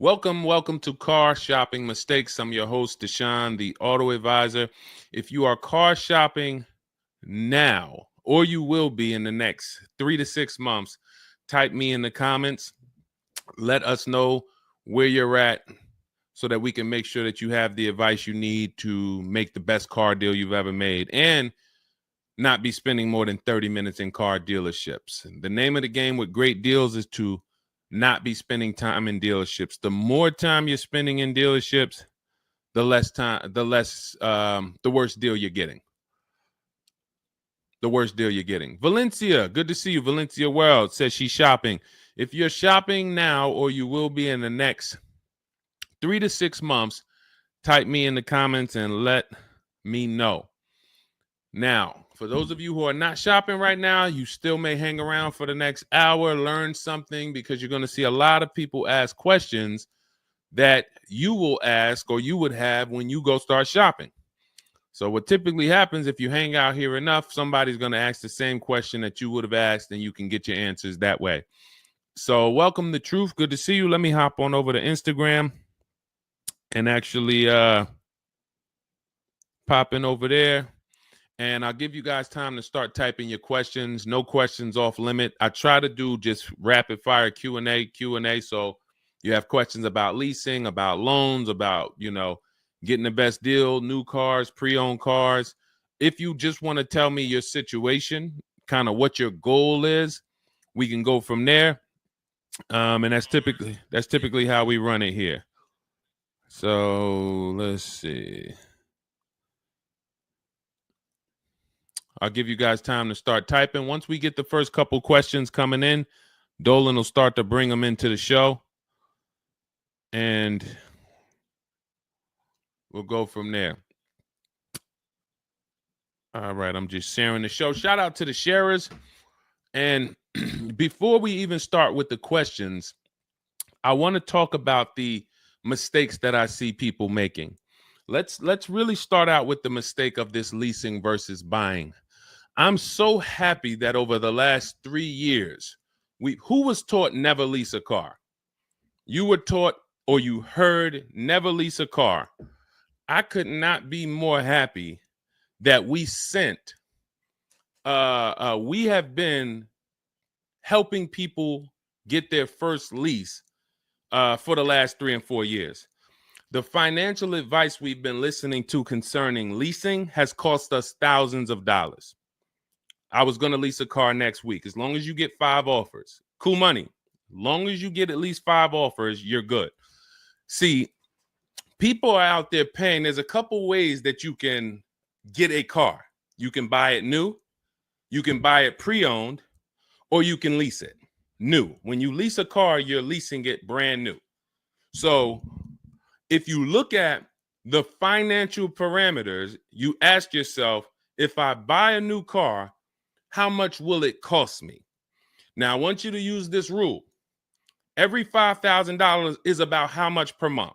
Welcome to Car Shopping Mistakes. I'm your host, Deshone the Auto Advisor. If you are car shopping now, or you will be in the next 3 to 6 months, type me in the comments. Let us know where you're at so that we can make sure that you have the advice you need to make the best car deal you've ever made and not be spending more than 30 minutes in car dealerships. The name of the game with great deals is to not be spending time in dealerships. The more time you're spending in dealerships, the worse deal you're getting. The worst deal you're getting. Valencia, good to see you. Valencia World says she's shopping. If you're shopping now or you will be in the next 3 to 6 months, type me in the comments and let me know. Now, for those of you who are not shopping right now, you still may hang around for the next hour, learn something, because you're going to see a lot of people ask questions that you will ask or you would have when you go start shopping. So what typically happens if you hang out here enough, somebody's going to ask the same question that you would have asked, and you can get your answers that way. So welcome to Truth. Good to see you. Let me hop on over to Instagram and actually pop in over there. And I'll give you guys time to start typing your questions. No questions off limit. I try to do just rapid fire Q&A. So you have questions about leasing, about loans, about, getting the best deal, new cars, pre-owned cars. If you just want to tell me your situation, kind of what your goal is, we can go from there. And that's typically how we run it here. So let's see. I'll give you guys time to start typing. Once we get the first couple questions coming in, Dolan will start to bring them into the show. And we'll go from there. All right, I'm just sharing the show. Shout out to the sharers. And before we even start with the questions, I want to talk about the mistakes that I see people making. Let's really start out with the mistake of this leasing versus buying. I'm so happy that over the last 3 years, who was taught never lease a car? You were taught or you heard never lease a car. I could not be more happy that we have been helping people get their first lease for the last 3 and 4 years. The financial advice we've been listening to concerning leasing has cost us thousands of dollars. I was going to lease a car next week. As long as you get 5 offers, cool money. As long as you get at least 5 offers, you're good. See, people are out there paying. There's a couple ways that you can get a car. You can buy it new, you can buy it pre-owned, or you can lease it new. When you lease a car, you're leasing it brand new. So if you look at the financial parameters, you ask yourself, if I buy a new car, how much will it cost me? Now, I want you to use this rule. Every $5,000 is about how much per month.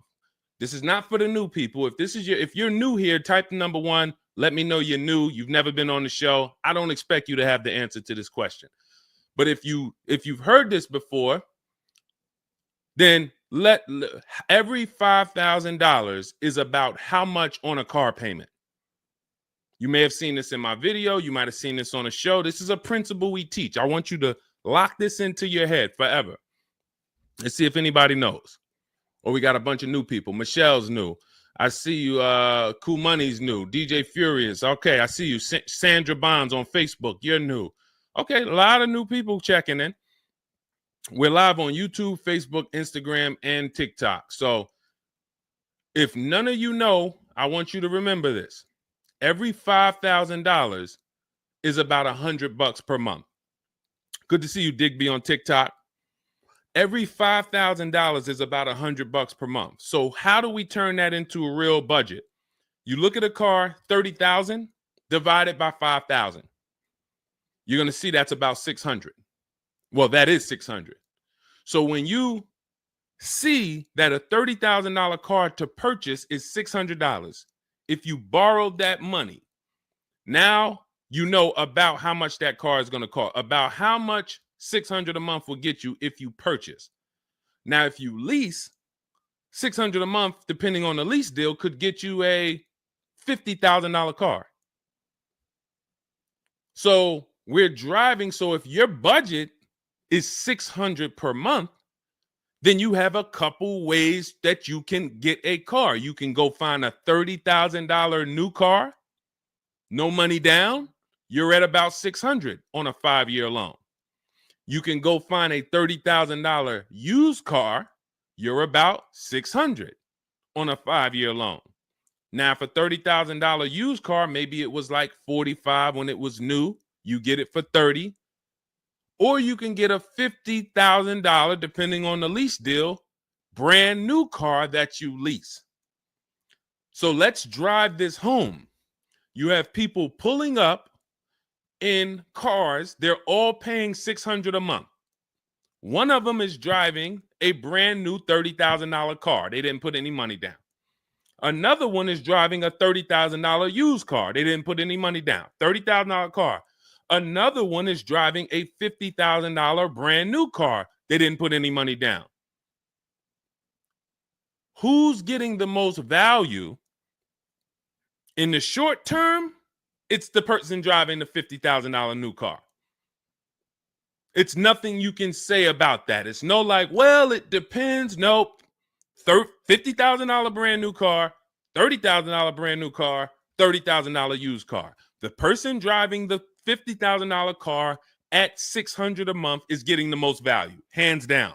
This is not for the new people. If you're new here, type the number 1. Let me know you're new. You've never been on the show. I don't expect you to have the answer to this question. But if you've heard this before, then every $5,000 is about how much on a car payment. You may have seen this in my video. You might have seen this on a show. This is a principle we teach. I want you to lock this into your head forever. Let's see if anybody knows. Or we got a bunch of new people. Michelle's new. I see you. Cool Money's new. DJ Furious. Okay, I see you. Sandra Bonds on Facebook. You're new. Okay, a lot of new people checking in. We're live on YouTube, Facebook, Instagram, and TikTok. So if none of you know, I want you to remember this. Every $5,000 is about $100 per month. Good to see you, Digby, on TikTok. Every $5,000 is about $100 per month. So how do we turn that into a real budget? You look at a car, $30,000 divided by 5,000. You're going to see that's about 600. Well, that is 600. So when you see that a $30,000 car to purchase is $600, if you borrowed that money, now you know about how much that car is going to cost, about how much $600 a month will get you if you purchase. Now, if you lease, $600 a month, depending on the lease deal, could get you a $50,000 car. So we're driving. So if your budget is $600 per month, then you have a couple ways that you can get a car. You can go find a $30,000 new car, no money down. You're at about $600 on a 5-year loan. You can go find a $30,000 used car. You're about $600 on a 5-year loan. Now, for $30,000 used car, maybe it was like $45 when it was new. You get it for $30. Or you can get a $50,000, depending on the lease deal, brand new car that you lease. So let's drive this home. You have people pulling up in cars. They're all paying $600 a month. One of them is driving a brand new $30,000 car. They didn't put any money down. Another one is driving a $30,000 used car. They didn't put any money down. $30,000 car. Another one is driving a $50,000 brand new car. They didn't put any money down. Who's getting the most value? In the short term, it's the person driving the $50,000 new car. It's nothing you can say about that. It's no like, well, it depends. Nope. $50,000 brand new car, $30,000 brand new car, $30,000 used car. The person driving the $50,000 car at $600 a month is getting the most value, hands down.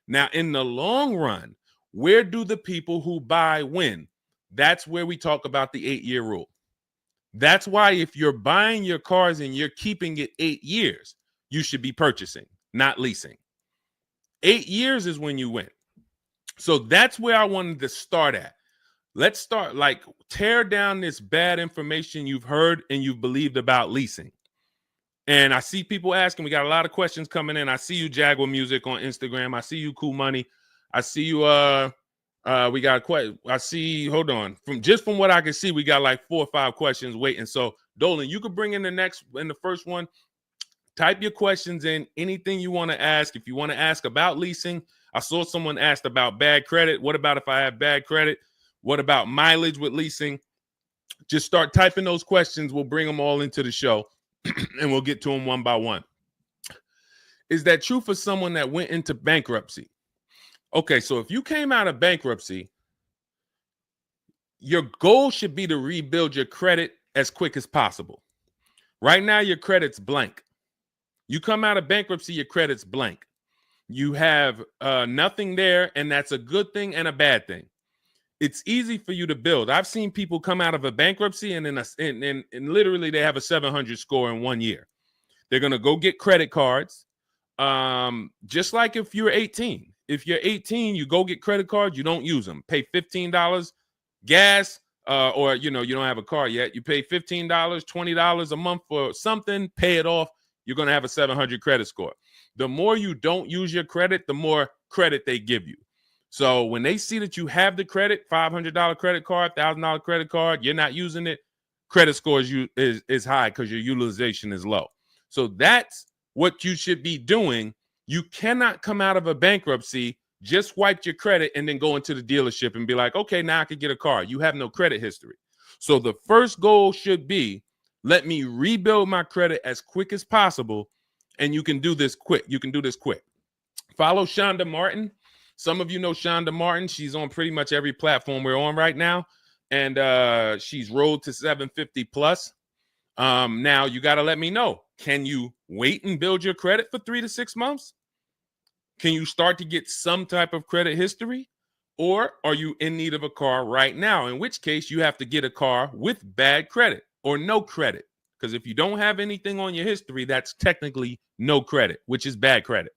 Now, in the long run, where do the people who buy win? That's where we talk about the 8-year rule. That's why if you're buying your cars and you're keeping it 8 years, you should be purchasing, not leasing. 8 years is when you win. So that's where I wanted to start at. Let's start, like, tear down this bad information you've heard and you've believed about leasing. And I see people asking, we got a lot of questions coming in. I see you, Jaguar Music, on Instagram. I see you, Cool Money. I see you, we got quite, I see, hold on. From what I can see, we got like 4 or 5 questions waiting. So Dolan, you could bring in the first one. Type your questions in, anything you want to ask. If you want to ask about leasing, I saw someone asked about bad credit. What about if I have bad credit? What about mileage with leasing? Just start typing those questions. We'll bring them all into the show and we'll get to them one by one. Is that true for someone that went into bankruptcy? Okay, so if you came out of bankruptcy, your goal should be to rebuild your credit as quick as possible. Right now, your credit's blank. You come out of bankruptcy, your credit's blank. You have nothing there, and that's a good thing and a bad thing. It's easy for you to build. I've seen people come out of a bankruptcy and literally they have a 700 score in 1 year. They're going to go get credit cards. Just like if you're 18. If you're 18, you go get credit cards, you don't use them. Pay $15 gas, or you don't have a car yet. You pay $15, $20 a month for something, pay it off. You're going to have a 700 credit score. The more you don't use your credit, the more credit they give you. So when they see that you have the credit, $500 credit card, $1,000 credit card, you're not using it, credit score is high because your utilization is low. So that's what you should be doing. You cannot come out of a bankruptcy, just wipe your credit, and then go into the dealership and be like, okay, now I can get a car. You have no credit history. So the first goal should be, let me rebuild my credit as quick as possible, and you can do this quick. You can do this quick. Follow Shonda Martin. Some of you know Shonda Martin. She's on pretty much every platform we're on right now, and she's Road to 750 plus. Now you got to let me know. Can you wait and build your credit for 3 to 6 months? Can you start to get some type of credit history? Or are you in need of a car right now? In which case you have to get a car with bad credit or no credit. Because if you don't have anything on your history, that's technically no credit, which is bad credit.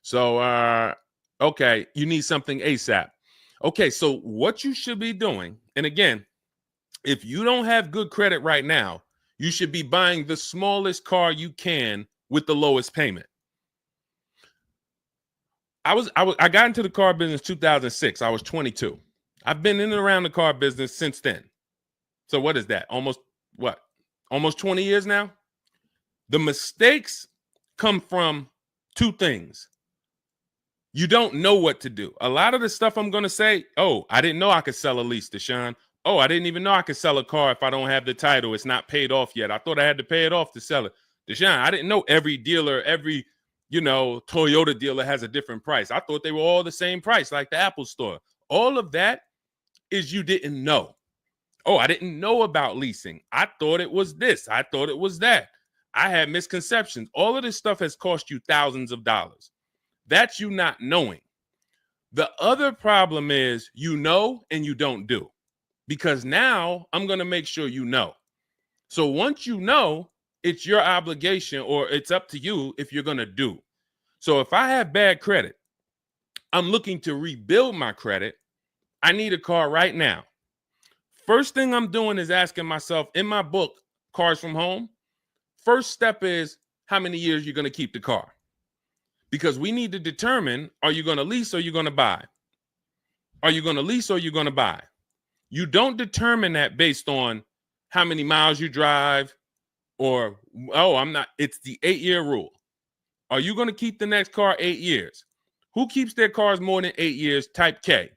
So, okay, you need something ASAP. Okay, so what you should be doing, and again, if you don't have good credit right now, you should be buying the smallest car you can with the lowest payment. I got into the car business 2006. I was 22. I've been in and around the car business since then. So what is that? Almost 20 years now? The mistakes come from 2 things. You don't know what to do. A lot of the stuff I'm going to say, oh, I didn't know I could sell a lease, Deshone. Oh, I didn't even know I could sell a car if I don't have the title. It's not paid off yet. I thought I had to pay it off to sell it. Deshone, I didn't know every dealer, every, Toyota dealer has a different price. I thought they were all the same price, like the Apple store. All of that is you didn't know. Oh, I didn't know about leasing. I thought it was this. I thought it was that. I had misconceptions. All of this stuff has cost you thousands of dollars. That's you not knowing. The other problem is you know and you don't do, because now I'm going to make sure you know. So once you know, it's your obligation, or it's up to you if you're going to do. So if I have bad credit, I'm looking to rebuild my credit. I need a car right now. First thing I'm doing is asking myself, in my book, Cars from Home, first step is how many years you're going to keep the car. Because we need to determine, are you going to lease or you're going to buy? Are you going to lease or you're going to buy? You don't determine that based on how many miles you drive, or, oh, I'm not. It's the 8-year rule. Are you going to keep the next car 8 years? Who keeps their cars more than 8 years? Type K.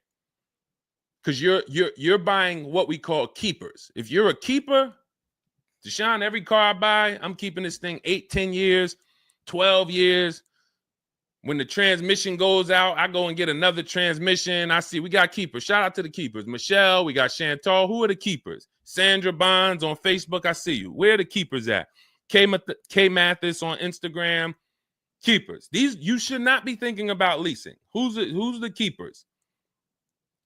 Because you're buying what we call keepers. If you're a keeper, Deshone, every car I buy, I'm keeping this thing 8, 10 years, 12 years. When the transmission goes out, I go and get another transmission. I see we got keepers. Shout out to the keepers. Michelle, we got Chantal. Who are the keepers? Sandra Bonds on Facebook. I see you. Where are the keepers at? K Mathis on Instagram. Keepers. These, you should not be thinking about leasing. Who's the keepers?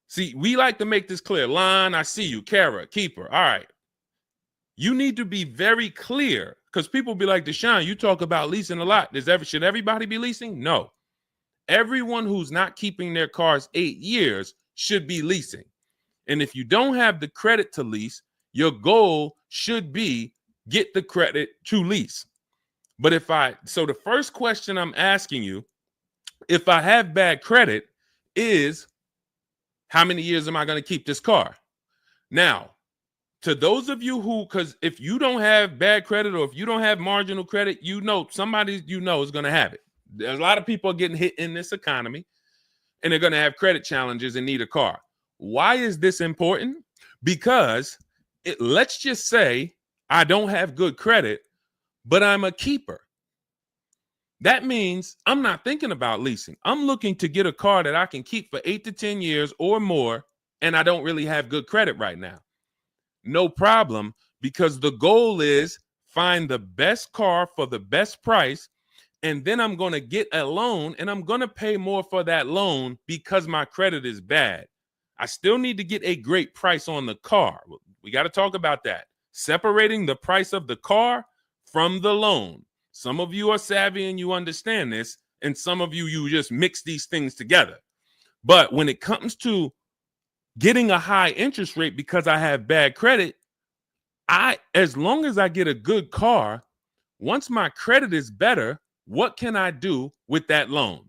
See, we like to make this clear. Lon, I see you. Kara, keeper. All right. You need to be very clear, because people be like, Deshone, you talk about leasing a lot. Should everybody be leasing? No. Everyone who's not keeping their cars 8 years should be leasing. And if you don't have the credit to lease, your goal should be get the credit to lease. But so the first question I'm asking you, if I have bad credit, is how many years am I going to keep this car? Now, to those of you who, because if you don't have bad credit, or if you don't have marginal credit, somebody is going to have it. There's a lot of people getting hit in this economy, and they're going to have credit challenges and need a car. Why is this important? Because let's just say I don't have good credit, but I'm a keeper. That means I'm not thinking about leasing. I'm looking to get a car that I can keep for 8 to 10 years or more, and I don't really have good credit right now. No problem, because the goal is find the best car for the best price, and then I'm going to get a loan, and I'm going to pay more for that loan because my credit is bad. I still need to get a great price on the car. We got to talk about that. Separating the price of the car from the loan. Some of you are savvy and you understand this, and some of you just mix these things together. But when it comes to getting a high interest rate because I have bad credit, as long as I get a good car, once my credit is better, what can I do with that loan?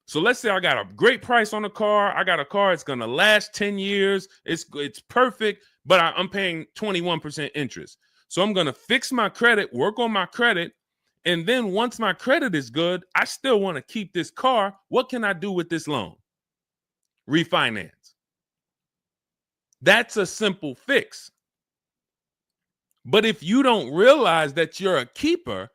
So let's say I got a great price on a car. I got a car, it's going to last 10 years. It's perfect, but I'm paying 21% interest. So I'm going to fix my credit, work on my credit. And then once my credit is good, I still want to keep this car. What can I do with this loan? Refinance. That's a simple fix. But if you don't realize that you're a keeper,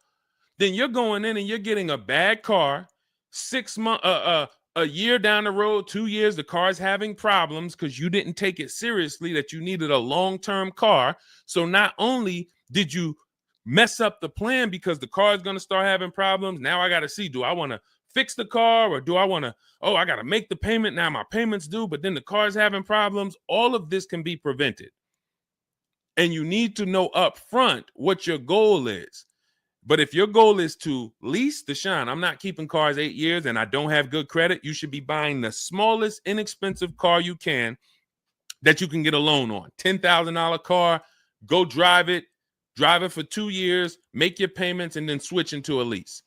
then you're going in and you're getting a bad car. 6 months, a year down the road, 2 years, the car's having problems because you didn't take it seriously that you needed a long-term car. So not only did you mess up the plan because the car is going to start having problems, now I got to see, do I want to fix the car, or do I want to, I got to make the payment, now my payment's due, but then the car's having problems. All of this can be prevented. And you need to know up front what your goal is. But if your goal is to lease, Deshone, I'm not keeping cars 8 years and I don't have good credit, you should be buying the smallest inexpensive car you can that you can get a loan on. $10,000 car, go drive it for 2 years, make your payments, and then switch into a lease.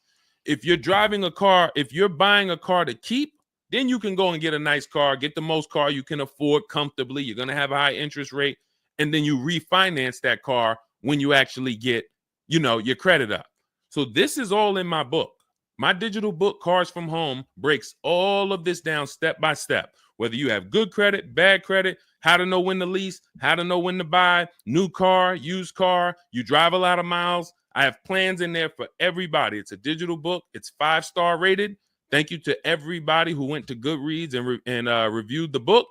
If you're driving a car, if you're buying a car to keep, then you can go and get a nice car, get the most car you can afford comfortably. You're going to have a high interest rate, and then you refinance that car when you actually get, your credit up. So this is all in my book. My digital book, Cars from Home, breaks all of this down step by step. Whether you have good credit, bad credit, how to know when to lease, how to know when to buy, new car, used car, you drive a lot of miles. I have plans in there for everybody. It's a digital book. It's 5-star rated. Thank you to everybody who went to Goodreads and reviewed the book.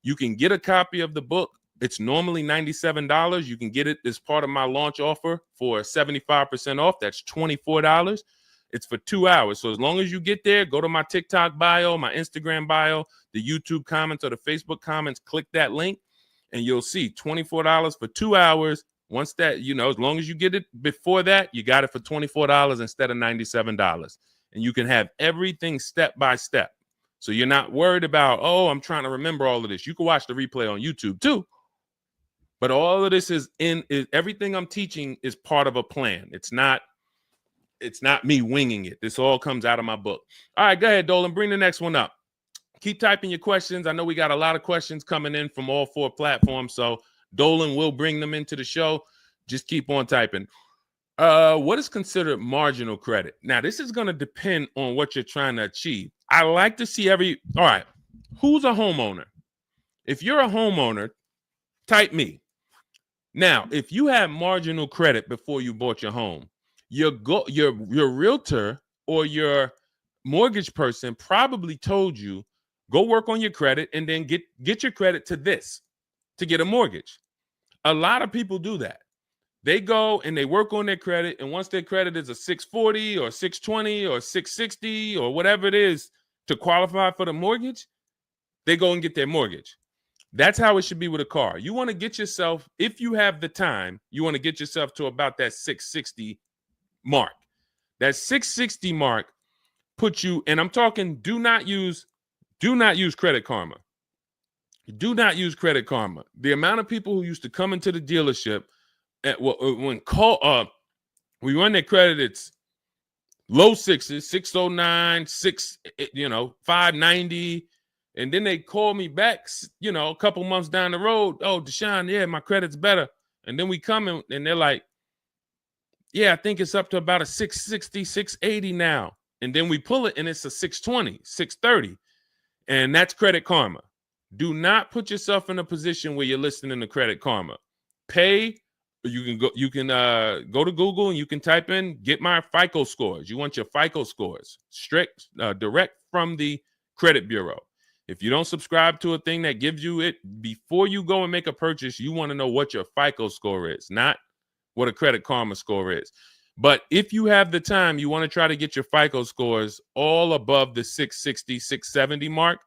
You can get a copy of the book. It's normally $97. You can get it as part of my launch offer for 75% off. That's $24. It's for 2 hours. So as long as you get there, go to my TikTok bio, my Instagram bio, the YouTube comments or the Facebook comments, click that link, and you'll see $24 for 2 hours. Once that, as long as you get it before that, you got it for $24 instead of $97. And you can have everything step by step. So you're not worried about, I'm trying to remember all of this. You can watch the replay on YouTube too. But all of this is everything I'm teaching is part of a plan. It's not me winging it. This all comes out of my book. All right, go ahead, Dolan. Bring the next one up. Keep typing your questions. I know we got a lot of questions coming in from all 4 platforms, so Dolan will bring them into the show. Just keep on typing. What is considered marginal credit? Now, this is going to depend on what you're trying to achieve. I like to see all right, who's a homeowner? If you're a homeowner, type me. Now, if you had marginal credit before you bought your home, your realtor or your mortgage person probably told you, go work on your credit and then get your credit to this to get a mortgage. A lot of people do that. They go and they work on their credit, and once their credit is a 640 or 620 or 660 or whatever it is to qualify for the mortgage, they go and get their mortgage. That's how it should be with a car. You want to get yourself, if you have the time, you want to get yourself to about that 660 mark. That 660 mark puts you, and I'm talking, do not use Credit Karma. Do not use Credit Karma. The amount of people who used to come into the dealership we run their credit, it's low 6s, 609, 590. And then they call me back, a couple months down the road. Oh, Deshone, yeah, my credit's better. And then we come in and they're like, yeah, I think it's up to about a 660, 680 now. And then we pull it and it's a 620, 630. And that's Credit Karma. Do not put yourself in a position where you're listening to Credit Karma. Pay. You can go to Google and you can type in, get my FICO scores. You want your FICO scores direct from the credit bureau. If you don't subscribe to a thing that gives you it before you go and make a purchase, you want to know what your FICO score is, not what a Credit Karma score is. But if you have the time, you want to try to get your FICO scores all above the 660, 670 mark.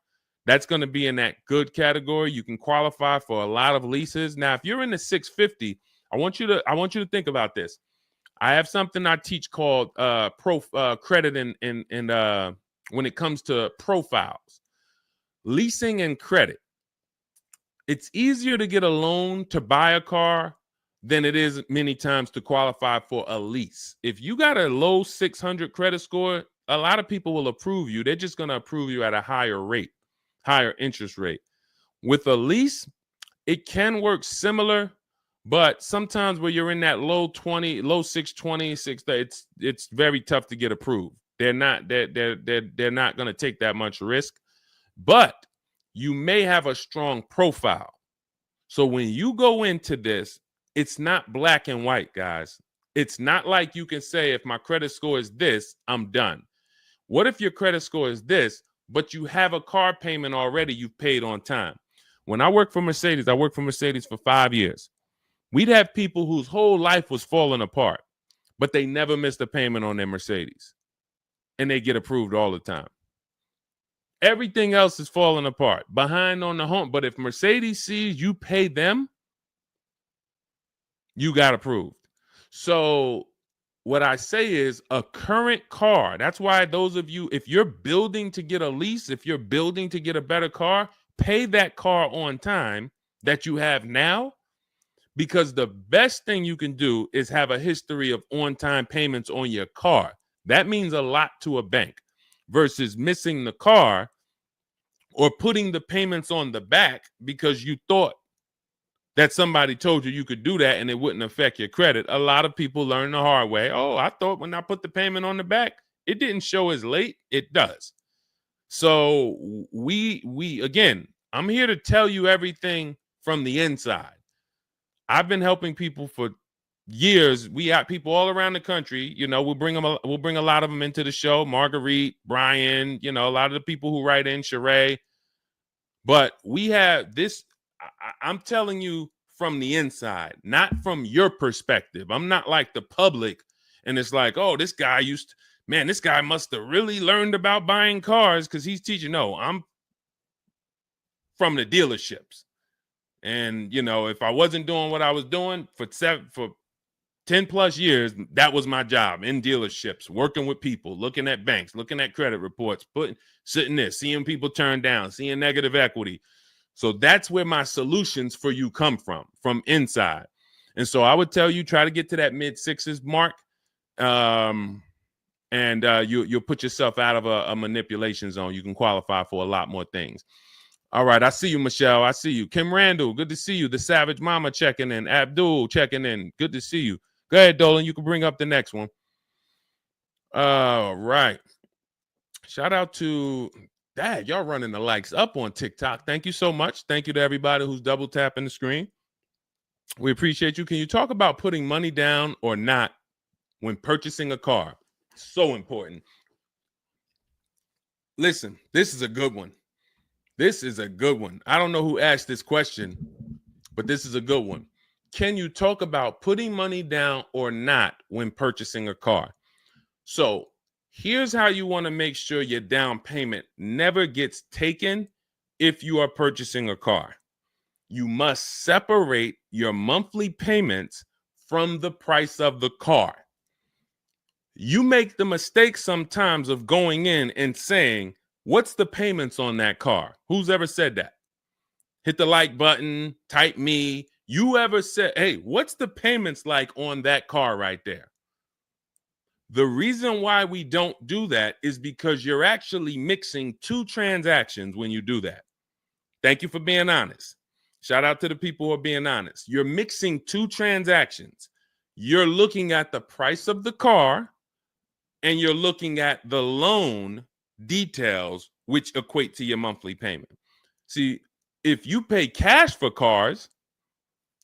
That's going to be in that good category. You can qualify for a lot of leases. Now, if you're in the 650, I want you to think about this. I have something I teach called credit and when it comes to profiles, leasing and credit. It's easier to get a loan to buy a car than it is many times to qualify for a lease. If you got a low 600 credit score, a lot of people will approve you. They're just going to approve you at a higher rate, higher interest rate. With a lease, it can work similar. But sometimes when you're in that low 620, 630, it's very tough to get approved. They're not going to take that much risk, but you may have a strong profile. So when you go into this, it's not black and white, guys. It's not like you can say, if my credit score is this, I'm done. What if your credit score is this, but you have a car payment already you've paid on time? When I worked for Mercedes, I worked for Mercedes for 5 years. We'd have people whose whole life was falling apart, but they never missed a payment on their Mercedes, and they get approved all the time. Everything else is falling apart, behind on the home. But if Mercedes sees you pay them, you got approved. So what I say is a current car. That's why those of you, if you're building to get a lease, if you're building to get a better car, pay that car on time that you have now. Because the best thing you can do is have a history of on-time payments on your car. That means a lot to a bank versus missing the car or putting the payments on the back because you thought that somebody told you could do that and it wouldn't affect your credit. A lot of people learn the hard way. Oh, I thought when I put the payment on the back, it didn't show as late. It does. So we again, I'm here to tell you everything from the inside. I've been helping people for years. We have people all around the country. You know, we'll bring a lot of them into the show. Marguerite, Brian, you know, a lot of the people who write in, Sheree. But we have this. I'm telling you from the inside, not from your perspective. I'm not like the public, and it's like, oh, this guy this guy must have really learned about buying cars because he's teaching. No, I'm from the dealerships. And, you know, if I wasn't doing what I was doing for 10 plus years, that was my job in dealerships, working with people, looking at banks, looking at credit reports, sitting there, seeing people turn down, seeing negative equity. So that's where my solutions for you come from inside. And so I would tell you, try to get to that mid sixes mark. And you'll put yourself out of a manipulation zone. You can qualify for a lot more things. All right, I see you, Michelle. I see you. Kim Randall, good to see you. The Savage Mama checking in. Abdul checking in. Good to see you. Go ahead, Dolan. You can bring up the next one. All right. Shout out to Dad. Y'all running the likes up on TikTok. Thank you so much. Thank you to everybody who's double tapping the screen. We appreciate you. Can you talk about putting money down or not when purchasing a car? So important. Listen, this is a good one. This is a good one. I don't know who asked this question, but this is a good one. Can you talk about putting money down or not when purchasing a car? So here's how you want to make sure your down payment never gets taken if you are purchasing a car. You must separate your monthly payments from the price of the car. You make the mistake sometimes of going in and saying, what's the payments on that car? Who's ever said that? Hit the like button, type me. You ever said, hey, what's the payments like on that car right there? The reason why we don't do that is because you're actually mixing two transactions when you do that. Thank you for being honest. Shout out to the people who are being honest. You're mixing two transactions. You're looking at the price of the car and you're looking at the loan details, which equate to your monthly payment. See, if you pay cash for cars,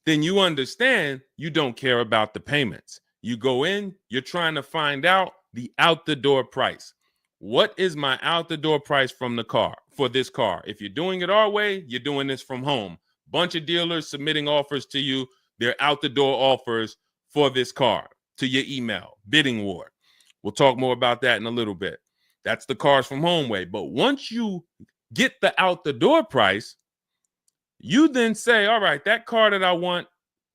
then you understand you don't care about the payments. You go in, you're trying to find out the out the door price. What is my out the door price from the car for this car? If you're doing it our way, you're doing this from home. Bunch of dealers submitting offers to you. They're out the door offers for this car to your email, bidding war. We'll talk more about that in a little bit. That's the cars from home way. But once you get the out the door price, you then say, all right, that car that I want,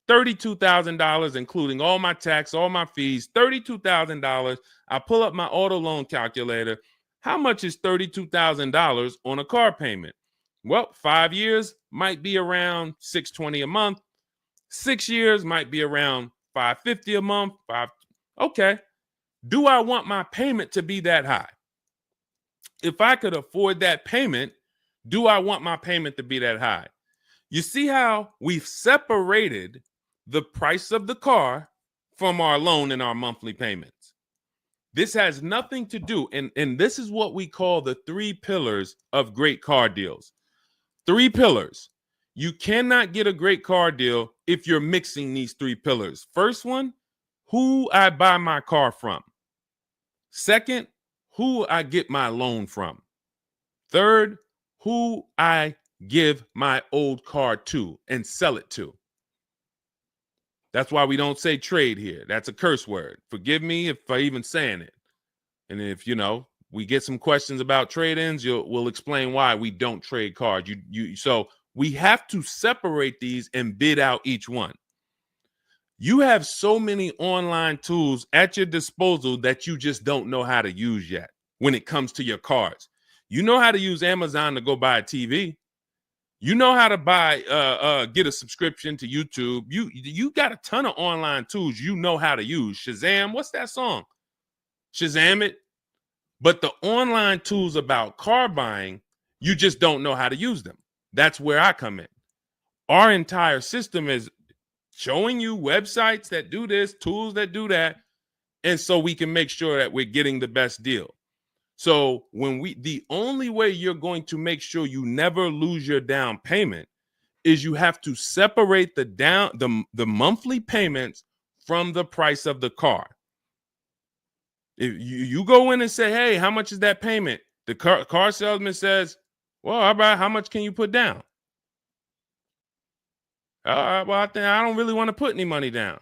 $32,000, including all my tax, all my fees, $32,000. I pull up my auto loan calculator. How much is $32,000 on a car payment? Well, 5 years might be around $620 a month. 6 years might be around $550 a month. Okay. Do I want my payment to be that high? If I could afford that payment, do I want my payment to be that high? You see how we've separated the price of the car from our loan and our monthly payments. This has nothing to do, and this is what we call the 3 pillars of great car deals. 3 pillars. You cannot get a great car deal if you're mixing these 3 pillars. First one, who I buy my car from. Second, who I get my loan from. Third, who I give my old car to and sell it to. That's why we don't say trade here. That's a curse word. Forgive me if I even saying it. And if, we get some questions about trade-ins, we'll explain why we don't trade cars. So we have to separate these and bid out each one. You have so many online tools at your disposal that you just don't know how to use yet when it comes to your cars. You know how to use Amazon to go buy a TV. You know how to get a subscription to YouTube. You got a ton of online tools you know how to use. Shazam, what's that song? Shazam it. But the online tools about car buying, you just don't know how to use them. That's where I come in. Our entire system is showing you websites that do this, tools that do that. And so we can make sure that we're getting the best deal. So the only way you're going to make sure you never lose your down payment is you have to separate the monthly payments from the price of the car. If you go in and say, hey, how much is that payment? The car salesman says, well, how much can you put down? Well, I don't really want to put any money down.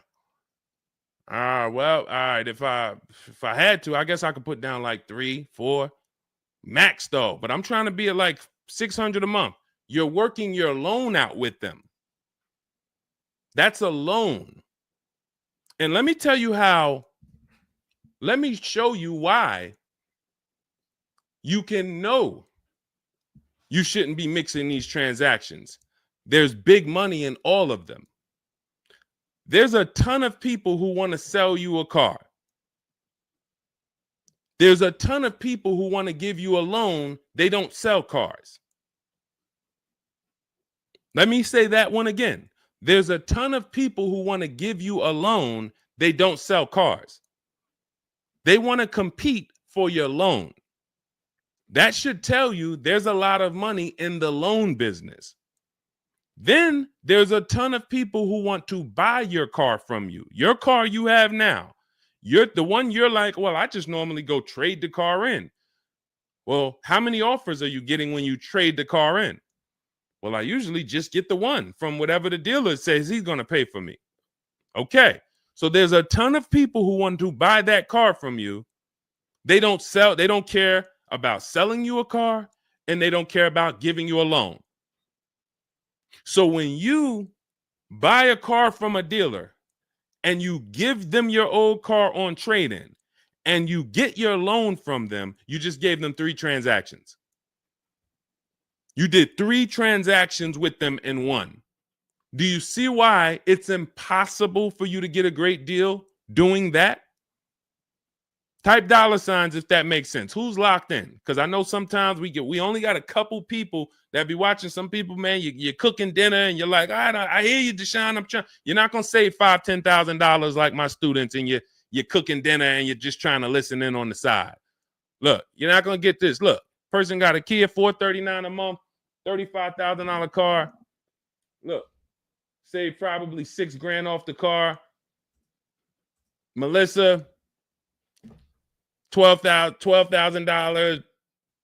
Well, all right. If I had to, I guess I could put down like 3, 4 max though. But I'm trying to be at like $600 a month. You're working your loan out with them. That's a loan. And let me tell you how. Let me show you why you can know you shouldn't be mixing these transactions. There's big money in all of them. There's a ton of people who want to sell you a car. There's a ton of people who want to give you a loan. They don't sell cars. Let me say that one again. There's a ton of people who want to give you a loan. They don't sell cars. They want to compete for your loan. That should tell you there's a lot of money in the loan business. Then there's a ton of people who want to buy your car from you. Your car you have now. You're the one you're like, well, I just normally go trade the car in. Well, how many offers are you getting when you trade the car in? Well, I usually just get the one from whatever the dealer says he's going to pay for me. Okay. So there's a ton of people who want to buy that car from you. They don't care about selling you a car, and they don't care about giving you a loan. So when you buy a car from a dealer and you give them your old car on trade-in and you get your loan from them, you just gave them 3 transactions. You did 3 transactions with them in one. Do you see why it's impossible for you to get a great deal doing that? Type $signs if that makes sense. Who's locked in? Because I know sometimes we only got a couple people that be watching. Some people, man, you're cooking dinner and you're like, I hear you, Deshone. You're not gonna save $5,000, $10,000 like my students, and you're cooking dinner and you're just trying to listen in on the side. Look, you're not gonna get this. Look, person got a Kia $439 a month, $35,000 car. Look, save probably $6,000 off the car. Melissa, $12,000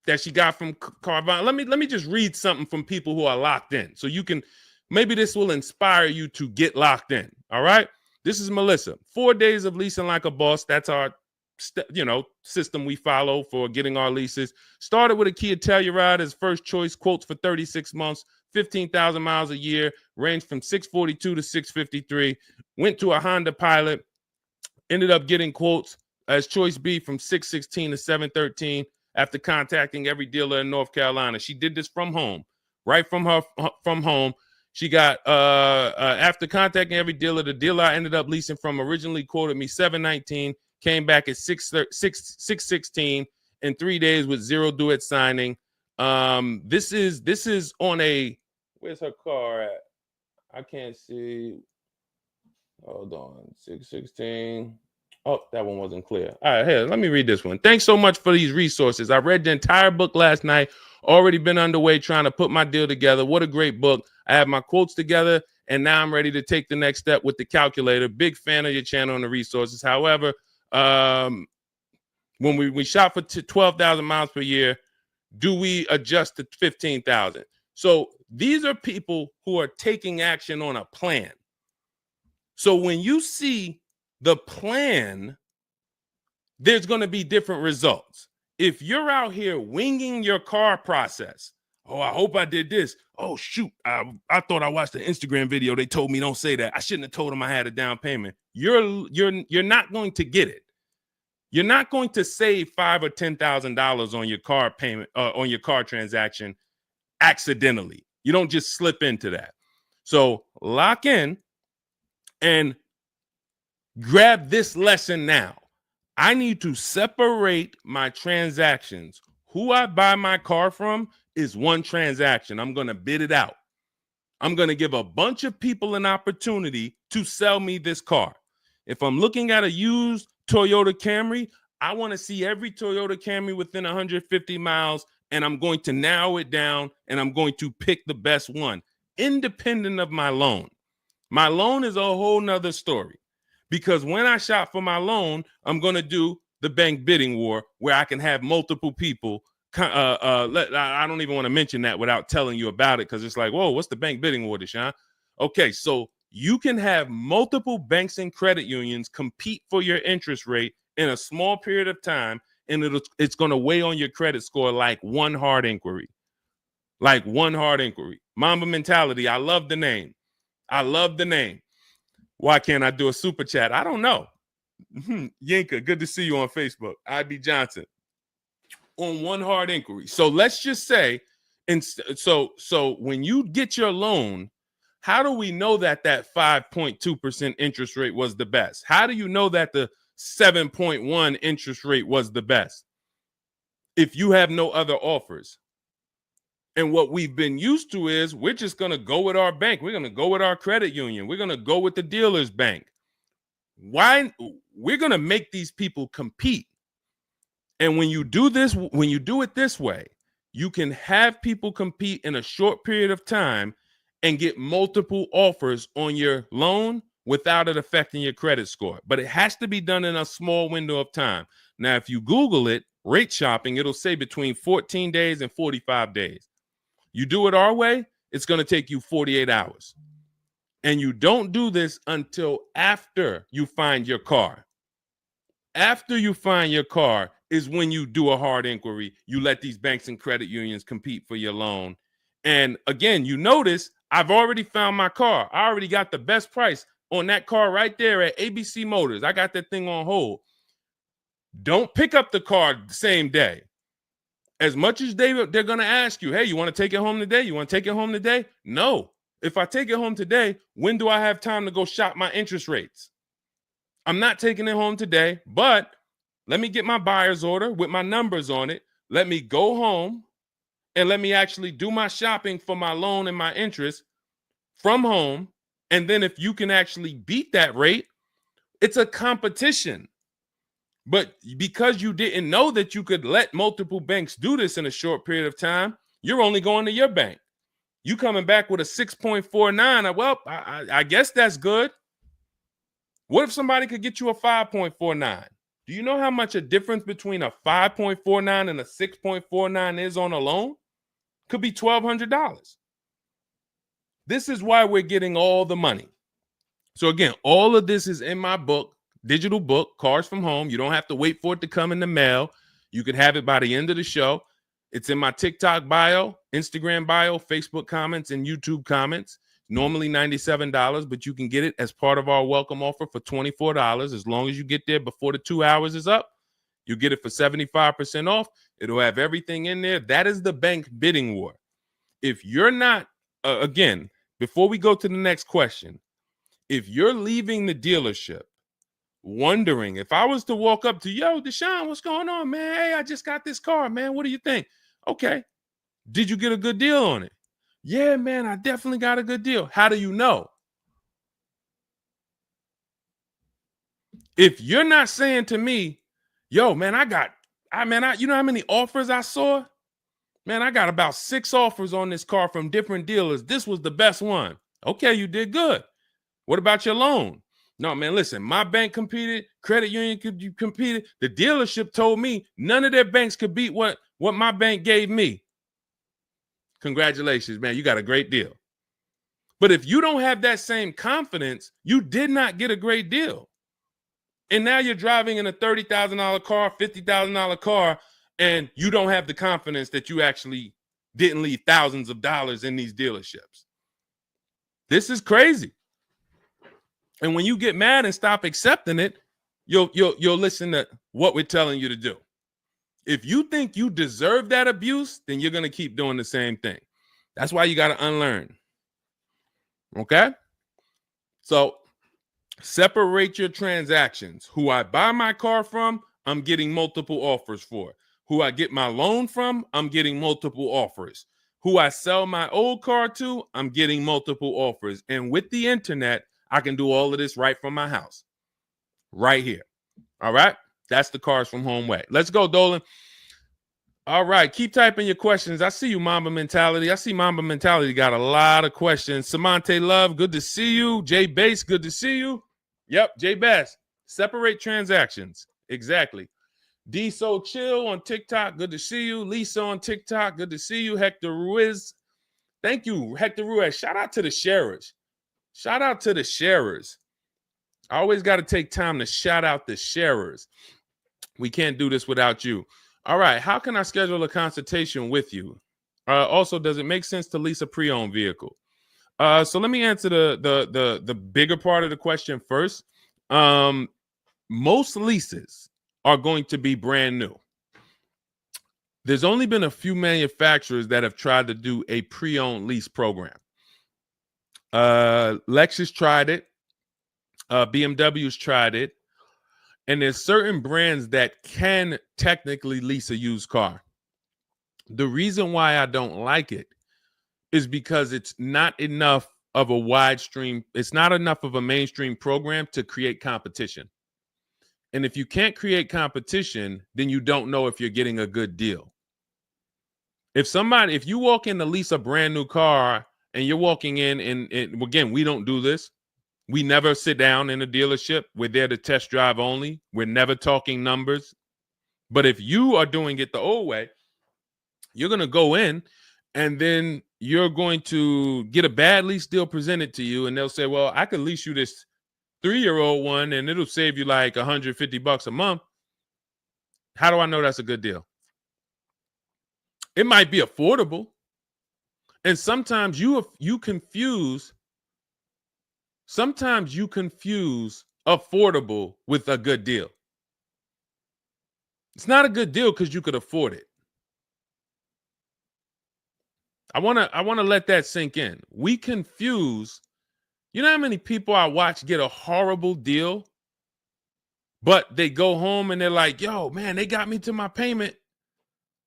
that she got from Carvana. Let me just read something from people who are locked in, so you can, maybe this will inspire you to get locked in. All right, this is Melissa. 4 days of leasing like a boss. That's our system we follow for getting our leases. Started with a Kia Telluride as first choice. Quotes for 36 months, 15,000 miles a year. Ranged from 642 to 653. Went to a Honda Pilot. Ended up getting quotes as choice B from 616 to 713 after contacting every dealer in North Carolina. She did this from home, right from home. She got after contacting every dealer, the dealer I ended up leasing from originally quoted me 719, came back at 616 in 3 days with 0 due at signing. This is on a, where's her car at? I can't see. Hold on, 616. Oh, that one wasn't clear. All right, here, let me read this one. Thanks so much for these resources. I read the entire book last night. Already been underway trying to put my deal together. What a great book. I have my quotes together, and now I'm ready to take the next step with the calculator. Big fan of your channel and the resources. However, when we shop for 12,000 miles per year, do we adjust to 15,000? So these are people who are taking action on a plan. So when you see the plan, there's going to be different results. If you're out here winging your car process, oh, I hope I did this. Oh, shoot, I thought I watched the Instagram video. They told me don't say that. I shouldn't have told them I had a down payment. You're not going to get it. You're not going to save $5,000 or $10,000 on your car payment, on your car transaction accidentally. You don't just slip into that. So lock in and grab this lesson now. I need to separate my transactions. Who I buy my car from is one transaction. I'm going to bid it out. I'm going to give a bunch of people an opportunity to sell me this car. If I'm looking at a used Toyota Camry, I want to see every Toyota Camry within 150 miles, and I'm going to narrow it down, and I'm going to pick the best one, independent of my loan. My loan is a whole nother story, because when I shop for my loan, I'm going to do the bank bidding war where I can have multiple people. I don't even want to mention that without telling you about it, because it's like, whoa, what's the bank bidding war, Deshone? Okay, so you can have multiple banks and credit unions compete for your interest rate in a small period of time, and it's going to weigh on your credit score like one hard inquiry. Like one hard inquiry. Mamba Mentality, I love the name. I love the name. Why can't I do a super chat? I don't know. Yinka, good to see you on Facebook. IB Johnson. On one hard inquiry. So let's just say, and so when you get your loan, how do we know that 5.2% interest rate was the best? How do you know that the 7.1 interest rate was the best if you have no other offers? And what we've been used to is we're just going to go with our bank. We're going to go with our credit union. We're going to go with the dealer's bank. Why? We're going to make these people compete. And when you do this, when you do it this way, you can have people compete in a short period of time and get multiple offers on your loan without it affecting your credit score. But it has to be done in a small window of time. Now, if you Google it, rate shopping, it'll say between 14 days and 45 days. You do it our way, it's going to take you 48 hours. And you don't do this until after you find your car. After you find your car is when you do a hard inquiry. You let these banks and credit unions compete for your loan. And again, you notice I've already found my car. I already got the best price on that car right there at ABC Motors. I got that thing on hold. Don't pick up the car the same day. As much as they're going to ask you, hey, you want to take it home today? You want to take it home today? No. If I take it home today, when do I have time to go shop my interest rates? I'm not taking it home today, but let me get my buyer's order with my numbers on it. Let me go home and let me actually do my shopping for my loan and my interest from home. And then if you can actually beat that rate, it's a competition. But because you didn't know that you could let multiple banks do this in a short period of time, you're only going to your bank. You coming back with a 6.49. Well, I guess that's good. What if somebody could get you a 5.49? Do you know how much a difference between a 5.49 and a 6.49 is on a loan? Could be $1,200. This is why we're getting all the money. So again, all of this is in my book, digital book, Cars from Home. You don't have to wait for it to come in the mail. You can have it by the end of the show. It's in my TikTok bio, Instagram bio, Facebook comments, and YouTube comments. Normally $97, but you can get it as part of our welcome offer for $24. As long as you get there before the 2 hours is up, you get it for 75% off. It'll have everything in there. That is the bank bidding war. If you're not, again, before we go to the next question, if you're leaving the dealership wondering, if I was to walk up to, yo, Deshone, what's going on, man? Hey, I just got this car, man. What do you think? Okay. Did you get a good deal on it? Yeah, man, I definitely got a good deal. How do you know? If you're not saying to me, yo, man, you know how many offers I saw? Man, I got about 6 offers on this car from different dealers. This was the best one. Okay, you did good. What about your loan? No, man, listen, my bank competed, credit union competed. The dealership told me none of their banks could beat what my bank gave me. Congratulations, man. You got a great deal. But if you don't have that same confidence, you did not get a great deal. And now you're driving in a $30,000 car, $50,000 car, and you don't have the confidence that you actually didn't leave thousands of dollars in these dealerships. This is crazy. And when you get mad and stop accepting it, you'll listen to what we're telling you to do. If you think you deserve that abuse, then you're going to keep doing the same thing. That's why you got to unlearn. Okay? So separate your transactions. Who I buy my car from, I'm getting multiple offers for. Who I get my loan from, I'm getting multiple offers. Who I sell my old car to, I'm getting multiple offers. And with the internet, I can do all of this right from my house. Right here. All right. That's the Cars from Home way. Let's go, Dolan. All right. Keep typing your questions. I see you, Mamba Mentality. I see Mamba Mentality got a lot of questions. Samante Love, good to see you. Jay Bass, good to see you. Yep, Jay Bass. Separate transactions. Exactly. D So Chill on TikTok, good to see you. Lisa on TikTok, good to see you. Hector Ruiz, thank you, Hector Ruiz. Shout out to the sharers. Shout out to the sharers. I always got to take time to shout out the sharers. We can't do this without you. All right, how can I schedule a consultation with you? Also, does it make sense to lease a pre-owned vehicle? So let me answer the bigger part of the question first. Most leases are going to be brand new. There's only been a few manufacturers that have tried to do a pre-owned lease program. Lexus tried it. BMW's tried it. And there's certain brands that can technically lease a used car. The reason why I don't like it is because it's not enough of a wide stream. It's not enough of a mainstream program to create competition. And if you can't create competition, then you don't know if you're getting a good deal. If you walk in to lease a brand new car and you're walking in and again, we don't do this. We never sit down in a dealership. We're there to test drive only. We're never talking numbers. But if you are doing it the old way, you're going to go in and then you're going to get a bad lease deal presented to you. And they'll say, well, I could lease you this 3-year-old one and it'll save you like $150 a month. How do I know that's a good deal? It might be affordable. And sometimes you confuse affordable with a good deal. It's not a good deal because you could afford it. I want to let that sink in. We confuse, you know how many people I watch get a horrible deal, but they go home and they're like, yo, man, they got me to my payment.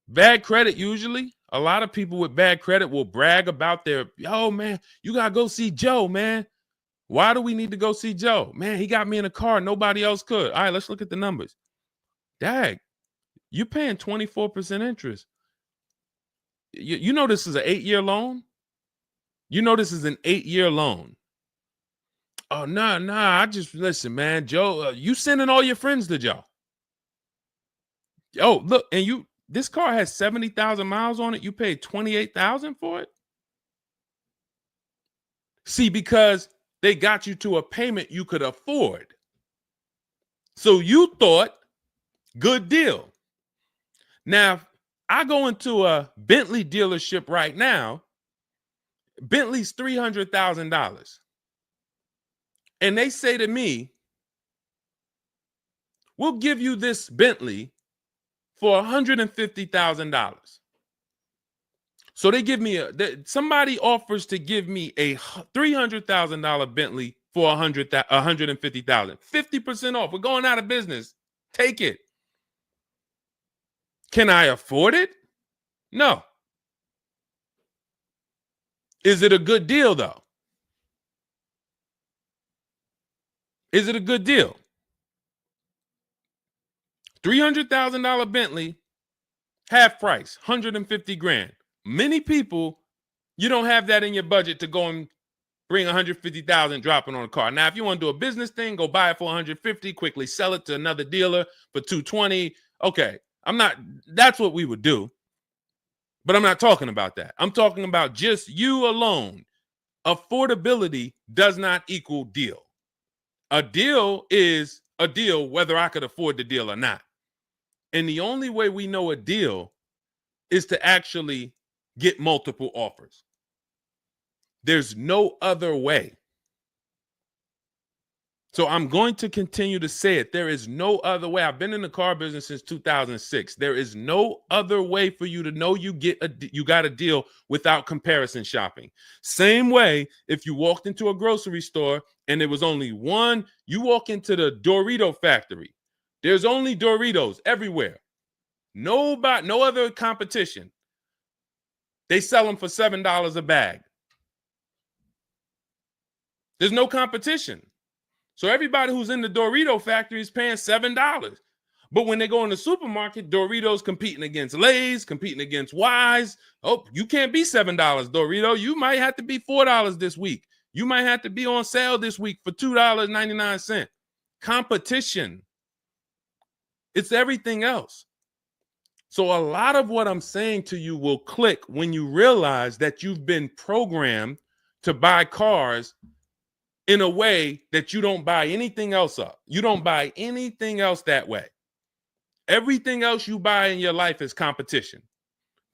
Bad credit usually. A lot of people with bad credit will brag about yo, man, you got to go see Joe, man. Why do we need to go see Joe? Man, he got me in a car. Nobody else could. All right, let's look at the numbers. Dag, you're paying 24% interest. You know this is an 8-year loan? You know this is an 8-year loan. Oh, nah, I just, listen, man, Joe, you sending all your friends to Joe. Oh, look, and this car has 70,000 miles on it. You paid 28,000 for it? See, because they got you to a payment you could afford. So you thought, good deal. Now, I go into a Bentley dealership right now. Bentley's $300,000. And they say to me, we'll give you this Bentley for $150,000. So they give me somebody offers to give me a $300,000 Bentley for $150,000. 50% off. We're going out of business. Take it. Can I afford it? No. Is it a good deal, though? Is it a good deal? $300,000 Bentley, half price, $150,000. Many people, you don't have that in your budget to go and bring $150,000 dropping on a car. Now, if you want to do a business thing, go buy it for $150,000, quickly sell it to another dealer for $220,000. Okay, that's what we would do. But I'm not talking about that. I'm talking about just you alone. Affordability does not equal deal. A deal is a deal whether I could afford the deal or not. And the only way we know a deal is to actually get multiple offers. There's no other way. So I'm going to continue to say it. There is no other way. I've been in the car business since 2006. There is no other way for you to know you got a deal without comparison shopping. Same way if you walked into a grocery store and there was only one, you walk into the Dorito factory. There's only Doritos everywhere. No other competition. They sell them for $7 a bag. There's no competition. So everybody who's in the Dorito factory is paying $7. But when they go in the supermarket, Doritos competing against Lay's, competing against Wise. Oh, you can't be $7, Dorito. You might have to be $4 this week. You might have to be on sale this week for $2.99. Competition. It's everything else. So a lot of what I'm saying to you will click when you realize that you've been programmed to buy cars in a way that you don't buy anything else up. You don't buy anything else that way. Everything else you buy in your life is competition.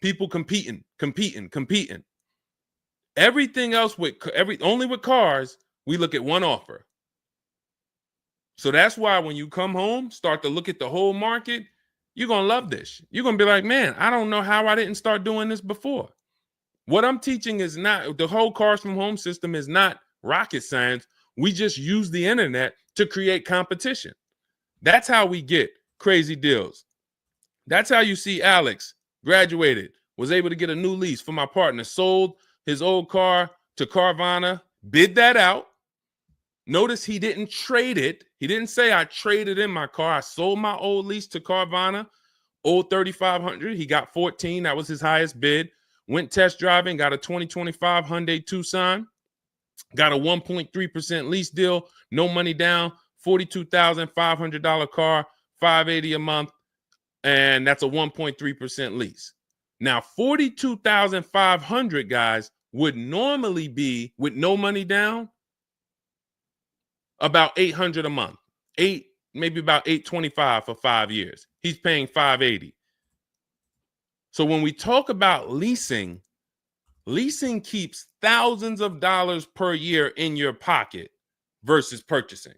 People competing. Everything else only with cars, we look at one offer. So that's why when you come home, start to look at the whole market, you're going to love this. You're going to be like, man, I don't know how I didn't start doing this before. What I'm teaching is not, the whole Cars from Home system is not rocket science. We just use the internet to create competition. That's how we get crazy deals. That's how you see Alex graduated, was able to get a new lease for my partner, sold his old car to Carvana, bid that out. Notice he didn't trade it. He didn't say I traded in my car. I sold my old lease to Carvana, old 3,500. He got 14. That was his highest bid. Went test driving, got a 2025 Hyundai Tucson, got a 1.3% lease deal, no money down, $42,500 car, $580 a month, and that's a 1.3% lease. Now, $42,500, guys, would normally be, with no money down, about $800 a month. Maybe about $825 for 5 years. He's paying $580. So when we talk about leasing keeps thousands of dollars per year in your pocket versus purchasing.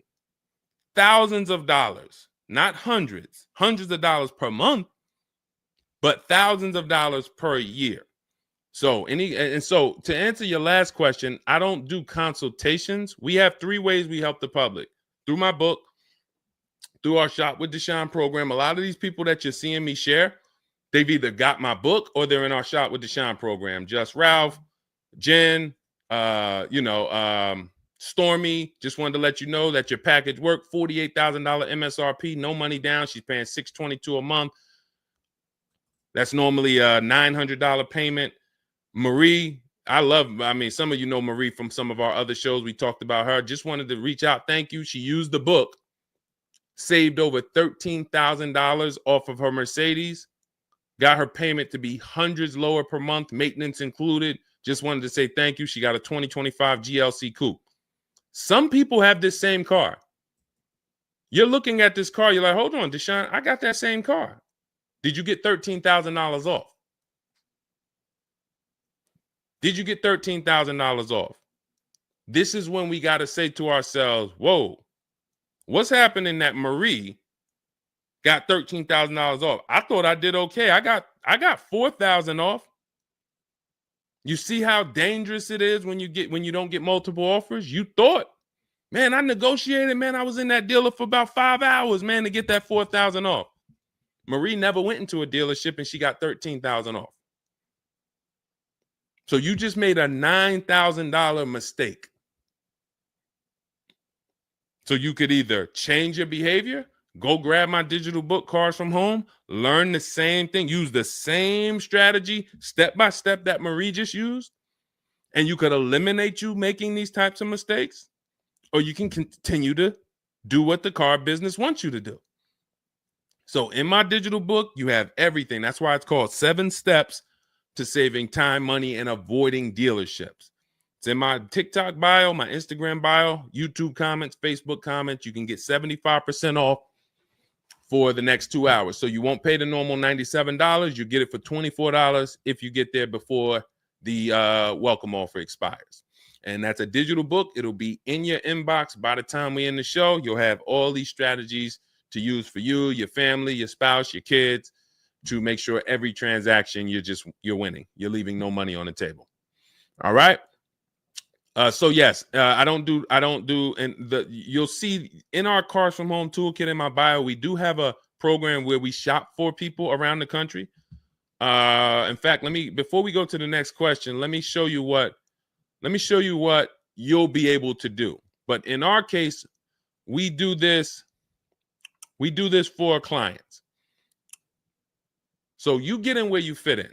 Thousands of dollars, not hundreds of dollars per month, but thousands of dollars per year. So so to answer your last question, I don't do consultations. We have 3 ways we help the public: through my book, through our Shop with Deshone program. A lot of these people that you're seeing me share, they've either got my book or they're in our Shop with Deshone program. Just Ralph, Jen, Stormy. Just wanted to let you know that your package worked. $48,000 MSRP, no money down. She's paying $622 a month. That's normally a $900 payment. Marie, some of you know Marie from some of our other shows. We talked about her. Just wanted to reach out. Thank you. She used the book, saved over $13,000 off of her Mercedes, got her payment to be hundreds lower per month, maintenance included. Just wanted to say thank you. She got a 2025 GLC Coupe. Some people have this same car. You're looking at this car. You're like, hold on, Deshone, I got that same car. Did you get $13,000 off? Did you get $13,000 off? This is when we got to say to ourselves, whoa, what's happening that Marie got $13,000 off? I thought I did okay. I got $4,000 off. You see how dangerous it is when you don't get multiple offers? You thought, man, I negotiated, man. I was in that dealer for about 5 hours, man, to get that $4,000 off. Marie never went into a dealership and she got $13,000 off. So you just made a $9,000 mistake. So you could either change your behavior, go grab my digital book, Cars from Home, learn the same thing, use the same strategy step by step that Marie just used, and you could eliminate you making these types of mistakes, or you can continue to do what the car business wants you to do. So in my digital book, you have everything. That's why it's called 7 Steps to Saving Time, Money, and Avoiding Dealerships. It's in my TikTok bio, my Instagram bio, YouTube comments, Facebook comments. You can get 75% off for the next 2 hours. So you won't pay the normal $97. You get it for $24 if you get there before the welcome offer expires. And that's a digital book. It'll be in your inbox by the time we end the show. You'll have all these strategies to use for you, your family, your spouse, your kids, to make sure every transaction you're winning. You're leaving no money on the table. All right. So yes, I don't do, and you'll see in our Cars from Home toolkit in my bio, we do have a program where we shop for people around the country. In fact, before we go to the next question, let me show you what you'll be able to do. But in our case, we do this for clients. So you get in where you fit in.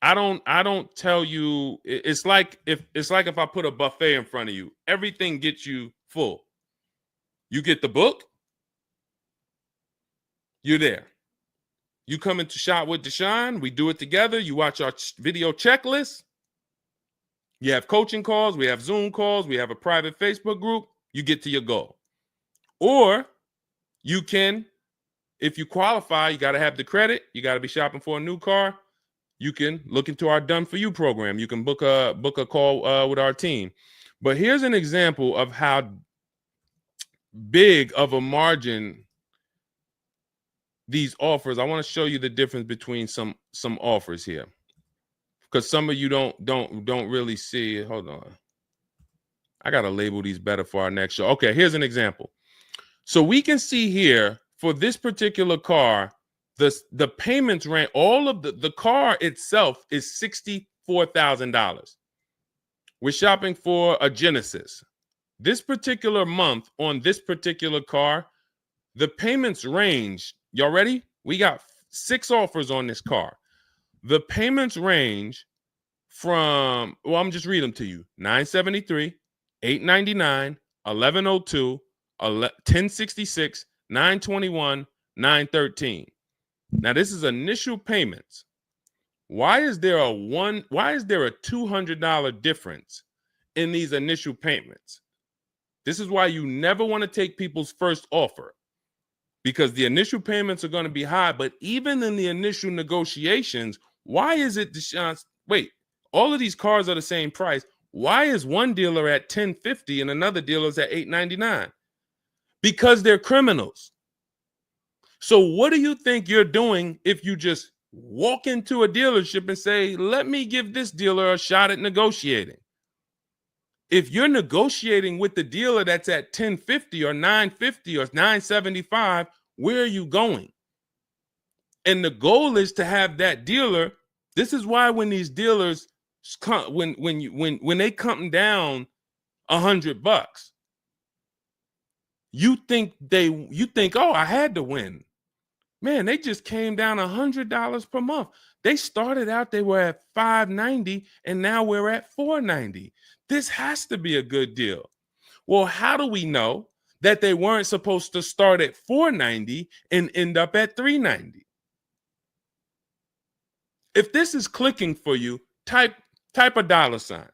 I don't tell you. It's like if I put a buffet in front of you, everything gets you full. You get the book, you're there. You come into Shop with Deshone, we do it together. You watch our video checklist. You have coaching calls, we have Zoom calls, we have a private Facebook group. You get to your goal. Or you can, if you qualify, you got to have the credit. You got to be shopping for a new car. You can look into our Done For You program. You can book a call with our team. But here's an example of how big of a margin these offers. I want to show you the difference between some offers here, because some of you don't really see it. Hold on. I got to label these better for our next show. Okay, here's an example. So we can see here for this particular car, the payments range, all of the car itself is $64,000. We're shopping for a Genesis. This particular month on this particular car, the payments range. Y'all ready? We got 6 offers on this car. The payments range from, well, I'm just reading them to you. $973, $899, $1,102, $1,066, $921, $913. Now this is initial payments. Why is there a $200 difference in these initial payments? This is why you never want to take people's first offer, because the initial payments are going to be high. But even in the initial negotiations, why is it, Deshone? Wait, all of these cars are the same price. Why is one dealer at $1,050 and another dealer is at $899? Because they're criminals. So what do you think you're doing if you just walk into a dealership and say, let me give this dealer a shot at negotiating? If you're negotiating with the dealer that's at $1,050 or $950 or $975, where are you going? And the goal is to have that dealer. This is why when these dealers come, when they come down $100, you think, oh, I had to win. Man, they just came down $100 per month. They started out, they were at $590, and now we're at $490. This has to be a good deal. Well, how do we know that they weren't supposed to start at $490 and end up at $390? If this is clicking for you, type a $,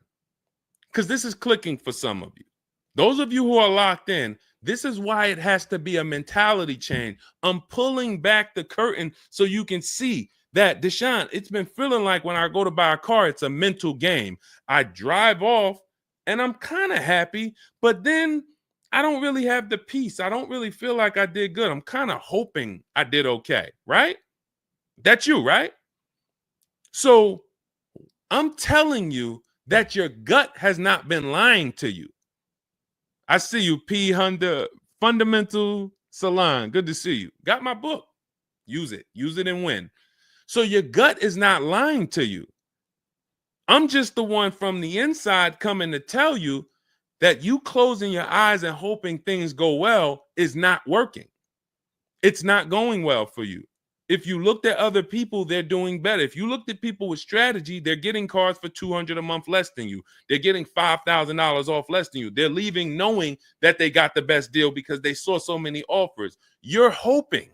because this is clicking for some of you. Those of you who are locked in, this is why it has to be a mentality change. I'm pulling back the curtain so you can see that, Deshone, it's been feeling like when I go to buy a car, it's a mental game. I drive off and I'm kind of happy, but then I don't really have the peace. I don't really feel like I did good. I'm kind of hoping I did okay, right? That's you, right? So I'm telling you that your gut has not been lying to you. I see you, P. Honda Fundamental Salon. Good to see you. Got my book. Use it. Use it and win. So your gut is not lying to you. I'm just the one from the inside coming to tell you that you closing your eyes and hoping things go well is not working. It's not going well for you. If you looked at other people, they're doing better. If you looked at people with strategy, they're getting cars for $200 a month less than you. They're getting $5,000 off less than you. They're leaving knowing that they got the best deal because they saw so many offers. You're hoping,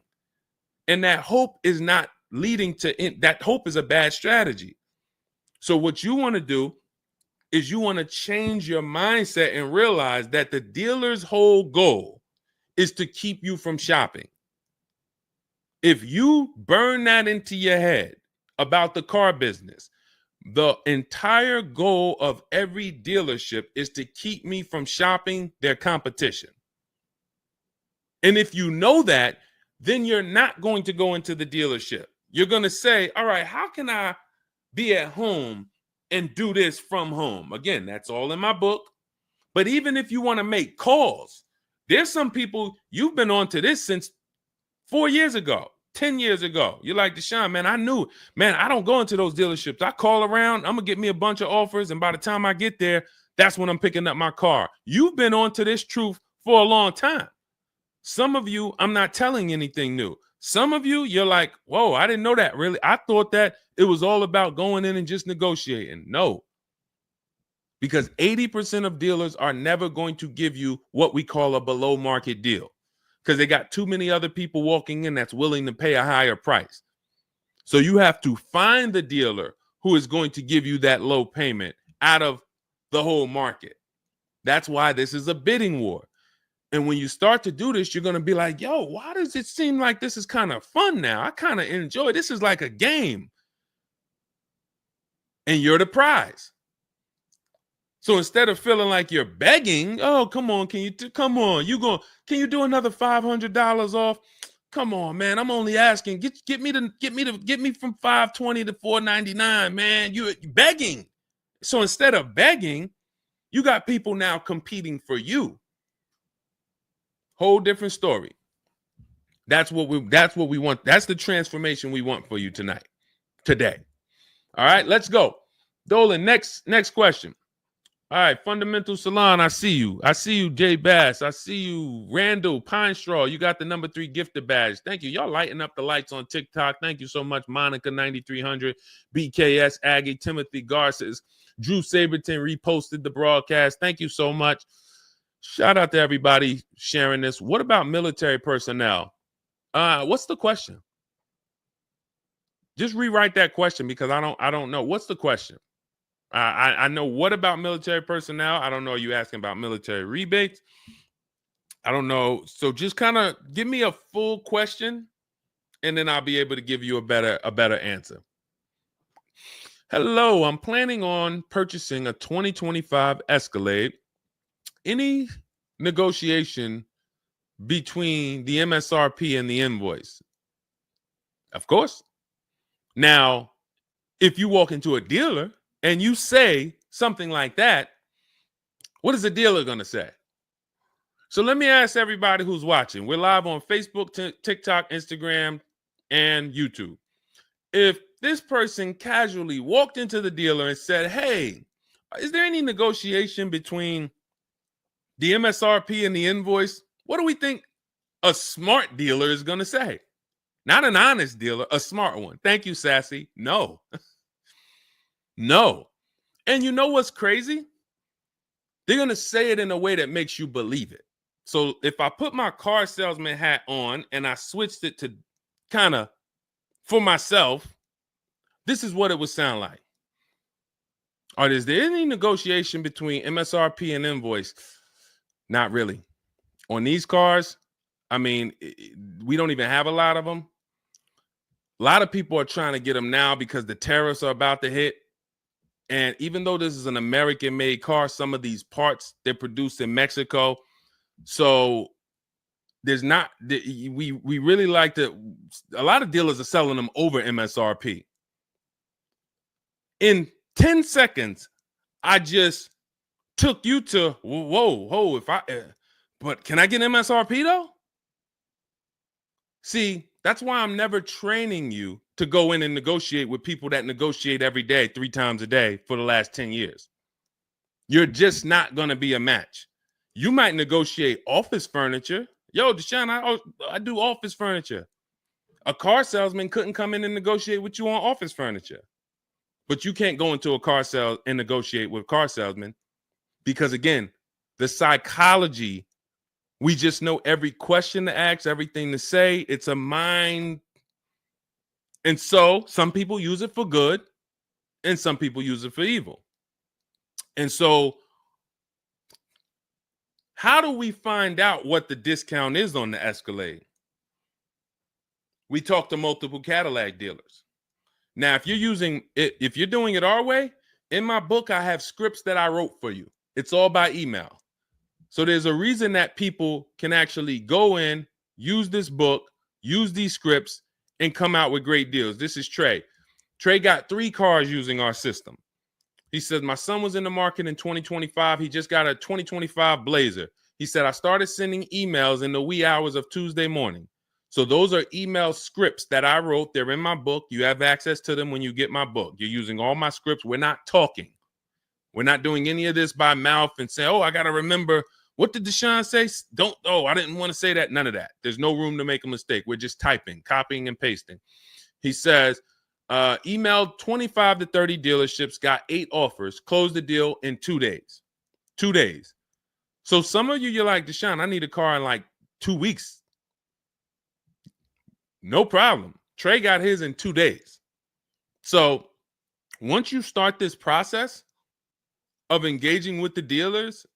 and that hope is not leading to that. Hope is a bad strategy. So what you want to do is you want to change your mindset and realize that the dealer's whole goal is to keep you from shopping. If you burn that into your head about the car business, the entire goal of every dealership is to keep me from shopping their competition. And if you know that, then you're not going to go into the dealership. You're going to say, all right, how can I be at home and do this from home? Again, that's all in my book. But even if you want to make calls, there's some people, you've been on to this since 4 years ago, 10 years ago. You're like, Deshone, man, I knew, man, I don't go into those dealerships. I call around, I'm going to get me a bunch of offers. And by the time I get there, that's when I'm picking up my car. You've been on to this truth for a long time. Some of you, I'm not telling anything new. Some of you, you're like, whoa, I didn't know that really. I thought that it was all about going in and just negotiating. No, because 80% of dealers are never going to give you what we call a below market deal because they got too many other people walking in that's willing to pay a higher price. So you have to find the dealer who is going to give you that low payment out of the whole market. That's why this is a bidding war. And when you start to do this, you're going to be like, yo, why does it seem like this is kind of fun now? I kind of enjoy this. Is like a game. And you're the prize. So instead of feeling like you're begging, oh, come on, can you do another $500 off? Come on, man. I'm only asking. Get me from 520 to 499, man. You're begging. So instead of begging, you got people now competing for you. Whole different story. That's what we want. That's the transformation we want for you today. All right, let's go. Dolan, next question. All right, Fundamental Salon, I see you. I see you, Jay Bass. I see you, Randall Pine Straw. You got the number 3 gifted badge. Thank you. Y'all lighting up the lights on TikTok. Thank you so much, Monica 9300, BKS Aggie, Timothy Garces, Drew Saberton reposted the broadcast. Thank you so much. Shout out to everybody sharing this. What about military personnel? What's the question? Just rewrite that question because I don't know. What's the question? I know what about military personnel. I don't know. Are you asking about military rebates? I don't know. So just kind of give me a full question, and then I'll be able to give you a better answer. Hello, I'm planning on purchasing a 2025 Escalade. Any negotiation between the MSRP and the invoice? Of course. Now, if you walk into a dealer and you say something like that, what is the dealer going to say? So let me ask everybody who's watching. We're live on Facebook, TikTok, Instagram, and YouTube. If this person casually walked into the dealer and said, hey, is there any negotiation between the MSRP and the invoice? What do we think a smart dealer is going to say? Not an honest dealer, a smart one. Thank you, Sassy. No. No. And you know what's crazy? They're going to say it in a way that makes you believe it. So if I put my car salesman hat on and I switched it to kind of for myself, this is what it would sound like. Or is there any negotiation between MSRP and invoice? Not really. On these cars, I mean, we don't even have a lot of them. A lot of people are trying to get them now because the tariffs are about to hit. And even though this is an American-made car, some of these parts, they're produced in Mexico. So there's not, we really like to, a lot of dealers are selling them over MSRP. In 10 seconds, I just took you to, whoa, but can I get MSRP though? See, that's why I'm never training you to go in and negotiate with people that negotiate every day, 3 times a day for the last 10 years. You're just not going to be a match. You might negotiate office furniture. Yo, Deshone, I do office furniture. A car salesman couldn't come in and negotiate with you on office furniture. But you can't go into a car sale and negotiate with car salesmen because, again, the psychology, we just know every question to ask, everything to say. It's a mind. And so some people use it for good and some people use it for evil. And so how do we find out what the discount is on the Escalade? We talk to multiple Cadillac dealers. Now, if you're doing it our way, in my book, I have scripts that I wrote for you. It's all by email. So there's a reason that people can actually go in, use this book, use these scripts, and come out with great deals. This is Trey. Trey got 3 cars using our system. He says, my son was in the market in 2025. He just got a 2025 Blazer. He said, I started sending emails in the wee hours of Tuesday morning. So those are email scripts that I wrote. They're in my book. You have access to them when you get my book. You're using all my scripts. We're not talking. We're not doing any of this by mouth and saying, oh, I got to remember What did Deshone say? Don't, oh, I didn't want to say that. None of that. There's no room to make a mistake. We're just typing, copying, and pasting. He says, emailed 25 to 30 dealerships, got 8 offers, closed the deal in 2 days. 2 days. So some of you, you're like, Deshone, I need a car in like 2 weeks. No problem. Trey got his in 2 days. So once you start this process of engaging with the dealers,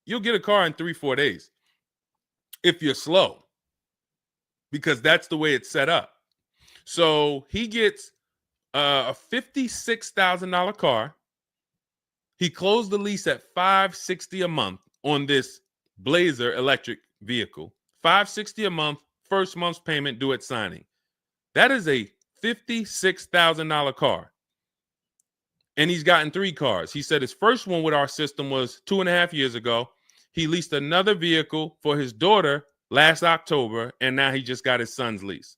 you'll get a car in 3-4 days if you're slow, because that's the way it's set up. So he gets a $56,000 car. He closed the lease at $560 a month on this Blazer electric vehicle. $560 a month, first month's payment due at signing. That is a $56,000 car. And he's gotten 3 cars. He said his first one with our system was 2.5 years ago. He leased another vehicle for his daughter last October, and now he just got his son's lease.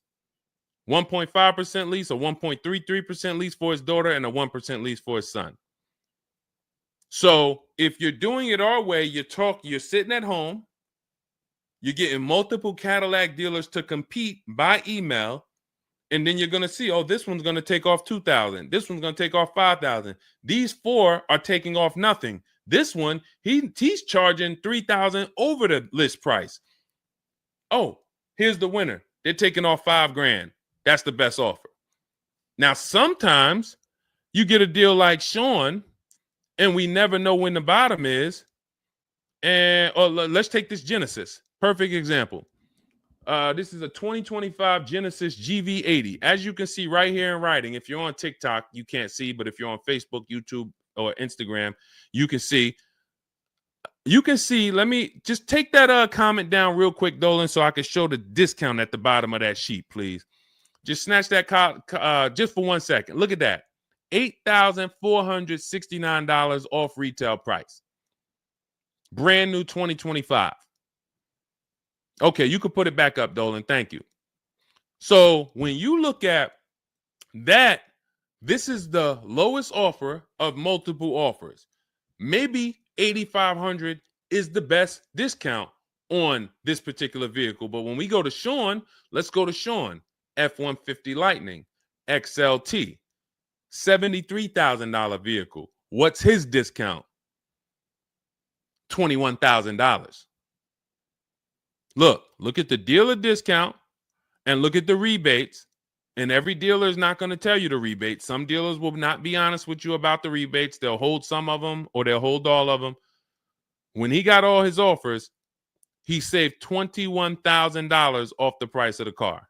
1.5% lease, a 1.33% lease for his daughter, and a 1% lease for his son. So if you're doing it our way, you're sitting at home, you're getting multiple Cadillac dealers to compete by email, and then you're going to see, oh, this one's going to take off $2,000. This one's going to take off $5,000. These 4 are taking off nothing. This one, he's charging $3,000 over the list price. Oh, here's the winner. They're taking off $5,000. That's the best offer. Now, sometimes you get a deal like Sean, and we never know when the bottom is. And let's take this Genesis. Perfect example. This is a 2025 Genesis GV80. As you can see right here in writing, if you're on TikTok, you can't see, but if you're on Facebook, YouTube, or Instagram, you can see. You can see, let me just take that comment down real quick, Dolan, so I can show the discount at the bottom of that sheet, please. Just snatch that just for 1 second. Look at that. $8,469 off retail price. Brand new 2025. Okay, you could put it back up, Dolan. Thank you. So when you look at that, this is the lowest offer of multiple offers. Maybe $8,500 is the best discount on this particular vehicle. But when we go to Sean, let's go to Sean. F-150 Lightning XLT, $73,000 vehicle. What's his discount? $21,000. Look at the dealer discount and look at the rebates. And every dealer is not going to tell you the rebates. Some dealers will not be honest with you about the rebates. They'll hold some of them or they'll hold all of them. When he got all his offers, he saved $21,000 off the price of the car.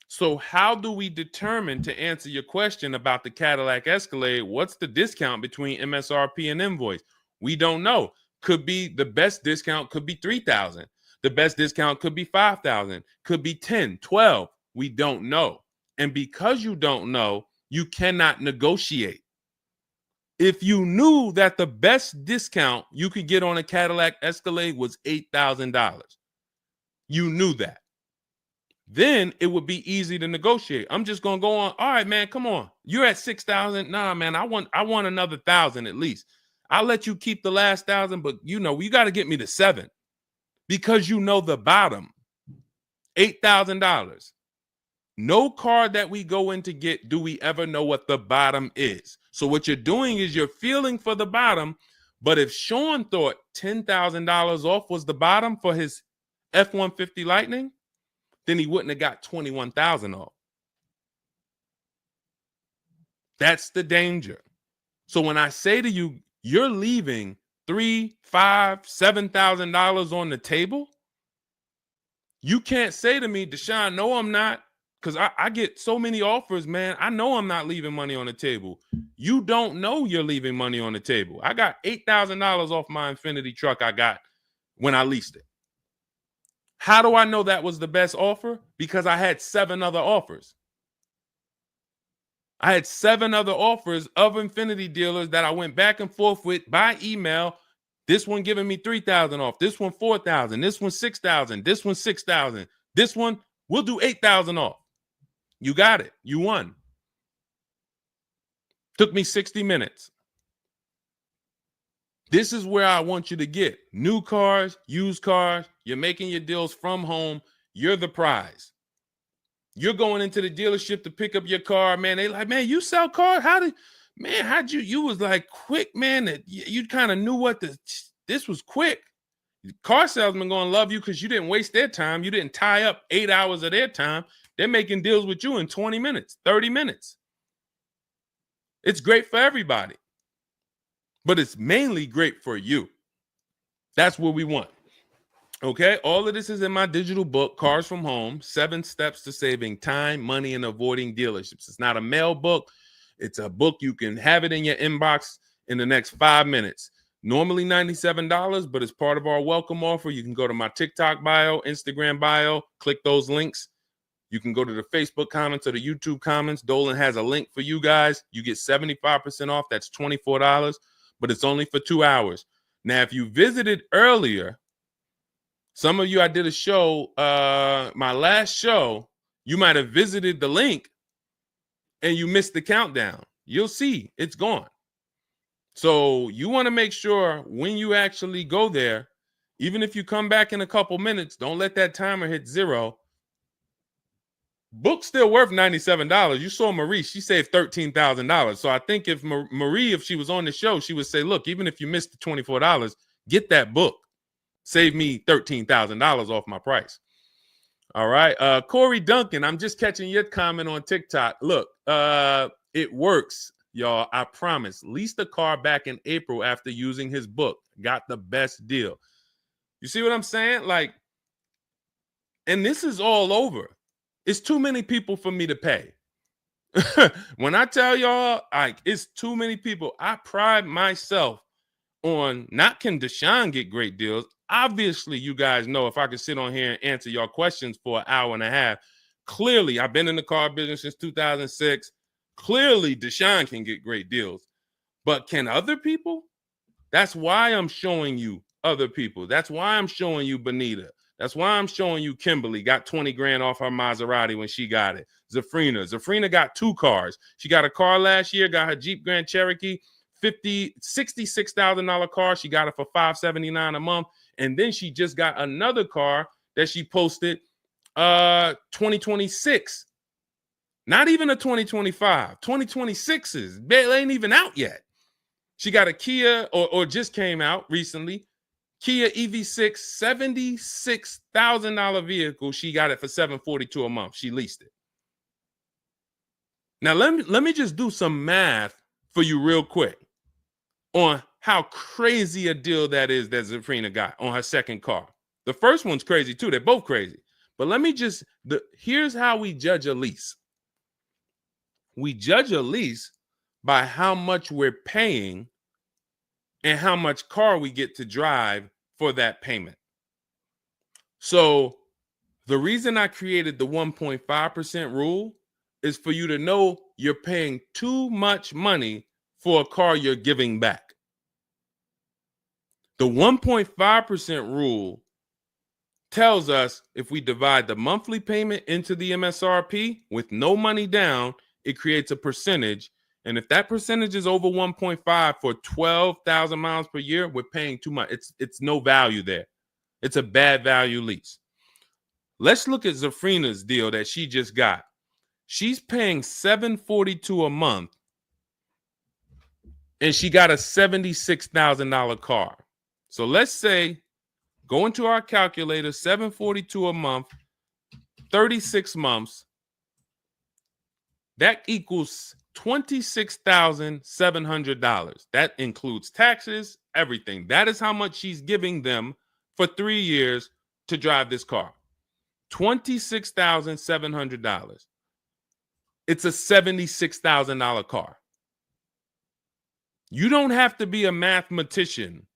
So how do we determine, to answer your question about the Cadillac Escalade, what's the discount between MSRP and invoice? We don't know. Could be the best discount could be $3,000. The best discount could be $5,000, could be $10,000, $12,000. We don't know. And because you don't know, you cannot negotiate. If you knew that the best discount you could get on a Cadillac Escalade was $8,000, you knew that, then it would be easy to negotiate. I'm just going to go on. All right, man, come on. You're at $6,000. Nah, man, I want another $1,000 at least. I'll let you keep the last $1,000, but you got to get me to $7,000 because you know the bottom, $8,000. No car that we go in to get do we ever know what the bottom is. So what you're doing is you're feeling for the bottom. But if Sean thought $10,000 off was the bottom for his F-150 Lightning, then he wouldn't have got $21,000 off. That's the danger. So when I say to you, you're leaving $3,000, $5,000, $7,000 on the table, you can't say to me, Deshone, no, I'm not. Because I get so many offers, man. I know I'm not leaving money on the table. You don't know you're leaving money on the table. I got $8,000 off my Infiniti truck I got when I leased it. How do I know that was the best offer? Because I had 7 other offers. I had 7 other offers of Infiniti dealers that I went back and forth with by email. This one giving me $3,000 off. This one $4,000. This one $6,000. This one $6,000. This one, we'll do $8,000 off. You got it. You won. Took me 60 minutes. This is where I want you to get new cars, used cars. You're making your deals from home. You're the prize. You're going into the dealership to pick up your car, man. They like, man, you sell cars? How'd you was like quick, man, that you kind of knew what this was quick. Car salesmen going to love you because you didn't waste their time. You didn't tie up 8 hours of their time. They're making deals with you in 20 minutes, 30 minutes. It's great for everybody, but it's mainly great for you. That's what we want. Okay, all of this is in my digital book, Cars from Home, 7 Steps to Saving Time, Money, and Avoiding Dealerships. It's not a mail book. It's a book. You can have it in your inbox in the next 5 minutes. Normally $97, but as part of our welcome offer, you can go to my TikTok bio, Instagram bio, click those links. You can go to the Facebook comments or the YouTube comments. Dolan has a link for you guys. You get 75% off. That's $24, but it's only for 2 hours. Now, if you visited earlier, some of you, I did a show, my last show, you might have visited the link and you missed the countdown. You'll see it's gone. So you want to make sure when you actually go there, even if you come back in a couple minutes, don't let that timer hit 0. Book's still worth $97. You saw Marie, she saved $13,000. So I think if Marie, if she was on the show, she would say, look, even if you missed the $24, get that book. Save me $13,000 off my price. All right. Corey Duncan, I'm just catching your comment on TikTok. Look, it works, y'all. I promise. Leased a car back in April after using his book. Got the best deal. You see what I'm saying? Like, and this is all over. It's too many people for me to pay. When I tell y'all, like, it's too many people. I pride myself on not can Deshone get great deals. Obviously, you guys know if I could sit on here and answer your questions for an hour and a half. Clearly, I've been in the car business since 2006. Clearly, Deshone can get great deals. But can other people? That's why I'm showing you other people. That's why I'm showing you Benita. That's why I'm showing you Kimberly got 20 grand off her Maserati when she got it. Zafrina got 2 cars. She got a car last year, got her Jeep Grand Cherokee, $66,000 car. She got it for $579 a month. And then she just got another car that she posted 2026. Not even a 2025. 2026s. They ain't even out yet. She got a Kia or just came out recently. Kia EV6, $76,000 vehicle. She got it for $742 a month. She leased it. Now let me just do some math for you real quick on how crazy a deal that is that Zafrina got on her second car. The first one's crazy too. They're both crazy. But let me just, here's how we judge a lease. We judge a lease by how much we're paying and how much car we get to drive for that payment. So the reason I created the 1.5% rule is for you to know you're paying too much money for a car you're giving back. The 1.5% rule tells us if we divide the monthly payment into the MSRP with no money down, it creates a percentage. And if that percentage is over 1.5 for 12,000 miles per year, we're paying too much. It's no value there. It's a bad value lease. Let's look at Zafrina's deal that she just got. She's paying $742 a month, and she got a $76,000 car. So let's say, go into our calculator, $742 a month, 36 months. That equals $26,700. That includes taxes, everything. That is how much she's giving them for 3 years to drive this car. $26,700. It's a $76,000 car. You don't have to be a mathematician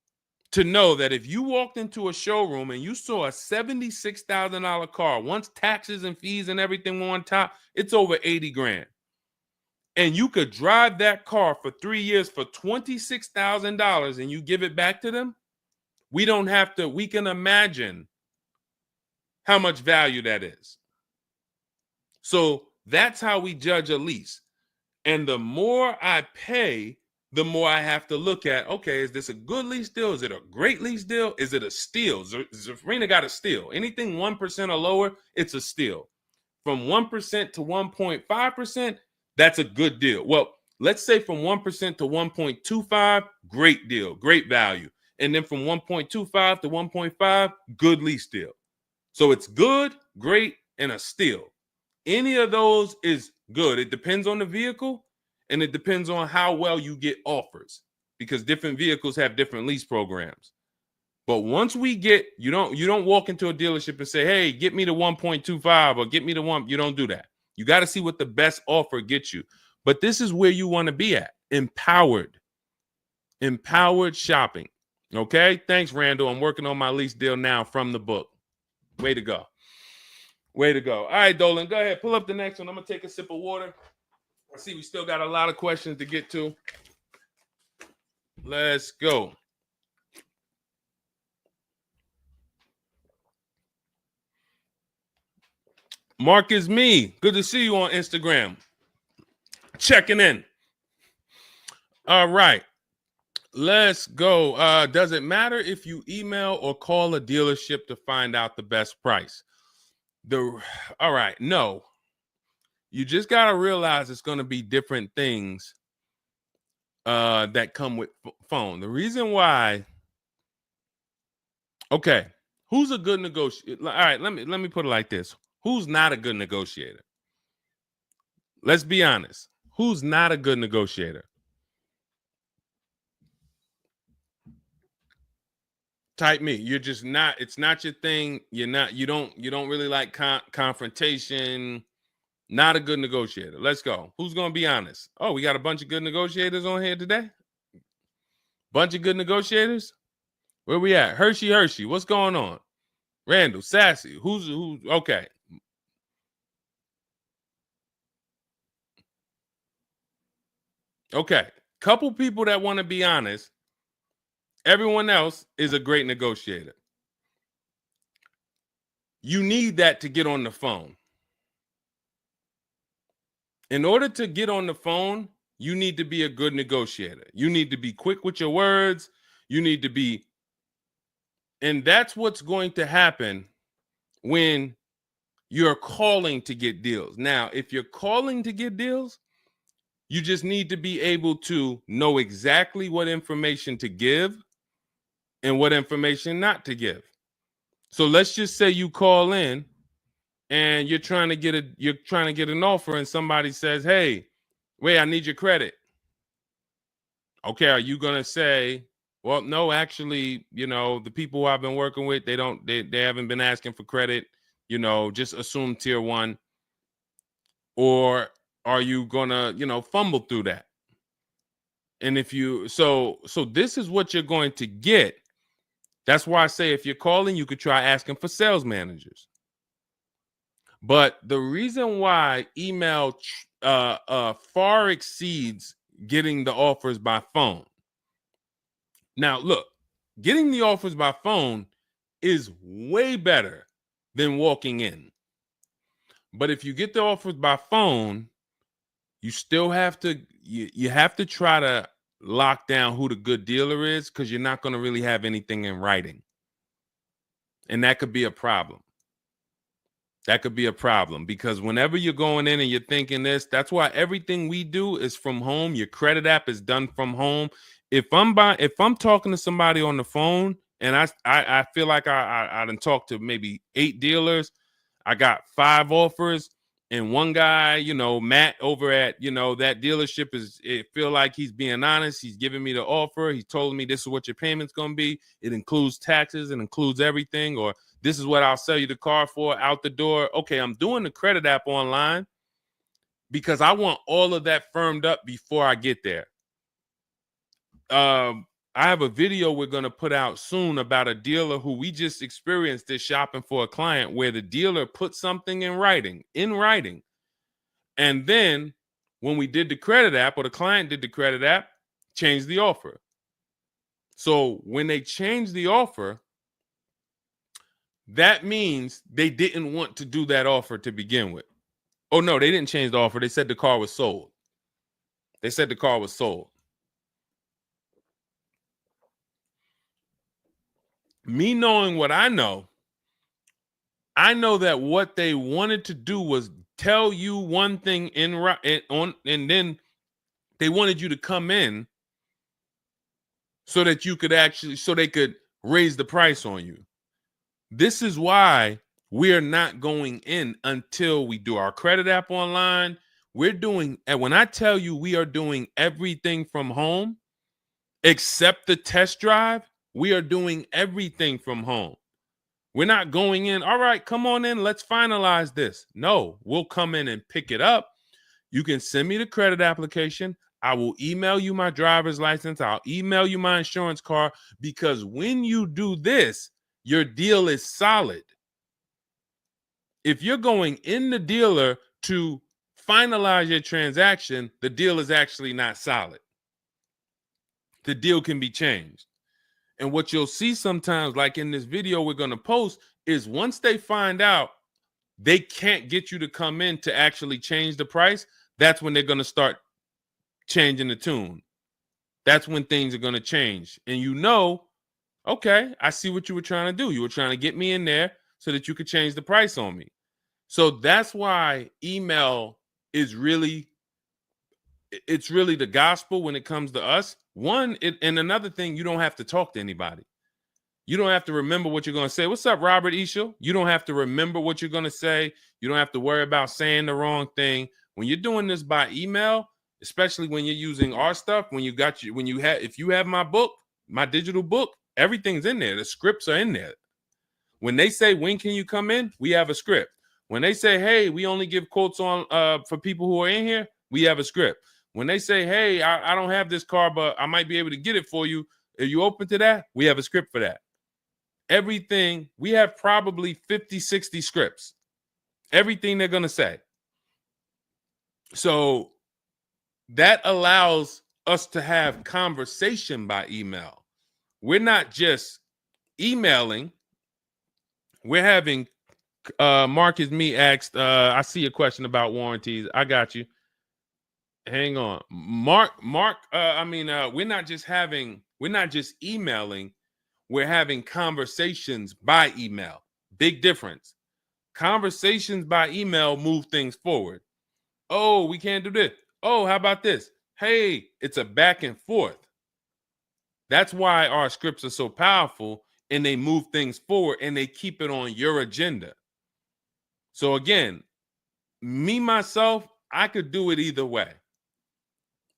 to know that if you walked into a showroom and you saw a $76,000 car, once taxes and fees and everything were on top, it's over 80 grand. And you could drive that car for 3 years for $26,000 and you give it back to them, we don't have to, we can imagine how much value that is. So that's how we judge a lease. And the more I pay, the more I have to look at, okay, is this a good lease deal? Is it a great lease deal? Is it a steal? Zafrina got a steal. Anything 1% or lower, it's a steal. From 1% to 1.5%, that's a good deal. Well, let's say from 1% to 1.25, great deal, great value. And then from 1.25 to 1.5, good lease deal. So it's good, great, and a steal. Any of those is good. It depends on the vehicle, and it depends on how well you get offers, because different vehicles have different lease programs. But once we get, you don't walk into a dealership and say, hey, get me the 1.25 or get me the one. You don't do that. You got to see what the best offer gets you. But this is where you want to be at. Empowered shopping. Okay. Thanks, Randall. I'm working on my lease deal now from the book. Way to go. Way to go. All right, Dolan, go ahead. Pull up the next one. I'm going to take a sip of water. I see we still got a lot of questions to get to. Let's go. Mark is me. Good to see you on Instagram. Checking in. All right. Let's go. Does it matter if you email or call a dealership to find out the best price? All right. No. You just got to realize it's going to be different things that come with phone. The reason why. Okay. Who's a good negotiator? All right. Let me put it like this. Who's not a good negotiator? Let's be honest. Who's not a good negotiator? Type me. You're just not. It's not your thing. You don't really like confrontation. Not a good negotiator. Let's go. Who's gonna be honest? Oh, we got a bunch of good negotiators on here today. Bunch of good negotiators. Where we at? Hershey. What's going on? Randall, Sassy. Who's okay? Okay. Couple people that want to be honest. Everyone else is a great negotiator. You need that to get on the phone. In order to get on the phone, you need to be a good negotiator. You need to be quick with your words. You need to be, and that's what's going to happen when you're calling to get deals. Now, if you're calling to get deals, you just need to be able to know exactly what information to give and what information not to give. So let's just say you call in and you're trying to get an offer, and somebody says, "Hey, wait, I need your credit." Okay, are you gonna say, "Well, no, actually, the people who I've been working with, they haven't been asking for credit. Just assume tier 1," or are you gonna, fumble through that? And if you so this is what you're going to get. That's why I say if you're calling, you could try asking for sales managers. But the reason why email far exceeds getting the offers by phone. Now, look, getting the offers by phone is way better than walking in. But if you get the offers by phone, you still have to you have to try to lock down who the good dealer is, because you're not going to really have anything in writing. And that could be a problem. That could be a problem, because whenever you're going in and you're thinking this, that's why everything we do is from home. Your credit app is done from home. If I'm talking to somebody on the phone and I feel like I done talked to maybe 8 dealers, I got 5 offers, and one guy, Matt over at, that dealership it feel like he's being honest. He's giving me the offer. He told me this is what your payment's going to be. It includes taxes. It includes everything. Or this is what I'll sell you the car for out the door. Okay, I'm doing the credit app online because I want all of that firmed up before I get there. I have a video we're going to put out soon about a dealer who we just experienced this shopping for a client, where the dealer put something in writing. And then when we did the credit app, or the client did the credit app, changed the offer. So when they changed the offer, that means they didn't want to do that offer to begin with. Oh, no, they didn't change the offer. They said the car was sold. Me knowing what I know that what they wanted to do was tell you one thing and then they wanted you to come in so that you could so they could raise the price on you. This is why we're not going in until we do our credit app online. And when I tell you we are doing everything from home, except the test drive, we are doing everything from home. We're not going in, all right, come on in, let's finalize this. No, we'll come in and pick it up. You can send me the credit application. I will email you my driver's license. I'll email you my insurance card, because when you do this, your deal is solid. If you're going in the dealer to finalize your transaction, the deal is actually not solid. The deal can be changed. And what you'll see sometimes, like in this video we're going to post, is once they find out they can't get you to come in to actually change the price, that's when they're going to start changing the tune. That's when things are going to change. And you know, okay, I see what you were trying to do. You were trying to get me in there so that you could change the price on me. So that's why email is really the gospel when it comes to us. And another thing, you don't have to talk to anybody. You don't have to remember what you're going to say. What's up, Robert Ishel? You don't have to remember what you're going to say. You don't have to worry about saying the wrong thing. When you're doing this by email, especially when you're using our stuff, if you have my book, my digital book, everything's in there. The scripts are in there. When they say, when can you come in? We have a script. When they say, hey, we only give quotes on for people who are in here, we have a script. When they say, hey, I don't have this car, but I might be able to get it for you. Are you open to that? We have a script for that. Everything, we have probably 50, 60 scripts. Everything they're going to say. So that allows us to have conversation by email. We're not just emailing. We're having, Marcus Me asked, I see a question about warranties. I got you. Hang on. Mark, we're not just emailing. We're having conversations by email. Big difference. Conversations by email move things forward. Oh, we can't do this. Oh, how about this? Hey, it's a back and forth. That's why our scripts are so powerful, and they move things forward and they keep it on your agenda. So again, me, myself, I could do it either way.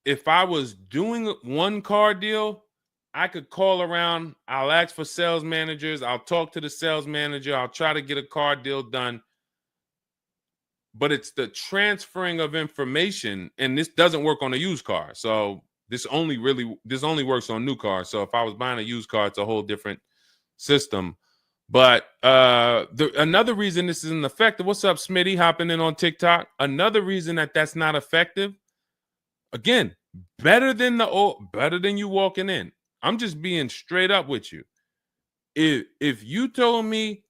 If I was doing one car deal, I could call around. I'll ask for sales managers. I'll talk to the sales manager. I'll try to get a car deal done. But it's the transferring of information, and this doesn't work on a used car. So this only works on new cars. So if I was buying a used car, it's a whole different system. But another reason this isn't effective. What's up, Smitty? Hopping in on TikTok. Another reason that's not effective. Again, better than you walking in. I'm just being straight up with you. If you told me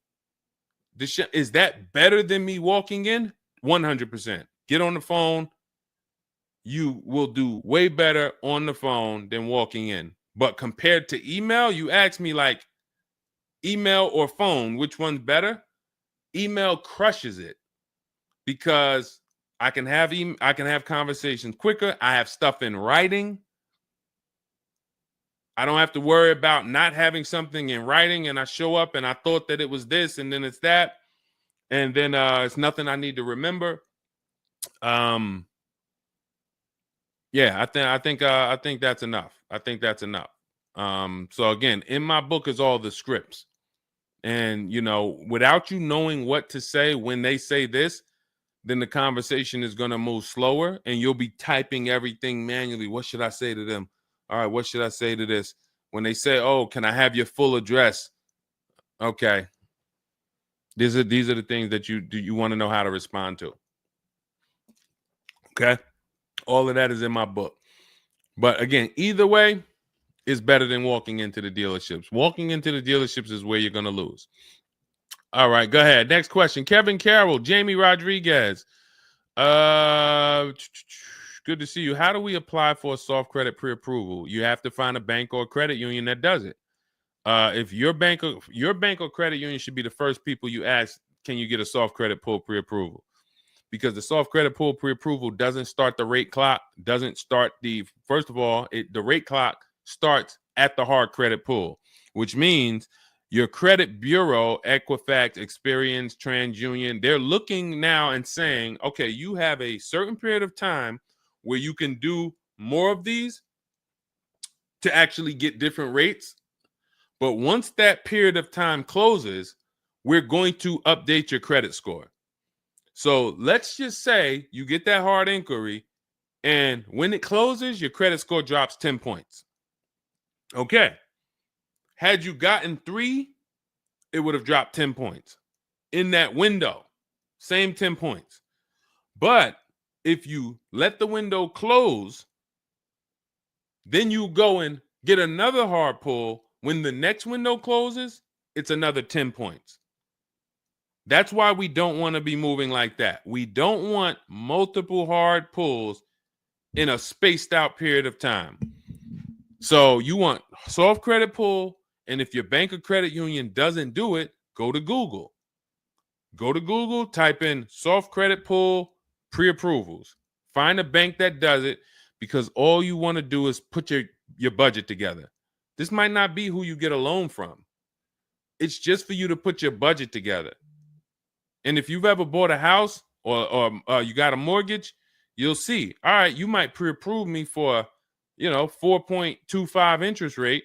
is that better than me walking in? 100%. Get on the phone. You will do way better on the phone than walking in. But compared to email, you ask me like email or phone, which one's better? Email crushes it because I can have conversations quicker. I have stuff in writing. I don't have to worry about not having something in writing, and I show up and I thought that it was this and then it's that, and then it's nothing I need to remember. Yeah, I think that's enough. I think that's enough. So again, in my book is all the scripts. And without you knowing what to say when they say this, then the conversation is going to move slower and you'll be typing everything manually. What should I say to them? All right, what should I say to this? When they say, "Oh, can I have your full address?" Okay. These are the things that you want to know how to respond to. Okay? All of that is in my book. But again, either way is better than walking into the dealerships. Walking into the dealerships is where you're going to lose. All right, go ahead. Next question. Kevin Carroll, Jamie Rodriguez. Good to see you. How do we apply for a soft credit pre-approval? You have to find a bank or a credit union that does it. If your bank or credit union should be the first people you ask, can you get a soft credit pull pre-approval? Because the soft credit pull pre-approval doesn't start the rate clock, doesn't start first of all, the rate clock starts at the hard credit pull, which means your credit bureau, Equifax, Experian, TransUnion, they're looking now and saying, okay, you have a certain period of time where you can do more of these to actually get different rates. But once that period of time closes, we're going to update your credit score. So let's just say you get that hard inquiry, and when it closes, your credit score drops 10 points. Okay. Had you gotten 3, it would have dropped 10 points. In that window, same 10 points. But if you let the window close, then you go and get another hard pull. When the next window closes, it's another 10 points. That's why we don't want to be moving like that. We don't want multiple hard pulls in a spaced out period of time. So you want soft credit pull, and if your bank or credit union doesn't do it, go to Google. Go to Google, type in soft credit pull pre-approvals. Find a bank that does it, because all you want to do is put your budget together. This might not be who you get a loan from. It's just for you to put your budget together. And if you've ever bought a house or you got a mortgage, you'll see, all right, you might pre-approve me for, 4.25 interest rate.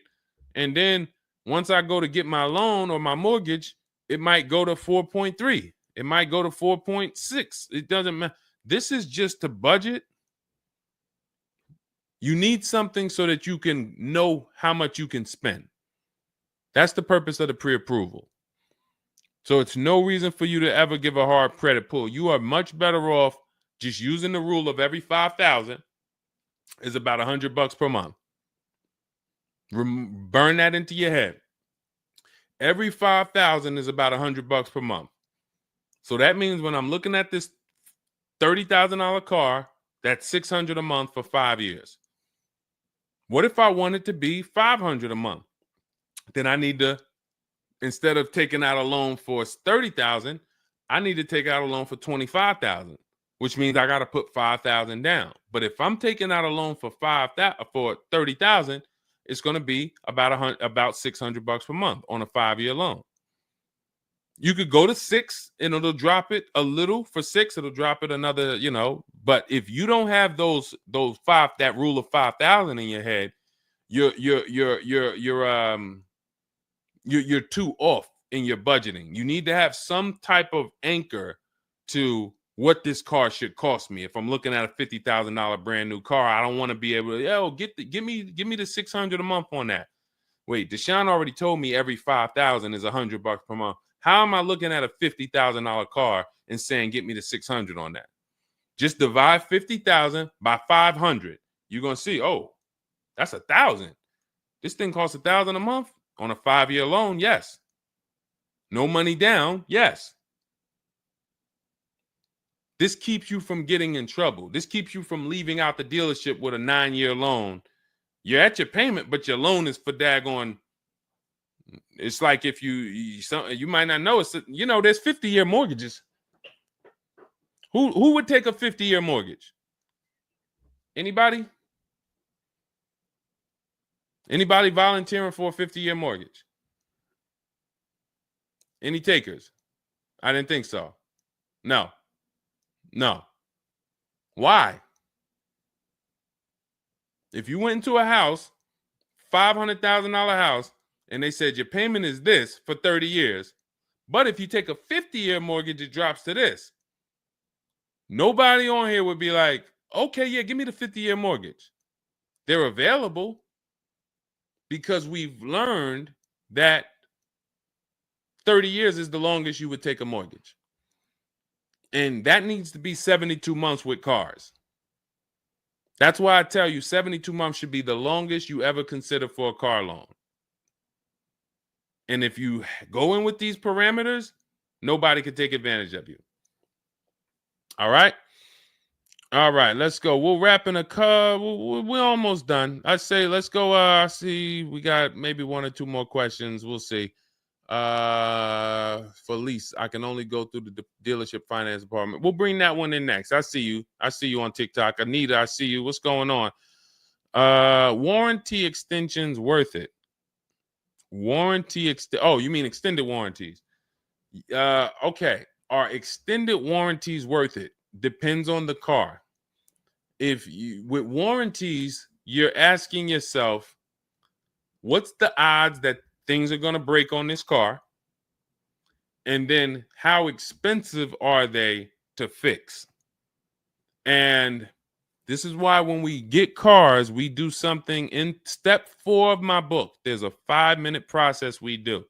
And then once I go to get my loan or my mortgage, it might go to 4.3. It might go to 4.6. It doesn't matter. This is just to budget. You need something so that you can know how much you can spend. That's the purpose of the pre-approval. So it's no reason for you to ever give a hard credit pull. You are much better off just using the rule of every 5,000 is about $100 per month. Burn that into your head. Every 5,000 is about $100 per month. So that means when I'm looking at this $30,000 car, that's $600 a month for 5 years. What if I want it to be $500 a month? Then I need to, instead of taking out a loan for $30,000, I need to take out a loan for $25,000, which means I got to put $5,000 down. But if I'm taking out a loan for $30,000, it's going to be about $600 per month on a 5-year loan. You could go to 6 and it'll drop it a little. For 6, it'll drop it another, But if you don't have that rule of 5,000 in your head, you're too off in your budgeting. You need to have some type of anchor to what this car should cost me. If I'm looking at a $50,000 brand new car, I don't want to be able to, give me the $600 a month on that. Wait, Deshone already told me every 5,000 is $100 per month. How am I looking at a $50,000 car and saying get me the 600 on that? Just divide 50,000 by 500. You're gonna see, oh, that's 1,000. This thing costs 1,000 a month on a 5-year loan. Yes. No money down. Yes. This keeps you from getting in trouble. This keeps you from leaving out the dealership with a 9-year loan. You're at your payment, but your loan is for daggone. It's like if you might not know, it's there's 50-year mortgages. Who would take a 50-year mortgage? Anybody? Anybody volunteering for a 50-year mortgage? Any takers? I didn't think so. No. Why? If you went into a house, $500,000 house, and they said your payment is this for 30 years, but if you take a 50-year mortgage, it drops to this. Nobody on here would be like, okay, yeah, give me the 50-year mortgage. They're available because we've learned that 30 years is the longest you would take a mortgage. And that needs to be 72 months with cars. That's why I tell you 72 months should be the longest you ever consider for a car loan. And if you go in with these parameters, nobody can take advantage of you. All right. All right, let's go. We'll wrap in a car. We're almost done. I say let's go. I see we got maybe one or two more questions. We'll see. For lease, I can only go through the dealership finance department. We'll bring that one in next. I see you. I see you on TikTok. Anita, I see you. What's going on? Warranty extensions worth it? Oh, you mean extended warranties? Okay. Are extended warranties worth it? Depends on the car. If you with warranties, you're asking yourself, what's the odds that things are going to break on this car? And then how expensive are they to fix? And this is why when we get cars, we do something in step 4 of my book. There's a 5-minute process we do.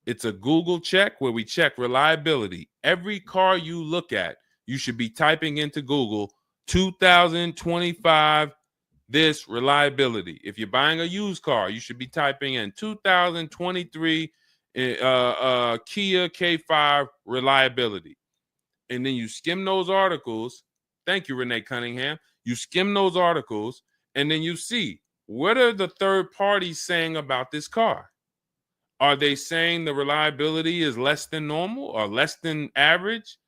It's a Google check where we check reliability. Every car you look at, you should be typing into Google 2025 this reliability. If you're buying a used car, you should be typing in 2023 Kia K5 reliability. And then you skim those articles. Thank you, Renee Cunningham. You skim those articles, and then you see, what are the third parties saying about this car? Are they saying the reliability is less than normal or less than average?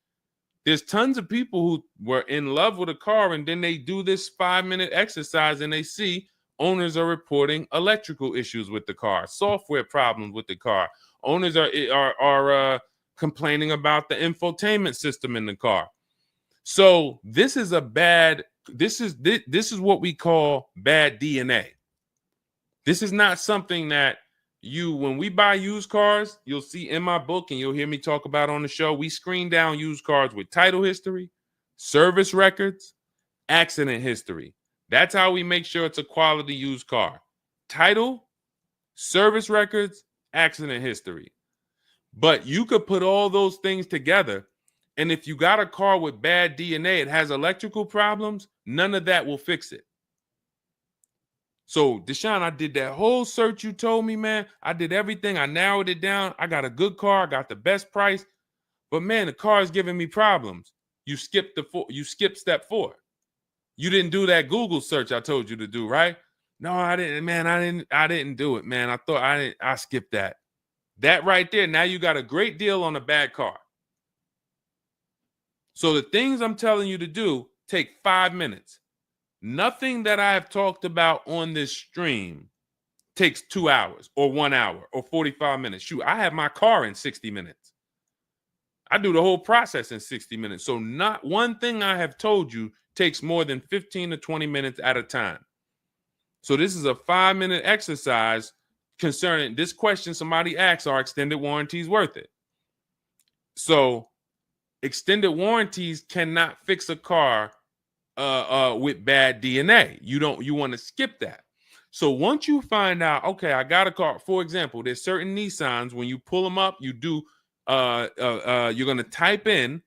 There's tons of people who were in love with a car, and then they do this 5-minute exercise and they see owners are reporting electrical issues with the car, software problems with the car. Owners are complaining about the infotainment system in the car. So this is what we call bad DNA. This is not something that when we buy used cars, you'll see in my book and you'll hear me talk about on the show. We screen down used cars with title history, service records, accident history. That's how we make sure it's a quality used car. Title, service records, accident history. But you could put all those things together, and if you got a car with bad DNA, it has electrical problems, none of that will fix it. So, Deshone, I did that whole search you told me, man. I did everything. I narrowed it down. I got a good car. I got the best price. But, man, the car is giving me problems. You skipped step 4. You didn't do that Google search I told you to do, right? No, I didn't, man. I didn't do it, man. I skipped that. That right there, now you got a great deal on a bad car. So the things I'm telling you to do take 5 minutes. Nothing that I have talked about on this stream takes 2 hours or 1 hour or 45 minutes. Shoot, I have my car in 60 minutes. I do the whole process in 60 minutes. So not one thing I have told you takes more than 15 to 20 minutes at a time. So this is a 5-minute exercise concerning this question somebody asks, are extended warranties worth it? So extended warranties cannot fix a car with bad DNA. You want to skip that. So once you find out, okay, I got a car. For example, there's certain Nissans, when you pull them up, you do you're going to type in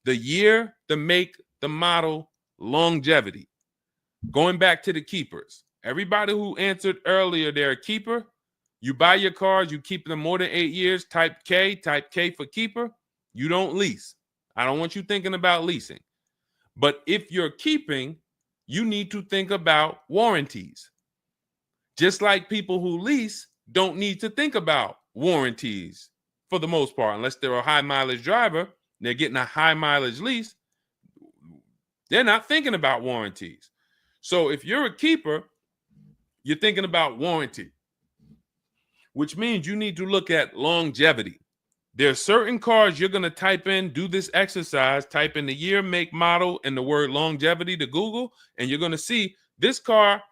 the year, the make, the model, longevity. Going back to the keepers. Everybody who answered earlier, they're a keeper. You buy your cars, you keep them more than 8 years, type K for keeper. You don't lease. I don't want you thinking about leasing. But if you're keeping, you need to think about warranties. Just like people who lease don't need to think about warranties for the most part, unless they're a high mileage driver, they're getting a high mileage lease, they're not thinking about warranties. So if you're a keeper, you're thinking about warranty, which means you need to look at longevity. There are certain cars you're going to type in, do this exercise, type in the year, make, model, and the word longevity to Google, and you're going to see this car,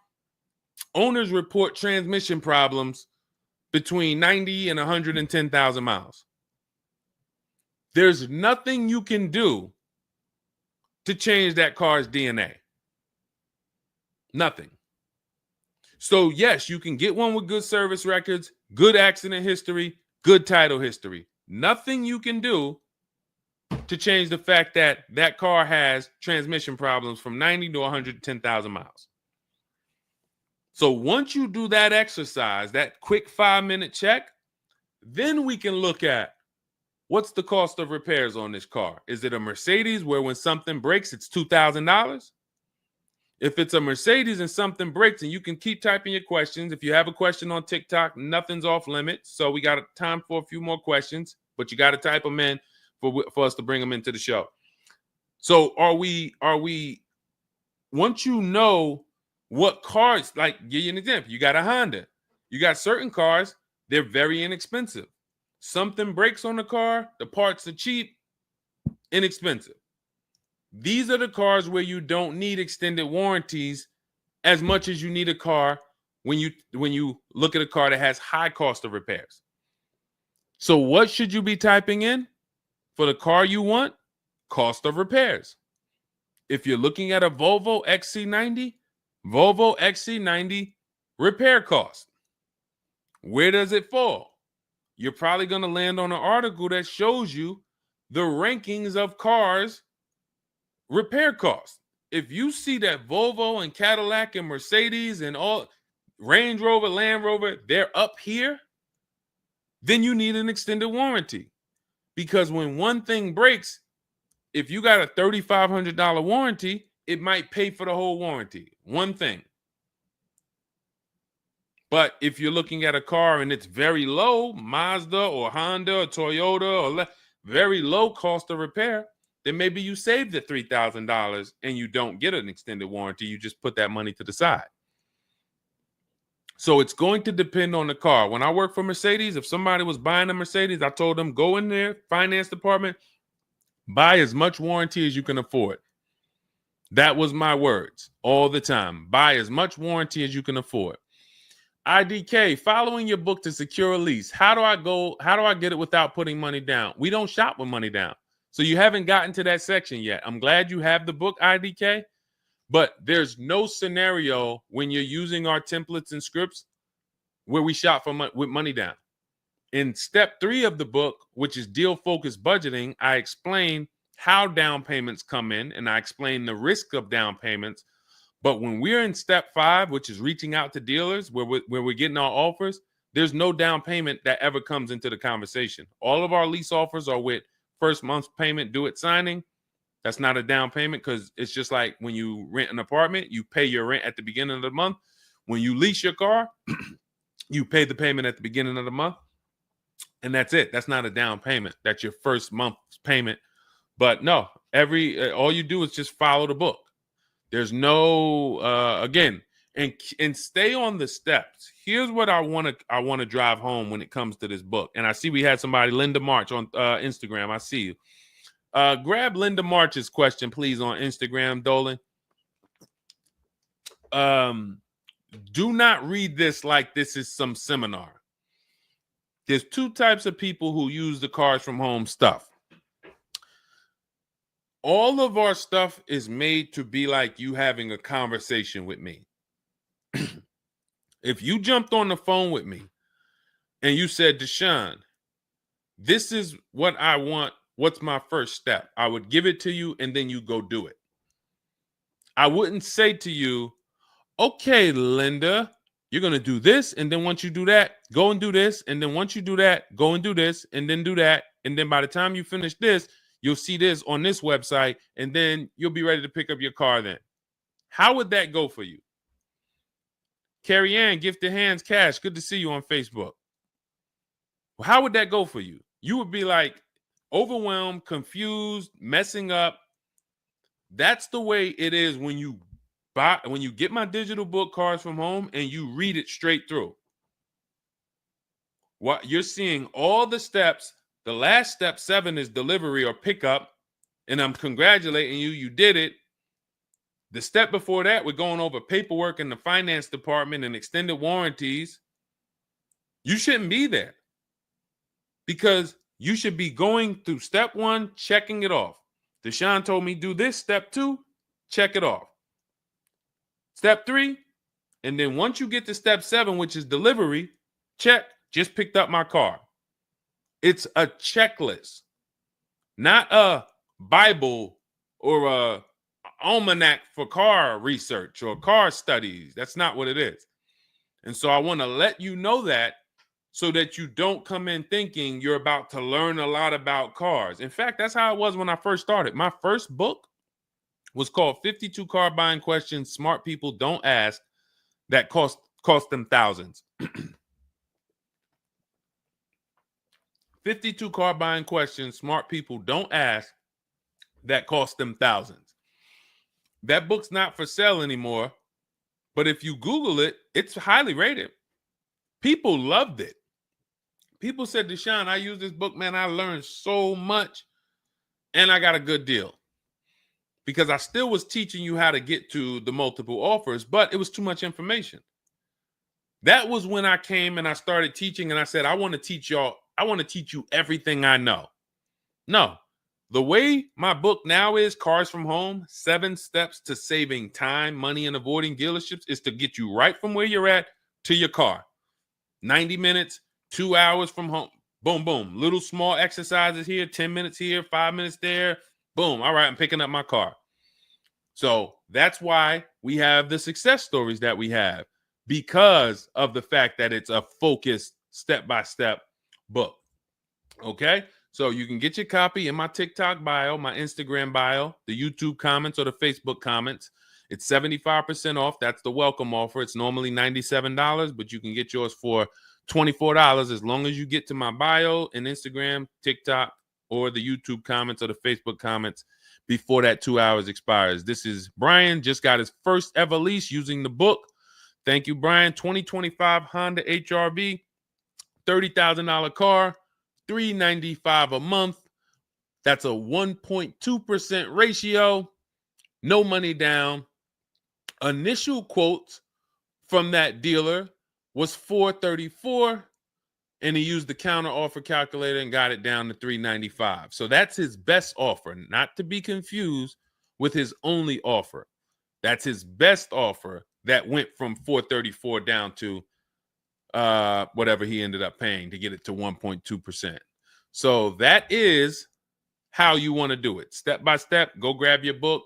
owners report transmission problems between 90 and 110,000 miles. There's nothing you can do to change that car's DNA. Nothing. So yes, you can get one with good service records, good accident history, good title history. Nothing you can do to change the fact that that car has transmission problems from 90 to 110,000 miles. So once you do that exercise, that quick 5-minute check, then we can look at what's the cost of repairs on this car? Is it a Mercedes where when something breaks, it's $2,000? If it's a Mercedes and something breaks, and you can keep typing your questions. If you have a question on TikTok, nothing's off limits. So we got time for a few more questions, but you got to type them in for us to bring them into the show. So are we, once you know what cars, like give you an example, you got a Honda, you got certain cars, they're very inexpensive. Something breaks on the car, the parts are cheap, inexpensive. These are the cars where you don't need extended warranties as much as you need a car when you look at a car that has high cost of repairs. So what should you be typing in for the car you want? Cost of repairs. If you're looking at a Volvo XC90, Volvo XC90 repair cost. Where does it fall? You're probably going to land on an article that shows you the rankings of cars repair costs. If you see that Volvo and Cadillac and Mercedes and all Range Rover, Land Rover, they're up here, then you need an extended warranty. Because when one thing breaks, if you got a $3,500 warranty, it might pay for the whole warranty. One thing. But if you're looking at a car and it's very low, Mazda or Honda or Toyota or very low cost of repair, then maybe you save the $3,000 and you don't get an extended warranty. You just put that money to the side. So it's going to depend on the car. When I worked for Mercedes, if somebody was buying a Mercedes, I told them, go in there, finance department, buy as much warranty as you can afford. That was my words all the time. Buy as much warranty as you can afford. IDK, following your book to secure a lease. How do I get it without putting money down? We don't shop with money down. So you haven't gotten to that section yet. I'm glad you have the book, IDK, but there's no scenario when you're using our templates and scripts where we shop for with money down. In step 3 of the book, which is deal focused budgeting, I explain how down payments come in and I explain the risk of down payments. But when we're in step 5, which is reaching out to dealers where we're getting our offers, there's no down payment that ever comes into the conversation. All of our lease offers are with first month's payment due at signing. That's not a down payment because it's just like when you rent an apartment, you pay your rent at the beginning of the month. When you lease your car, you pay the payment at the beginning of the month. And that's it. That's not a down payment. That's your first month's payment. But no, all you do is just follow the book. There's no again, and stay on the steps. Here's what I want to drive home when it comes to this book. And I see we had somebody, Linda March, on Instagram. I see you. Grab Linda March's question, please, on Instagram, Dolan. Do not read this like this is some seminar. There's 2 types of people who use the Cars from Home stuff. All of our stuff is made to be like you having a conversation with me. If you jumped on the phone with me and you said, Deshone, this is what I want. What's my first step? I would give it to you and then you go do it. I wouldn't say to you, okay, Linda, you're going to do this. And then once you do that, go and do this. And then once you do that, go and do this and then do that. And then by the time you finish this, you'll see this on this website and then you'll be ready to pick up your car then. How would that go for you? Carrie Ann, Gifted Hands Cash, good to see you on Facebook. Well, how would that go for you? You would be like overwhelmed, confused, messing up. That's the way it is when you get my digital book, Cars from Home, and you read it straight through. What you're seeing all the steps. The last step 7 is delivery or pickup, and I'm congratulating you. You did it. The step before that, we're going over paperwork in the finance department and extended warranties. You shouldn't be there because you should be going through step 1, checking it off. Deshone told me do this. Step 2, check it off. Step 3, and then once you get to step 7, which is delivery, check, just picked up my car. It's a checklist, not a Bible or a almanac for car research or car studies. That's not what it is. And so I want to let you know that so that you don't come in thinking you're about to learn a lot about cars. In fact, that's how it was when I first started. My first book was called 52 Car Buying Questions Smart People Don't Ask that cost them thousands. 52 car buying questions smart people don't ask that cost them thousands. That book's not for sale anymore, but if you Google it, it's highly rated. People loved it. People said, Deshone, I use this book, man. I learned so much and I got a good deal. Because I still was teaching you how to get to the multiple offers, but it was too much information. That was when I came and I started teaching and I said, I want to teach you everything I know. No, the way my book now is, Cars from Home, 7 Steps to Saving Time, Money, and Avoiding Dealerships, is to get you right from where you're at to your car. 90 minutes, 2 hours from home. Boom, boom. Little small exercises here, 10 minutes here, 5 minutes there. Boom. All right, I'm picking up my car. So that's why we have the success stories that we have, because of the fact that it's a focused step-by-step book. Okay? So you can get your copy in my TikTok bio, my Instagram bio, the YouTube comments, or the Facebook comments. It's 75% off. That's the welcome offer. It's normally $97, but you can get yours for $24 as long as you get to my bio and Instagram, TikTok, or the YouTube comments or the Facebook comments before that 2 hours expires. This is Brian, just got his first ever lease using the book. Thank you, Brian. 2025 Honda HRV, $30,000 car, $395 a month. That's a 1.2% ratio. No money down. Initial quotes from that dealer was $434, and he used the counter offer calculator and got it down to $395. So that's his best offer, not to be confused with his only offer. That's his best offer that went from $434 down to whatever he ended up paying to get it to 1.2%. So that is how you want to do it. Step by step, go grab your book.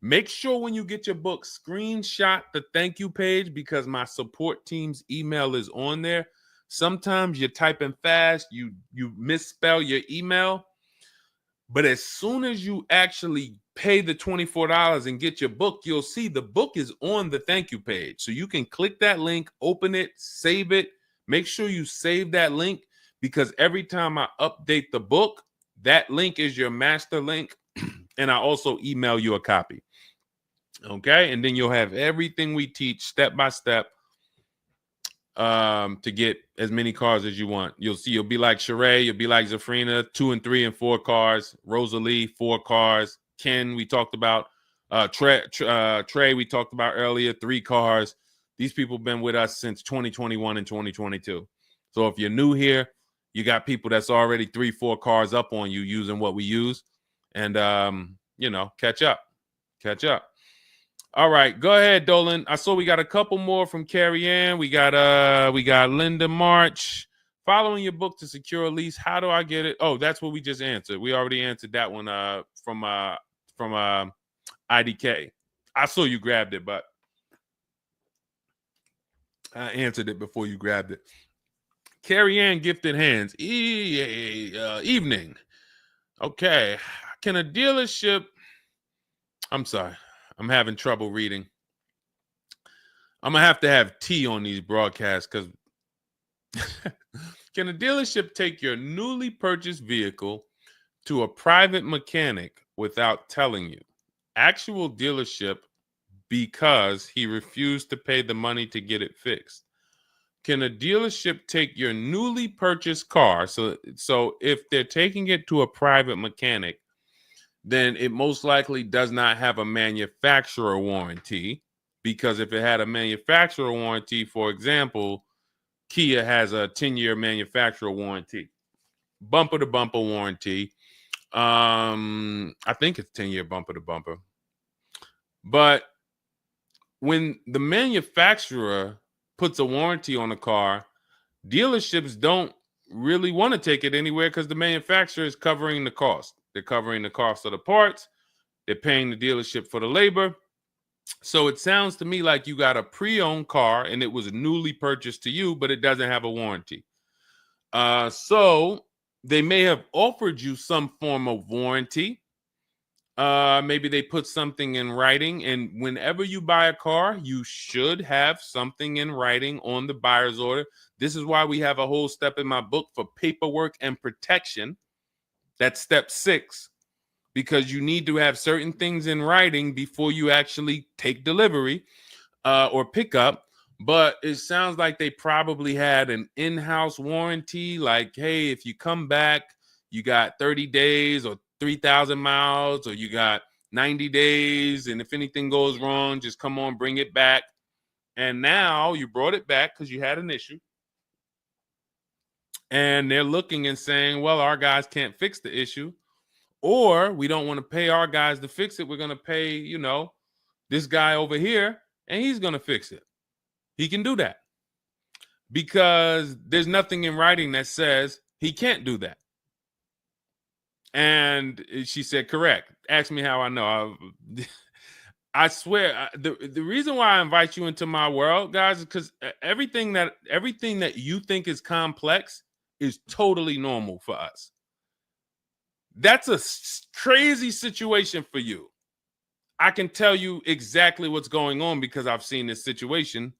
Make sure when you get your book, screenshot the thank you page, because my support team's email is on there. Sometimes you're typing fast, you misspell your email, but as soon as you actually pay the $24 and get your book, you'll see the book is on the thank you page. So you can click that link, open it, save it. Make sure you save that link, because every time I update the book, that link is your master link, and I also email you a copy. Okay, and then you'll have everything we teach step by step to get as many cars as you want. You'll see, you'll be like Sheree, you'll be like Zafrina, 2 and 3 and 4 cars. Rosalie, 4 cars. Ken, we talked about. Trey, we talked about earlier, 3 cars. These people have been with us since 2021 and 2022. So if you're new here, you got people that's already 3, 4 cars up on you using what we use. And, catch up. All right, go ahead, Dolan. I saw we got a couple more from Carrie Ann. We got Linda March. Following your book to secure a lease, how do I get it? Oh, that's what we just answered. We already answered that one from IDK. I saw you grabbed it, but I answered it before you grabbed it. Carrie Ann Gifted Hands. Evening. Okay. Can a dealership... I'm sorry. I'm having trouble reading. I'm going to have tea on these broadcasts, because can a dealership take your newly purchased vehicle to a private mechanic without telling you? Actual dealership, because he refused to pay the money to get it fixed. Can a dealership take your newly purchased car? So if they're taking it to a private mechanic, then it most likely does not have a manufacturer warranty, because if it had a manufacturer warranty, for example, Kia has a 10-year manufacturer warranty, bumper-to-bumper warranty. I think it's 10-year bumper-to-bumper. But when the manufacturer puts a warranty on a car, dealerships don't really want to take it anywhere, because the manufacturer is covering the cost. They're covering the cost of the parts. They're paying the dealership for the labor. So it sounds to me like you got a pre-owned car and it was newly purchased to you, but it doesn't have a warranty. So they may have offered you some form of warranty. Maybe they put something in writing, and whenever you buy a car, you should have something in writing on the buyer's order. This is why we have a whole step in my book for paperwork and protection. That's step 6, because you need to have certain things in writing before you actually take delivery or pick up. But it sounds like they probably had an in-house warranty, like, hey, if you come back, you got 30 days or 3,000 miles, or you got 90 days, and if anything goes wrong, just come on, bring it back. And now you brought it back because you had an issue, and they're looking and saying, well, our guys can't fix the issue, or we don't want to pay our guys to fix it. We're going to pay, this guy over here, and he's going to fix it. He can do that because there's nothing in writing that says he can't do that. And she said, correct. Ask me how I know. I swear, the reason why I invite you into my world, guys, is because everything that you think is complex is totally normal for us. That's a crazy situation for you. I can tell you exactly what's going on because I've seen this situation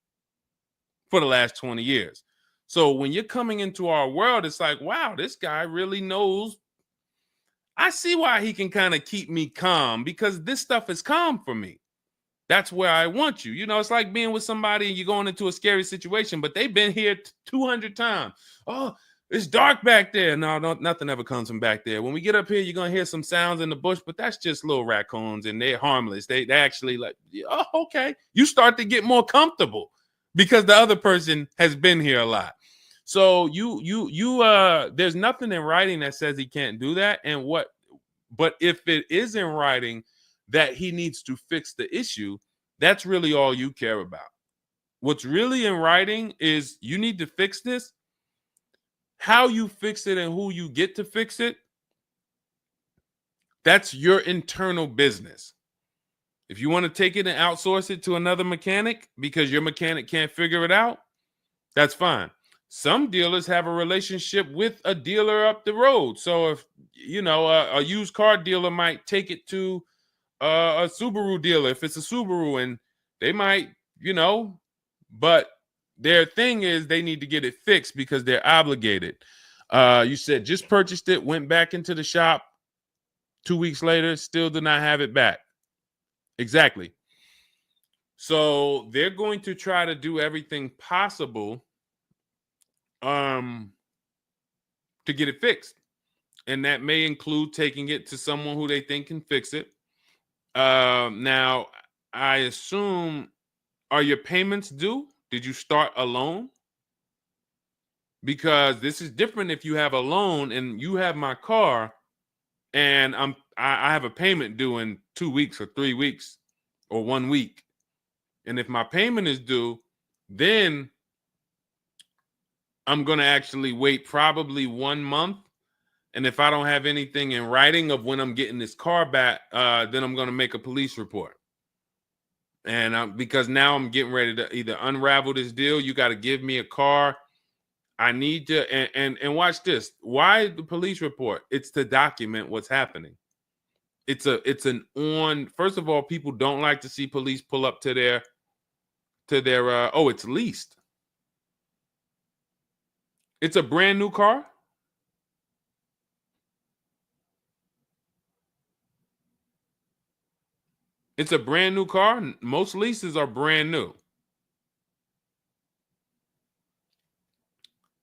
for the last 20 years. So when you're coming into our world, it's like, wow, this guy really knows. I see why he can kind of keep me calm, because this stuff is calm for me. That's where I want you. It's like being with somebody and you're going into a scary situation, but they've been here 200 times. Oh, it's dark back there. No, nothing ever comes from back there. When we get up here, you're going to hear some sounds in the bush, but that's just little raccoons and they're harmless. They actually like, oh, okay. You start to get more comfortable because the other person has been here a lot. So there's nothing in writing that says he can't do that. But if it is in writing that he needs to fix the issue, that's really all you care about. What's really in writing is you need to fix this. How you fix it and who you get to fix it, that's your internal business. If you want to take it and outsource it to another mechanic because your mechanic can't figure it out, that's fine. Some dealers have a relationship with a dealer up the road. So if, a used car dealer might take it to a Subaru dealer if it's a Subaru, and they might, but their thing is they need to get it fixed because they're obligated. You said just purchased it, went back into the shop 2 weeks later, still did not have it back. Exactly. So they're going to try to do everything possible to get it fixed. And that may include taking it to someone who they think can fix it. Now, I assume, are your payments due? Did you start a loan? Because this is different if you have a loan and you have my car and I have a payment due in 2 weeks or 3 weeks or 1 week. And if my payment is due, then I'm going to actually wait probably 1 month. And if I don't have anything in writing of when I'm getting this car back, then I'm going to make a police report. And because now I'm getting ready to either unravel this deal, you got to give me a car. I need to, and watch this. Why the police report? It's to document what's happening. First of all, people don't like to see police pull up to their, it's leased. It's a brand new car. It's a brand new car. Most leases are brand new.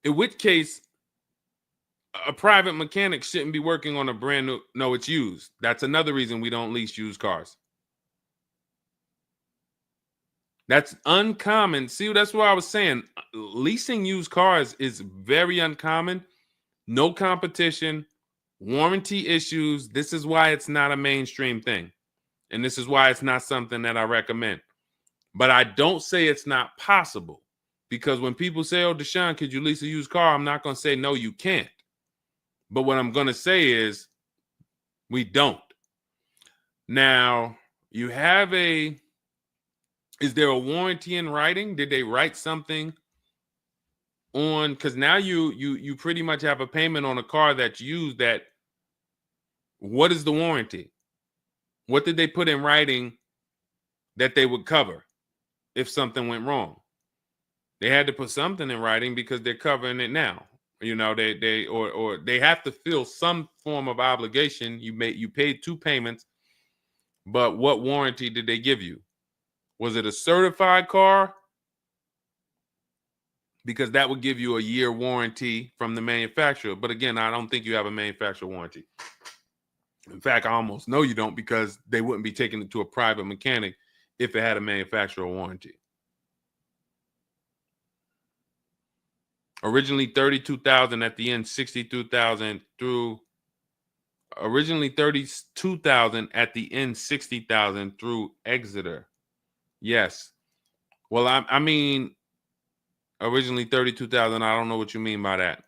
In which case, a private mechanic shouldn't be working on a brand new. No, it's used. That's another reason we don't lease used cars. That's uncommon. See, that's what I was saying. Leasing used cars is very uncommon. No competition, warranty issues. This is why it's not a mainstream thing. And this is why it's not something that I recommend. But I don't say it's not possible. Because when people say, oh, Deshone, could you lease a used car? I'm not going to say, no, you can't. But what I'm going to say is we don't. Now, you have is there a warranty in writing? Did they write something on, because now you pretty much have a payment on a car that's used. That what is the warranty? What did they put in writing that they would cover if something went wrong? They had to put something in writing because they're covering it now. You know, or they have to fill some form of obligation. You paid 2 payments, but what warranty did they give you? Was it a certified car? Because that would give you a year warranty from the manufacturer. But again, I don't think you have a manufacturer warranty. In fact, I almost know you don't, because they wouldn't be taking it to a private mechanic if it had a manufacturer warranty. Originally 32,000, at the end 62,000 through. Originally 32,000, at the end 60,000 through Exeter. Yes. Well, I mean, originally 32,000. I don't know what you mean by that.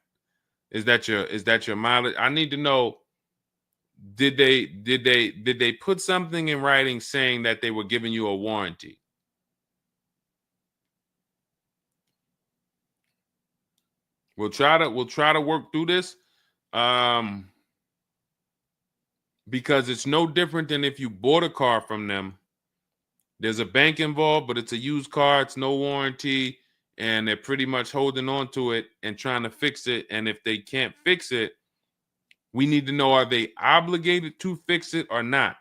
Is that your mileage? I need to know. Did they put something in writing saying that they were giving you a warranty? We'll try to work through this, because it's no different than if you bought a car from them. There's a bank involved, but it's a used car. It's no warranty, and they're pretty much holding on to it and trying to fix it. And if they can't fix it, we need to know, are they obligated to fix it or not?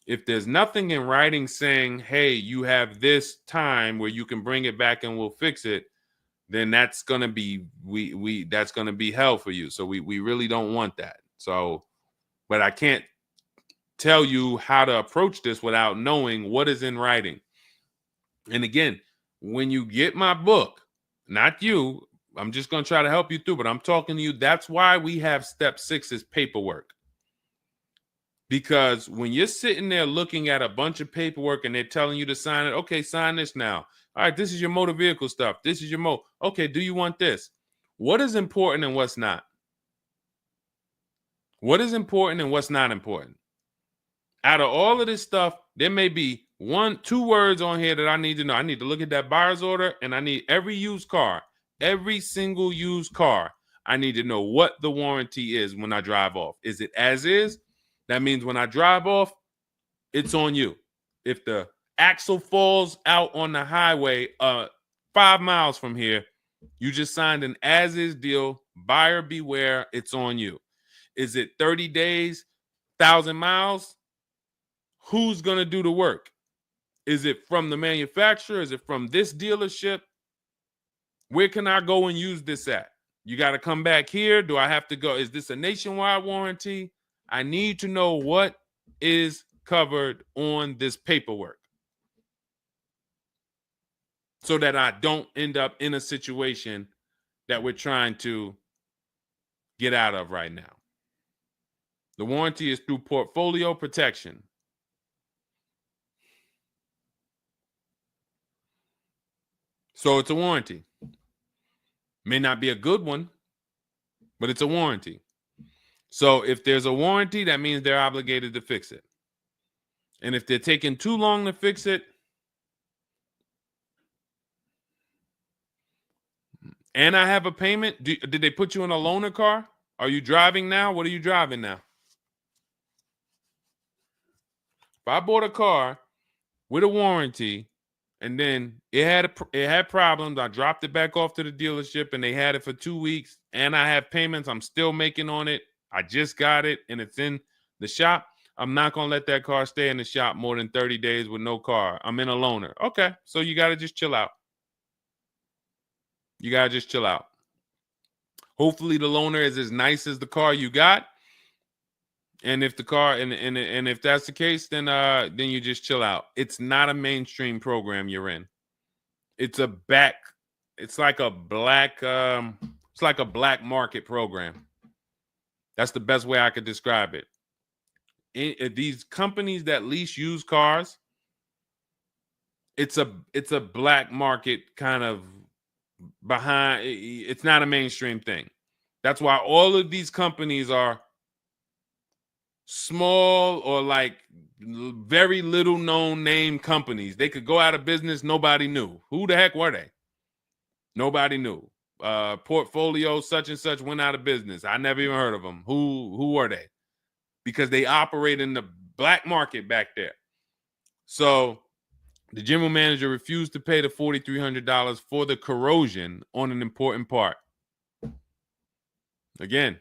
If there's nothing in writing saying, hey, you have this time where you can bring it back and we'll fix it, then that's gonna be that's gonna be hell for you. So we really don't want that. So, but I can't tell you how to approach this without knowing what is in writing. And again, when you get my book, not you, I'm just gonna try to help you through, but I'm talking to you. That's why we have step 6 is paperwork. Because when you're sitting there looking at a bunch of paperwork and they're telling you to sign it, okay, sign this now. All right, this is your motor vehicle stuff. This is your okay, do you want this? What is important and what's not? What is important and what's not important? Out of all of this stuff, there may be 1-2 words on here that I need to know. I need to look at that buyer's order, and I need every used car, every single used car. I need to know what the warranty is when I drive off. Is it as is? That means when I drive off, it's on you. If the axle falls out on the highway 5 miles from here, you just signed an as-is deal. Buyer beware, it's on you. Is it 30 days, 1,000 miles? Who's going to do the work? Is it from the manufacturer? Is it from this dealership? Where can I go and use this at? You got to come back here. Do I have to go? Is this a nationwide warranty? I need to know what is covered on this paperwork so that I don't end up in a situation that we're trying to get out of right now. The warranty is through portfolio protection. So it's a warranty. May not be a good one, but it's a warranty. So if there's a warranty, that means they're obligated to fix it. And if they're taking too long to fix it, and I have a payment, did they put you in a loaner car? Are you driving now? What are you driving now? If I bought a car with a warranty and then it had problems, I dropped it back off to the dealership and they had it for 2 weeks, and I have payments I'm still making on it, I just got it and it's in the shop, I'm not going to let that car stay in the shop more than 30 days with no car. I'm in a loaner. Okay, so you got to just chill out. You got to just chill out. Hopefully the loaner is as nice as the car you got. And if the car and if that's the case, then you just chill out. It's not a mainstream program you're in. It's like a black market program. That's the best way I could describe it. These companies that lease used cars, it's a black market kind of behind. It's not a mainstream thing. That's why all of these companies are small or like very little known name companies. They could go out of business. Nobody knew. Who the heck were they? Nobody knew. portfolio such and such went out of business. I never even heard of them. Who are they? Because they operate in the black market back there. So the general manager refused to pay the $4,300 for the corrosion on an important part. Again,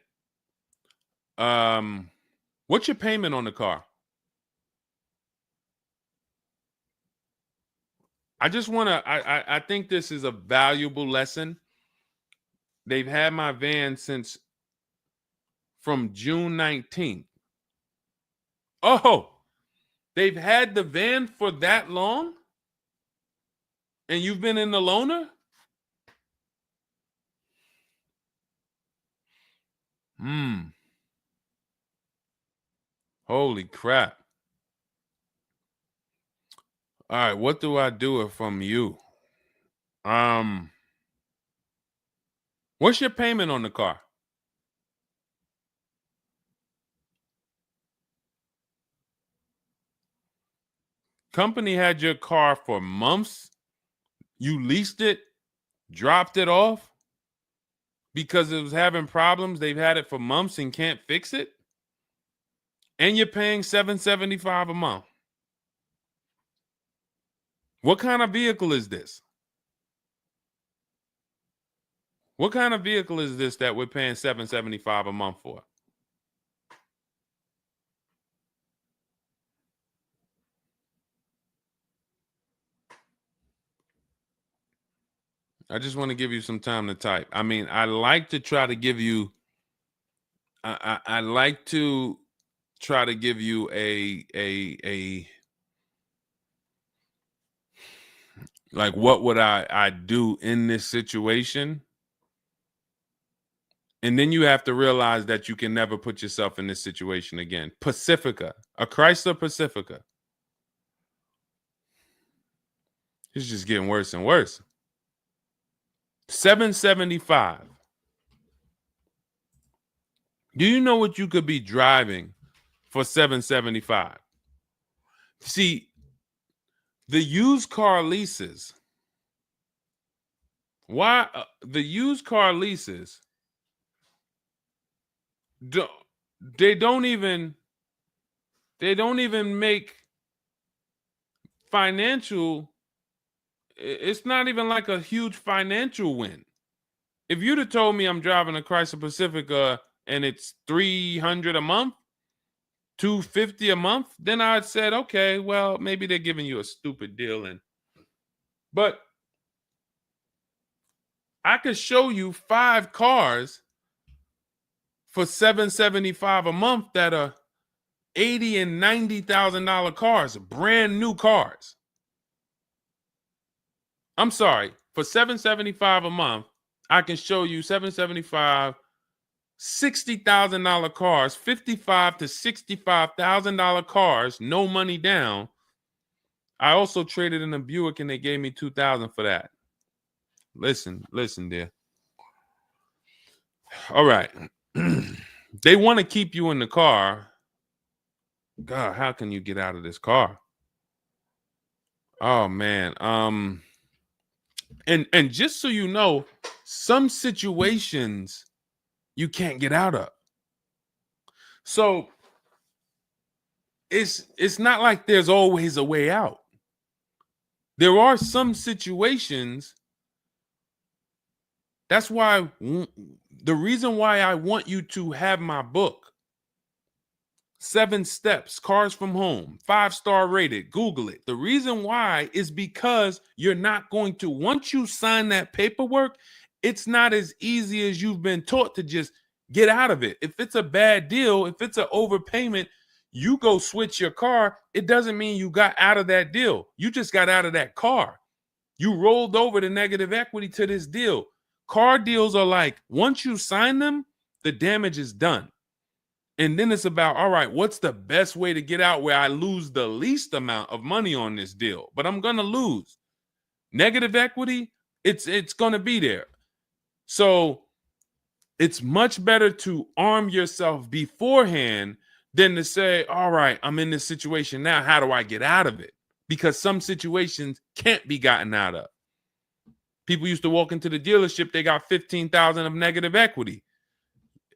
what's your payment on the car? I just want to, I think this is a valuable lesson. They've had my van since from June 19th. Oh, they've had the van for that long? And you've been in the loaner? Holy crap. All right, what do I do from you? What's your payment on the car? Company had your car for months. You leased it, dropped it off because it was having problems. They've had it for months and can't fix it. And you're paying $775 a month. What kind of vehicle is this? What kind of vehicle is this that we're paying $775 a month for? I just want to give you some time to type. I mean, I like to try to give you, I like to try to give you a like, what would I do in this situation? And then you have to realize that you can never put yourself in this situation again. Pacifica, a Chrysler Pacifica. It's just getting worse and worse. $775. Do you know what you could be driving for $775? See, the used car leases. Why the used car leases? They don't even make financial. It's not even like a huge financial win. If you'd have told me I'm driving a Chrysler Pacifica and it's $300 a month, $250 a month, then I'd said, okay, well, maybe they're giving you a stupid deal. But I could show you 5 cars for $775 a month that are $80,000 and $90,000 cars, brand new cars. I'm sorry, for $775 a month, I can show you $775, $60,000 cars, $55,000 to $65,000 cars, no money down. I also traded in a Buick and they gave me $2,000 for that. Listen, dear. All right. They want to keep you in the car. God, how can you get out of this car? Oh man. And just so you know, some situations you can't get out of. So it's not like there's always a way out. There are some situations. That's why the reason why I want you to have my book, 7 Steps, Cars from Home, 5-star rated, Google it. The reason why is because you're not going to, once you sign that paperwork, it's not as easy as you've been taught to just get out of it. If it's a bad deal, if it's an overpayment, you go switch your car, it doesn't mean you got out of that deal. You just got out of that car. You rolled over the negative equity to this deal. Car deals are like, once you sign them, the damage is done. And then it's about, all right, what's the best way to get out where I lose the least amount of money on this deal? But I'm going to lose. Negative equity, it's going to be there. So it's much better to arm yourself beforehand than to say, all right, I'm in this situation now. How do I get out of it? Because some situations can't be gotten out of. People used to walk into the dealership, they got 15,000 of negative equity.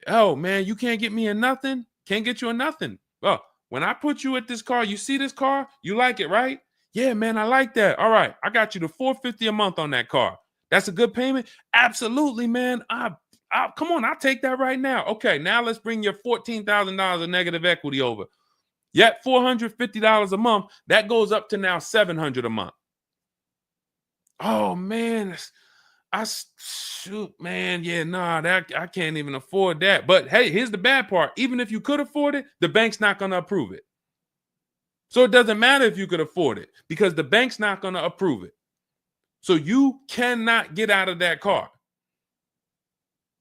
Oh man, you can't get me in nothing. Can't get you in nothing. Well, when I put you at this car, you see this car, you like it, right? Yeah, man, I like that. All right, I got you the $450 a month on that car. That's a good payment. Absolutely, man. Come on, I'll take that right now. Okay, now let's bring your $14,000 of negative equity over. Yet $450 a month. That goes up to now $700 a month. Oh man, shoot, man, yeah, nah, that I can't even afford that. But hey, here's the bad part. Even if you could afford it, the bank's not going to approve it. So it doesn't matter if you could afford it because the bank's not going to approve it. So you cannot get out of that car.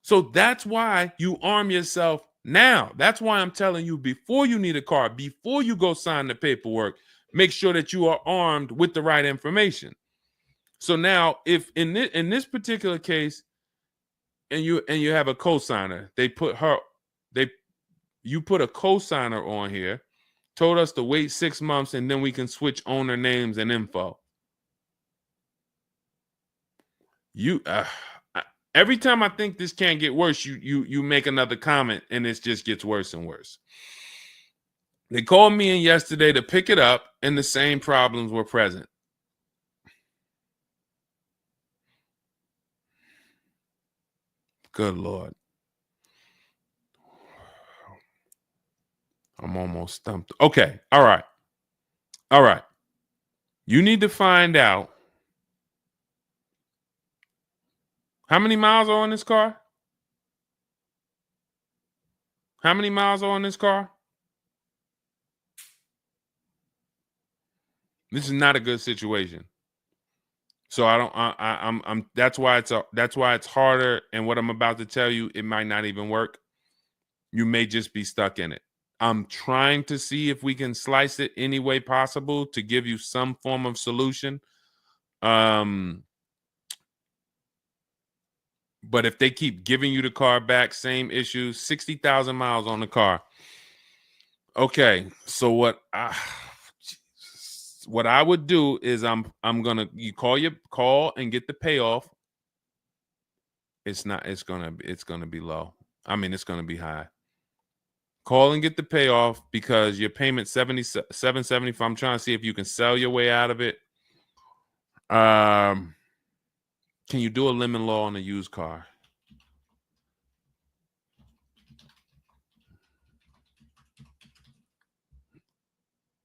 So that's why you arm yourself now. That's why I'm telling you, before you need a car, before you go sign the paperwork, make sure that you are armed with the right information. So now, if in this particular case, and you have a cosigner, you put a cosigner on here, told us to wait 6 months, and then we can switch owner names and info. Every time I think this can't get worse, you make another comment, and it just gets worse and worse. They called me in yesterday to pick it up, and the same problems were present. Good Lord. I'm almost stumped. Okay. All right. All right. You need to find out how many miles are on this car? How many miles are on this car? This is not a good situation. So that's why it's harder. And what I'm about to tell you, it might not even work. You may just be stuck in it. I'm trying to see if we can slice it any way possible to give you some form of solution. But if they keep giving you the car back, same issues, 60,000 miles on the car. Okay, so what I would do is you call and get the payoff. It's gonna be low. I mean, it's gonna be high. Call and get the payoff because your payment $775. I'm trying to see if you can sell your way out of it. Can you do a lemon law on a used car?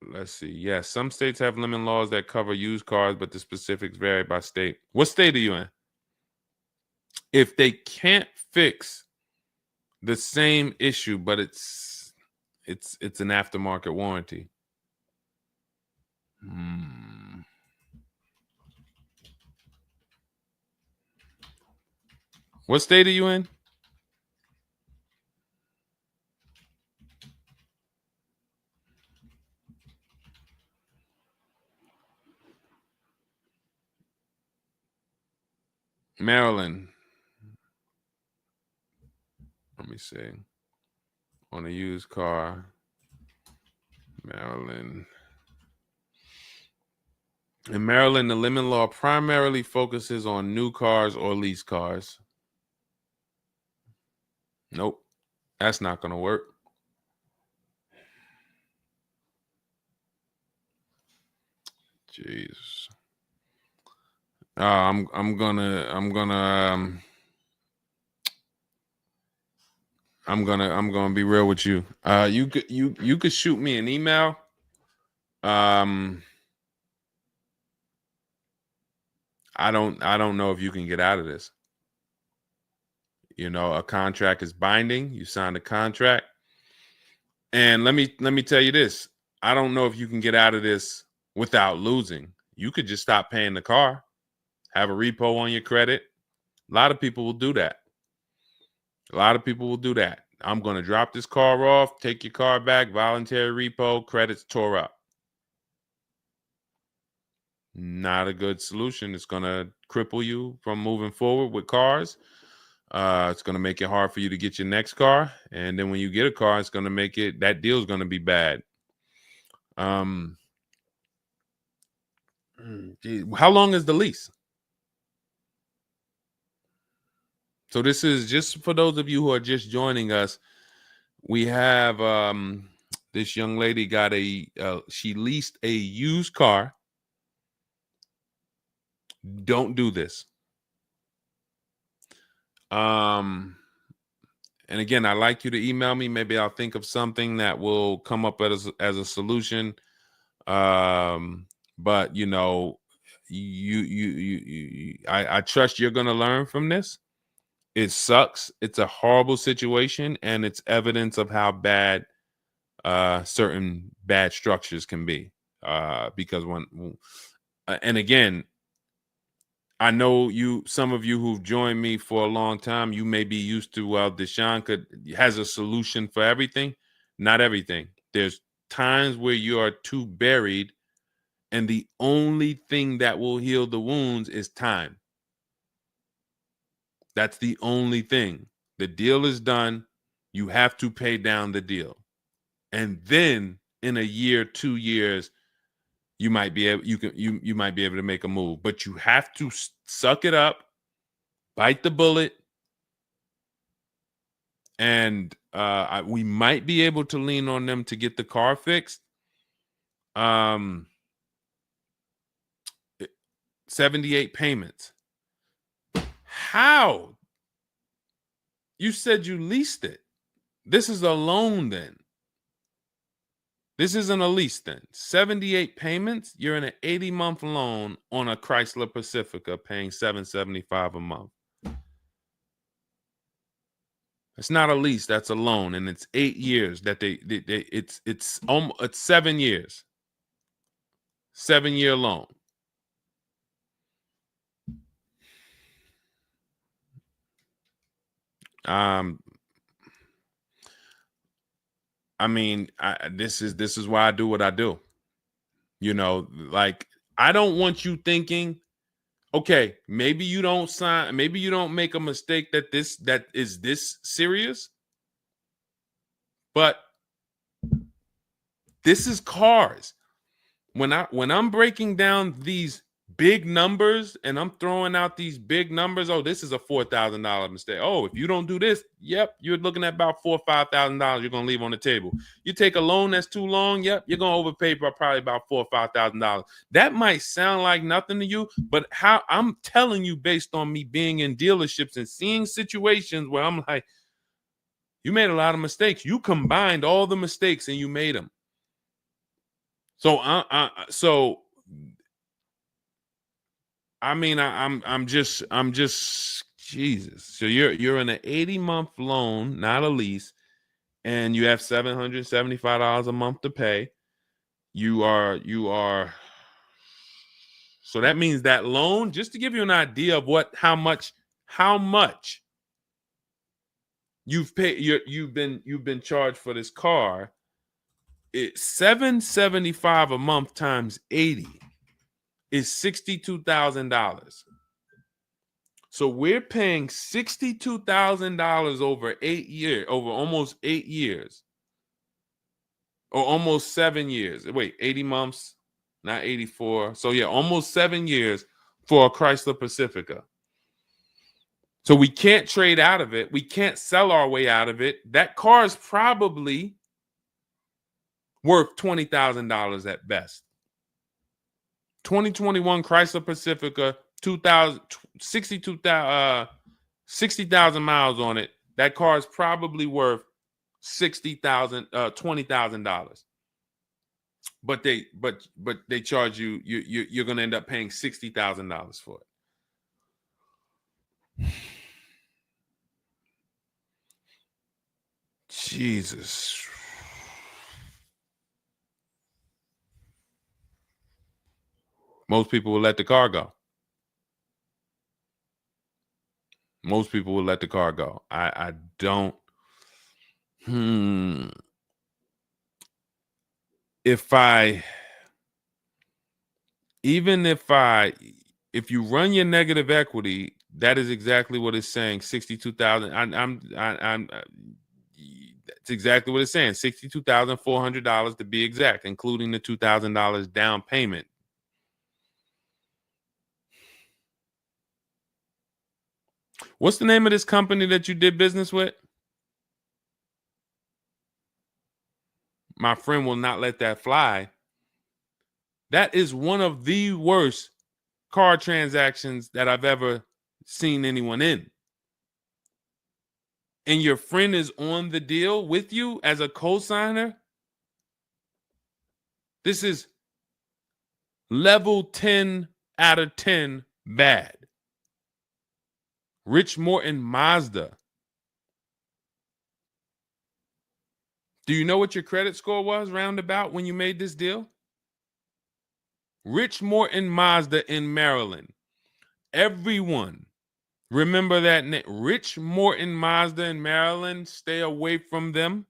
Let's see. Yes, some states have lemon laws that cover used cars, but the specifics vary by state. What state are you in? If they can't fix the same issue, but it's an aftermarket warranty. What state are you in? Maryland. Let me see. On a used car, Maryland. In Maryland, the lemon law primarily focuses on new cars or lease cars. Nope, that's not going to work. Jeez. I'm gonna be real with you. You could shoot me an email. I don't know if you can get out of this. You know, a contract is binding. You signed a contract. And let me tell you this. I don't know if you can get out of this without losing. You could just stop paying the car, have a repo on your credit. A lot of people will do that. I'm going to drop this car off, take your car back, voluntary repo, credits tore up. Not a good solution. It's going to cripple you from moving forward with cars. It's going to make it hard for you to get your next car. And then when you get a car, it's going to make that deal is going to be bad. Geez, how long is the lease? So this is just for those of you who are just joining us. We have this young lady got she leased a used car. Don't do this. And again, I'd like you to email me. Maybe I'll think of something that will come up as a solution. But you know, I trust you're gonna learn from this. It sucks. It's a horrible situation, and it's evidence of how bad certain bad structures can be. Because and again, I know some of you who've joined me for a long time, you may be used to, well, Deshone has a solution for everything. Not everything. There's times where you are too buried, and the only thing that will heal the wounds is time. That's the only thing. The deal is done. You have to pay down the deal. And then in a year, 2 years, you might be able you might be able to make a move. But you have to suck it up, bite the bullet, and we might be able to lean on them to get the car fixed. 78 payments. How? You said you leased it. This is a loan then. This isn't a lease then. 78 payments. You're in an 80-month loan on a Chrysler Pacifica paying $775 a month. It's not a lease, that's a loan, and it's 8 years that it's 7 years. 7-year loan. I mean, this is why I do what I do. You know, like, I don't want you thinking, okay, maybe you don't sign, maybe you don't make a mistake that is this serious, but this is cars. When I'm breaking down these big numbers and I'm throwing out these big numbers, oh, this is a $4,000 mistake. Oh, if you don't do this, yep, you're looking at about $4,000 or $5,000 you're gonna leave on the table. You take a loan that's too long, yep, you're gonna overpay by probably about $4,000 or $5,000. That might sound like nothing to you, but how I'm telling you based on me being in dealerships and seeing situations where I'm like, you made a lot of mistakes. You combined all the mistakes and you made them. So I mean, I'm just Jesus. So you're in an 80-month loan, not a lease, and you have $775 a month to pay. You are. So that means that loan, just to give you an idea of how much you've paid, you've been charged for this car. It's $775 a month times 80 is $62,000. So we're paying $62,000 over 8 years, over almost 8 years, or almost 7 years. Wait, 80 months, not 84. So yeah, almost 7 years for a Chrysler Pacifica. So we can't trade out of it. We can't sell our way out of it. That car is probably worth $20,000 at best. 2021 Chrysler Pacifica, 60,000 miles on it. That car is probably worth $20,000. But they charge you. You're going to end up paying $60,000 for it. Jesus. Most people will let the car go. Most people will let the car go. I don't. If you run your negative equity, that is exactly what it's saying. 62,000. It's exactly what it's saying. $62,400 to be exact, including the $2,000 down payment. What's the name of this company that you did business with? My friend will not let that fly. That is one of the worst car transactions that I've ever seen anyone in. And your friend is on the deal with you as a co-signer. This is level 10 out of 10 bad. Rich Morton Mazda. Do you know what your credit score was roundabout when you made this deal? Rich Morton Mazda in Maryland. Everyone remember that name. Rich Morton Mazda in Maryland. Stay away from them.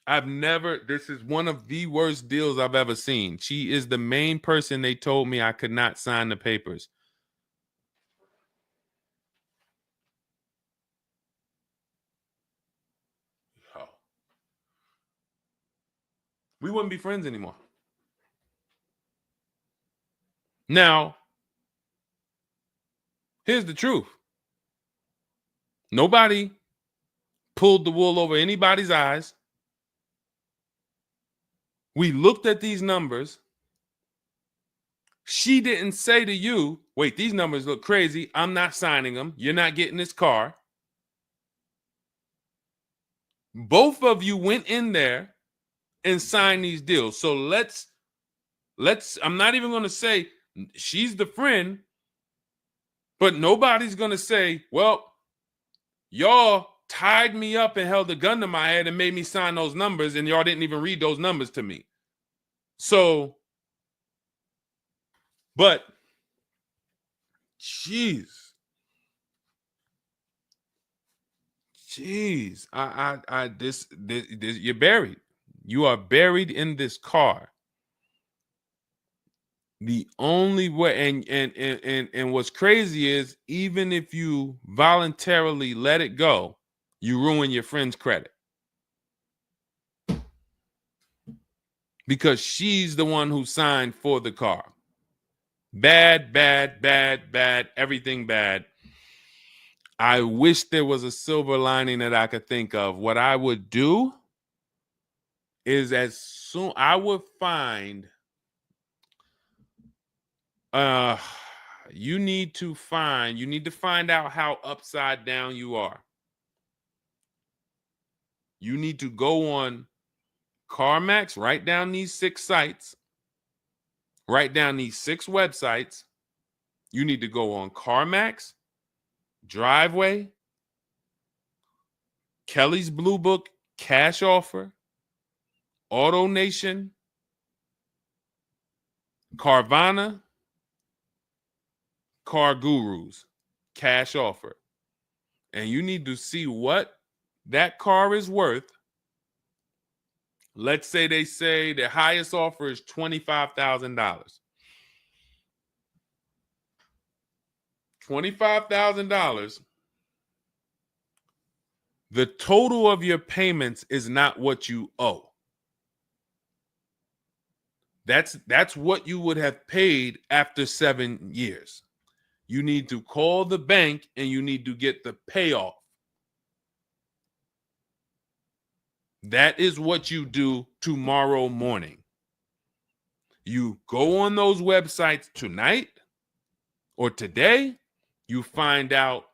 This is one of the worst deals I've ever seen. She is the main person they told me I could not sign the papers. Oh. We wouldn't be friends anymore. Now, here's the truth. Nobody pulled the wool over anybody's eyes. We looked at these numbers. She didn't say to you, wait, these numbers look crazy. I'm not signing them. You're not getting this car. Both of you went in there and signed these deals. So let's I'm not even going to say she's the friend, but nobody's going to say, well, y'all tied me up and held a gun to my head and made me sign those numbers, and y'all didn't even read those numbers to me. So, but, jeez, this, you're buried. You are buried in this car. The only way, and what's crazy is, even if you voluntarily let it go, you ruin your friend's credit. Because she's the one who signed for the car. Bad, bad, bad, bad, everything bad. I wish there was a silver lining that I could think of. What I would do is I would find, you need to find out how upside down you are. You need to go on CarMax, write down these 6 sites, write down these 6 websites. You need to go on CarMax, Driveway, Kelly's Blue Book, Cash Offer, Auto Nation, Carvana, Car Gurus, Cash Offer. And you need to see what that car is worth. Let's say they say the highest offer is $25,000. $25,000. The total of your payments is not what you owe. That's what you would have paid after 7 years. You need to call the bank and you need to get the payoff. That is what you do tomorrow morning. You go on those websites tonight or today. You find out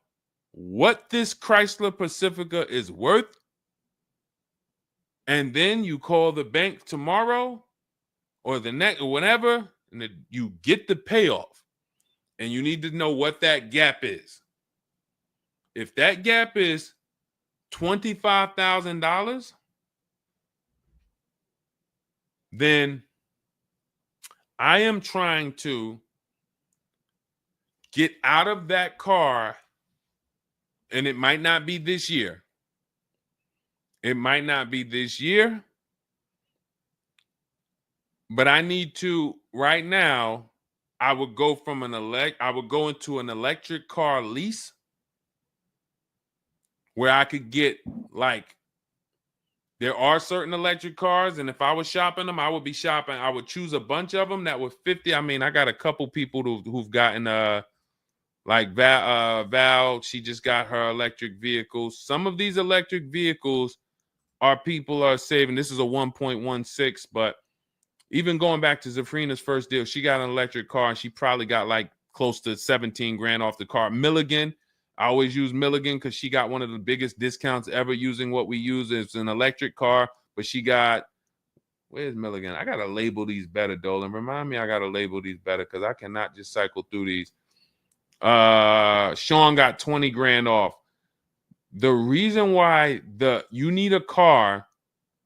what this Chrysler Pacifica is worth. And then you call the bank tomorrow or the next or whenever, and you get the payoff. And you need to know what that gap is. If that gap is $25,000, then I am trying to get out of that car, and it might not be this year. It might not be this year, but I need to right now. I would go into an electric car lease where I could get, like, there are certain electric cars, and if I was shopping them, I would choose a bunch of them that were 50. I mean, I got a couple people who've gotten Like Val, she just got her electric vehicle. Some of these electric vehicles people are saving. This is a 1.16, but even going back to Zafrina's first deal, she got an electric car and she probably got like close to 17 grand off the car. Milligan, I always use Milligan because she got one of the biggest discounts ever using what we use. It's an electric car, but she got, where's Milligan? I got to label these better, Dolan. Remind me I got to label these better because I cannot just cycle through these. Sean got 20 grand off. The reason why you need a car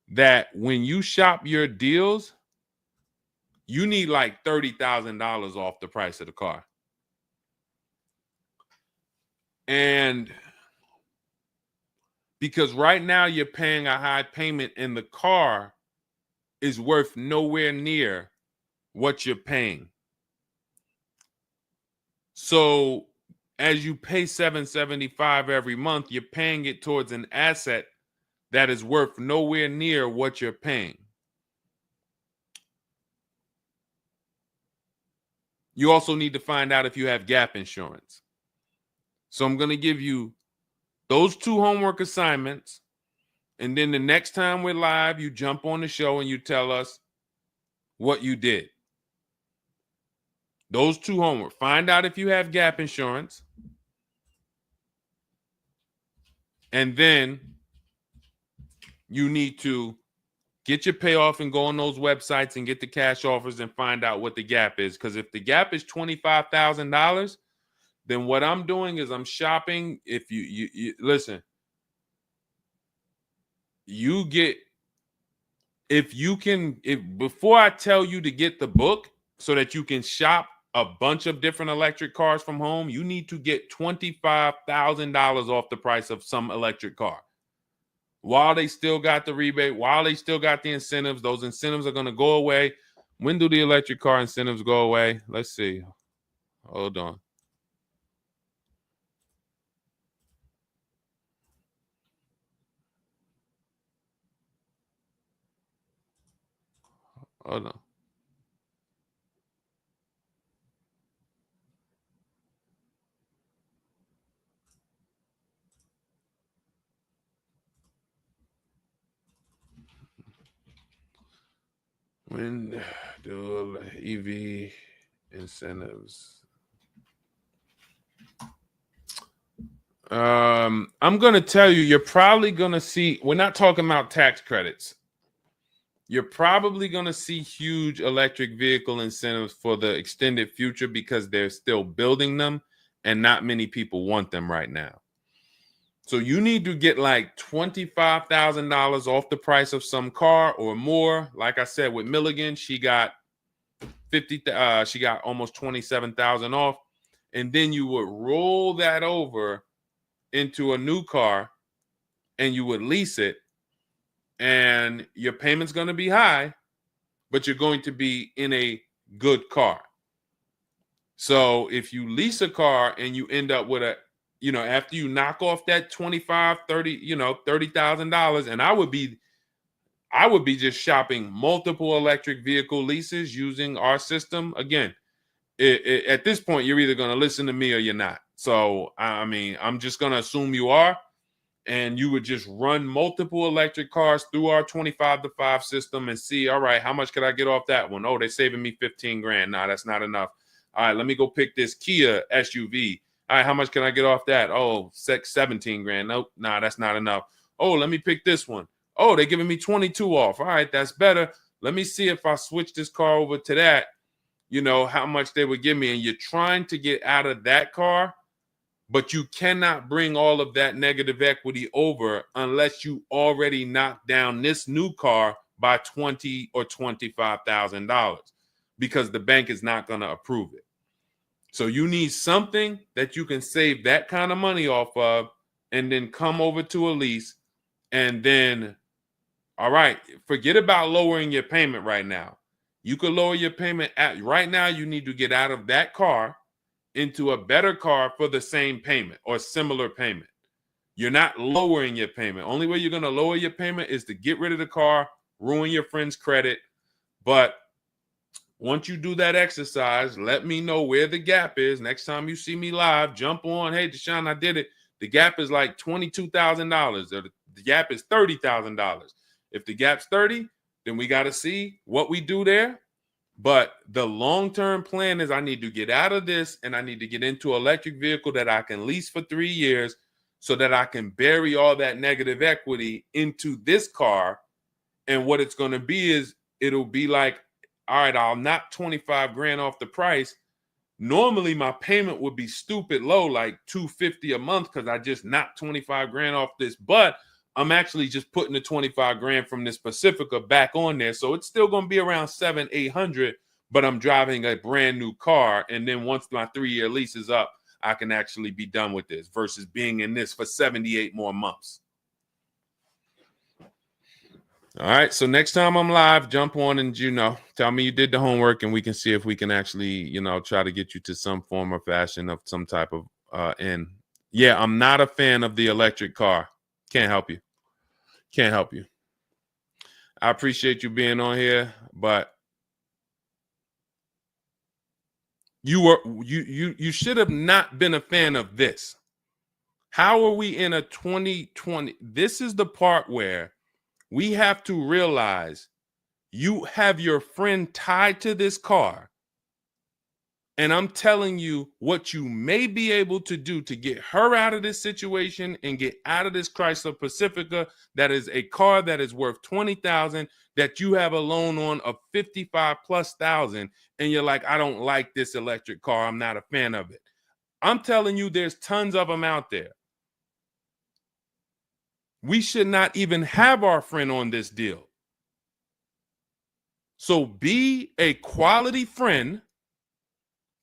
that when you shop your deals, you need like $30,000 off the price of the car. And because right now you're paying a high payment and the car is worth nowhere near what you're paying. So as you pay $775 every month, you're paying it towards an asset that is worth nowhere near what you're paying. You also need to find out if you have gap insurance. So I'm going to give you those 2 homework assignments. And then the next time we're live, you jump on the show and you tell us what you did. Those 2 homework. Find out if you have gap insurance. And then you need to get your payoff and go on those websites and get the cash offers and find out what the gap is. Because if the gap is $25,000, then what I'm doing is I'm shopping. If you listen, you get, if before I tell you to get the book so that you can shop a bunch of different electric cars from home, you need to get $25,000 off the price of some electric car. While they still got the rebate, while they still got the incentives, those incentives are going to go away. When do the electric car incentives go away? Let's see. Hold on. Hold on. When do EV incentives? I'm going to tell you, you're probably going to see, we're not talking about tax credits. You're probably going to see huge electric vehicle incentives for the extended future because they're still building them and not many people want them right now. So you need to get like $25,000 off the price of some car or more. Like I said, with Milligan, she got she got almost 27,000 off. And then you would roll that over into a new car and you would lease it. And your payment's going to be high, but you're going to be in a good car. So if you lease a car and you end up with after you knock off that 25, 30, $30,000, and I would be just shopping multiple electric vehicle leases using our system. Again, at this point, you're either going to listen to me or you're not. So, I mean, I'm just going to assume you are. And you would just run multiple electric cars through our 25-to-5 system and see, all right, how much could I get off that one? Oh, they're saving me 15 grand. Nah, that's not enough. All right, let me go pick this Kia SUV. All right, how much can I get off that? Oh, 17 grand. Nope, nah, that's not enough. Oh, let me pick this one. Oh, they're giving me 22 off. All right, that's better. Let me see if I switch this car over to that, how much they would give me. And you're trying to get out of that car, but you cannot bring all of that negative equity over unless you already knock down this new car by $20,000 or $25,000 because the bank is not going to approve it. So you need something that you can save that kind of money off of and then come over to a lease and then, all right, forget about lowering your payment right now. You could lower your payment right now. You need to get out of that car into a better car for the same payment or similar payment. You're not lowering your payment. Only way you're going to lower your payment is to get rid of the car, ruin your friend's credit. But once you do that exercise, let me know where the gap is. Next time you see me live, jump on. Hey, Deshone, I did it. The gap is like $22,000. Or the gap is $30,000. If the gap's 30, then we got to see what we do there. But the long-term plan is I need to get out of this and I need to get into an electric vehicle that I can lease for 3 years so that I can bury all that negative equity into this car. And what it's going to be is it'll be like, all right, I'll knock 25 grand off the price. Normally my payment would be stupid low, like $250 a month, because I just knocked 25 grand off this. But I'm actually just putting the 25 grand from this Pacifica back on there. So it's still going to be around 700-800, but I'm driving a brand new car. And then once my 3-year lease is up, I can actually be done with this versus being in this for 78 more months. All right. So next time I'm live, jump on and, tell me you did the homework and we can see if we can actually, try to get you to some form or fashion of some type of end. Yeah, I'm not a fan of the electric car. Can't help you. Can't help you. I appreciate you being on here, but you should have not been a fan of this. How are we in a 2020? This is the part where we have to realize you have your friend tied to this car. And I'm telling you what you may be able to do to get her out of this situation and get out of this Chrysler Pacifica. That is a car that is worth $20,000 that you have a loan on of $55,000+. And you're like, I don't like this electric car. I'm not a fan of it. I'm telling you, there's tons of them out there. We should not even have our friend on this deal. So be a quality friend.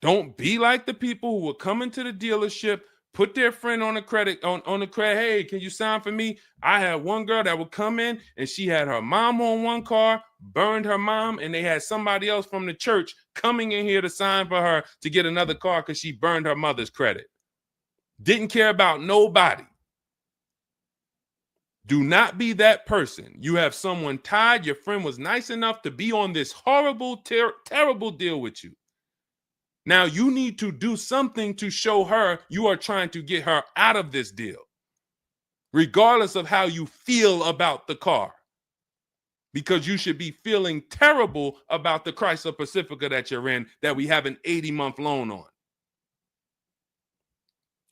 Don't be like the people who will come into the dealership, put their friend on the credit, on the credit. Hey, can you sign for me? I had one girl that would come in and she had her mom on one car, burned her mom, and they had somebody else from the church coming in here to sign for her to get another car because she burned her mother's credit. Didn't care about nobody. Do not be that person. You have someone tied. Your friend was nice enough to be on this horrible, terrible deal with you. Now you need to do something to show her you are trying to get her out of this deal, regardless of how you feel about the car, because you should be feeling terrible about the Chrysler Pacifica that you're in that we have an 80-month loan on.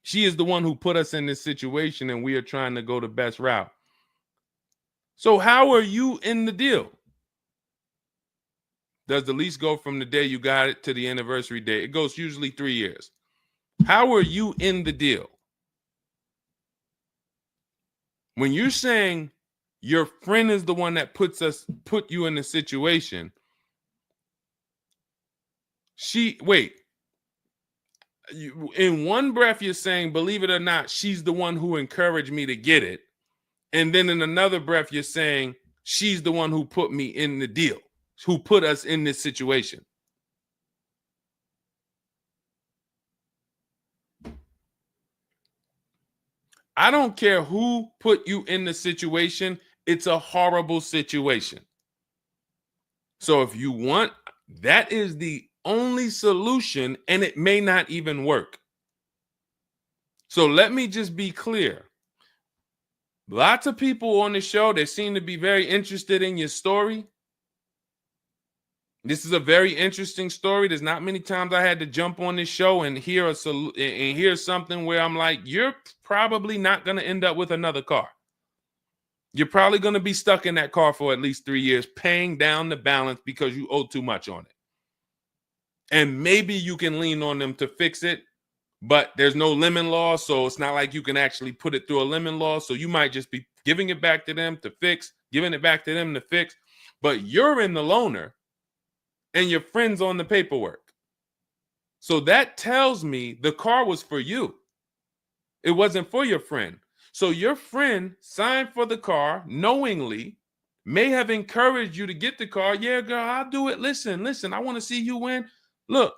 She is the one who put us in this situation and we are trying to go the best route. So how are you in the deal? Does the lease go from the day you got it to the anniversary day? It goes usually 3 years. How are you in the deal? When you're saying your friend is the one that put you in the situation, in one breath you're saying, believe it or not, she's the one who encouraged me to get it. And then in another breath, you're saying she's the one who put me in the deal, who put us in this situation. I don't care who put you in the situation. It's a horrible situation. So if you want, that is the only solution, and it may not even work. So let me just be clear. Lots of people on the show, they seem to be very interested in your story. This is a very interesting story. There's not many times I had to jump on this show and hear something where I'm like, you're probably not going to end up with another car. You're probably going to be stuck in that car for at least 3 years, paying down the balance because you owe too much on it. And maybe you can lean on them to fix it, but there's no lemon law, so it's not like you can actually put it through a lemon law. So you might just be giving it back to them to fix, giving it back to them to fix. But you're in the loaner and your friend's on the paperwork. So that tells me the car was for you. It wasn't for your friend. So your friend signed for the car knowingly, may have encouraged you to get the car. Yeah, girl, I'll do it. Listen, I want to see you win. Look.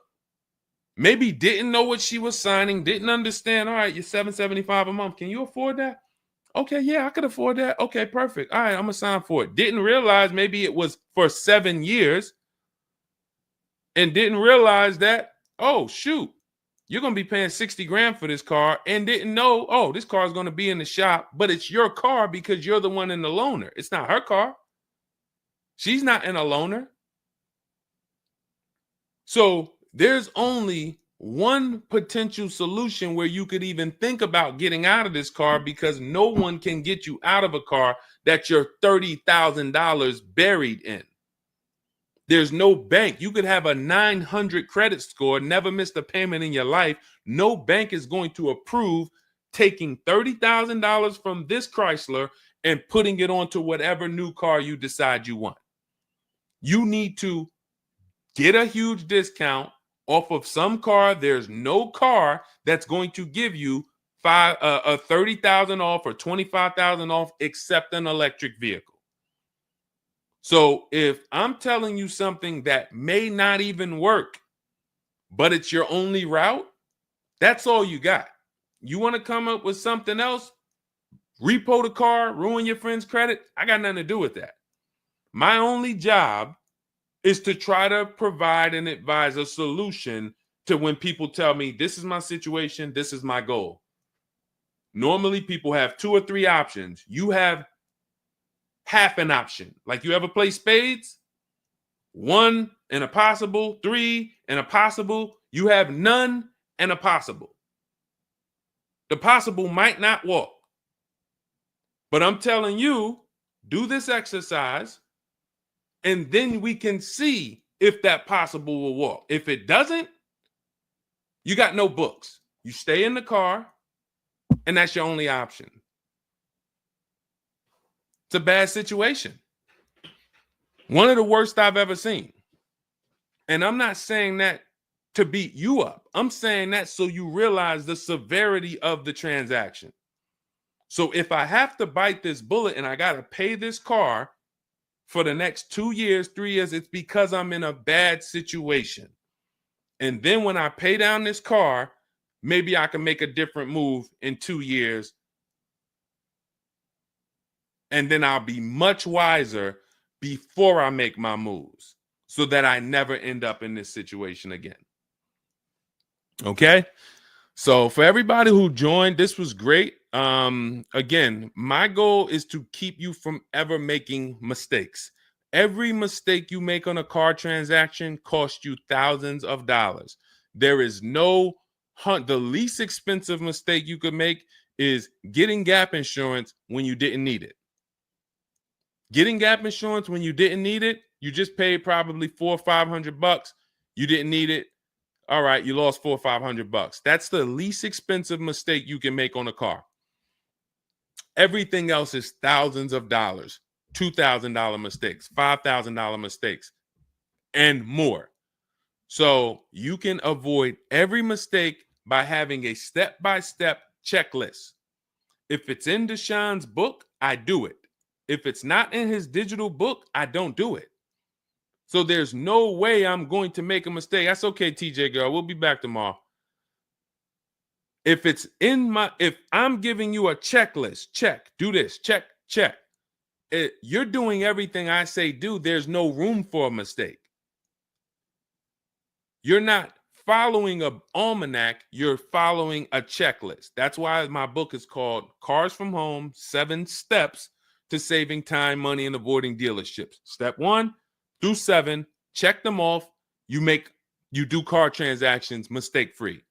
Maybe didn't know what she was signing, didn't understand. All right, you're $775 a month. Can you afford that? Okay, yeah, I could afford that. Okay, perfect. All right, I'm going to sign for it. Didn't realize maybe it was for 7 years. and didn't realize that, oh, shoot, you're going to be paying 60 grand for this car, and didn't know, oh, this car is going to be in the shop, but it's your car because you're the one in the loaner. It's not her car. She's not in a loaner. So there's only one potential solution where you could even think about getting out of this car, because no one can get you out of a car that you're $30,000 buried in. There's no bank. You could have a 900 credit score, never missed a payment in your life. No bank is going to approve taking $30,000 from this Chrysler and putting it onto whatever new car you decide you want. You need to get a huge discount off of some car. There's no car that's going to give you $30,000 off or $25,000 off except an electric vehicle. So if I'm telling you something that may not even work, but it's your only route, that's all you got. You want to come up with something else, repo the car, ruin your friend's credit, I got nothing to do with that. My only job is to try to provide and advise a solution to when people tell me, this is my situation, this is my goal. Normally people have 2 or 3 options. You have half an option. Like, you ever play spades? 1 and a possible, 3 and a possible. You have none and a possible. The possible might not walk. But I'm telling you, do this exercise, and then we can see if that possible will walk. If it doesn't, you got no books. You stay in the car, and that's your only option. It's a bad situation. One of the worst I've ever seen. And I'm not saying that to beat you up. I'm saying that so you realize the severity of the transaction. So if I have to bite this bullet and I got to pay this car for the next 2 years, 3 years, it's because I'm in a bad situation. And then when I pay down this car, maybe I can make a different move in 2 years. And then I'll be much wiser before I make my moves, so that I never end up in this situation again. Okay? So for everybody who joined, this was great. Again, my goal is to keep you from ever making mistakes. Every mistake you make on a car transaction costs you thousands of dollars. There is no the least expensive mistake you could make is getting gap insurance when you didn't need it. Getting gap insurance when you didn't need it, you just paid probably $400 or $500. You didn't need it. All right, you lost $400 or $500. That's the least expensive mistake you can make on a car. Everything else is thousands of dollars, $2,000 mistakes, $5,000 mistakes, and more. So you can avoid every mistake by having a step-by-step checklist. If it's in Deshone's book, I do it. If it's not in his digital book, I don't do it. So there's no way I'm going to make a mistake. That's okay, TJ girl. We'll be back tomorrow. If I'm giving you a checklist, check, do this, check, check. You're doing everything I say do. There's no room for a mistake. You're not following an almanac. You're following a checklist. That's why my book is called Cars from Home, 7 Steps to Saving Time, Money, and Avoiding Dealerships. Step 1 through 7, check them off. You do car transactions mistake-free.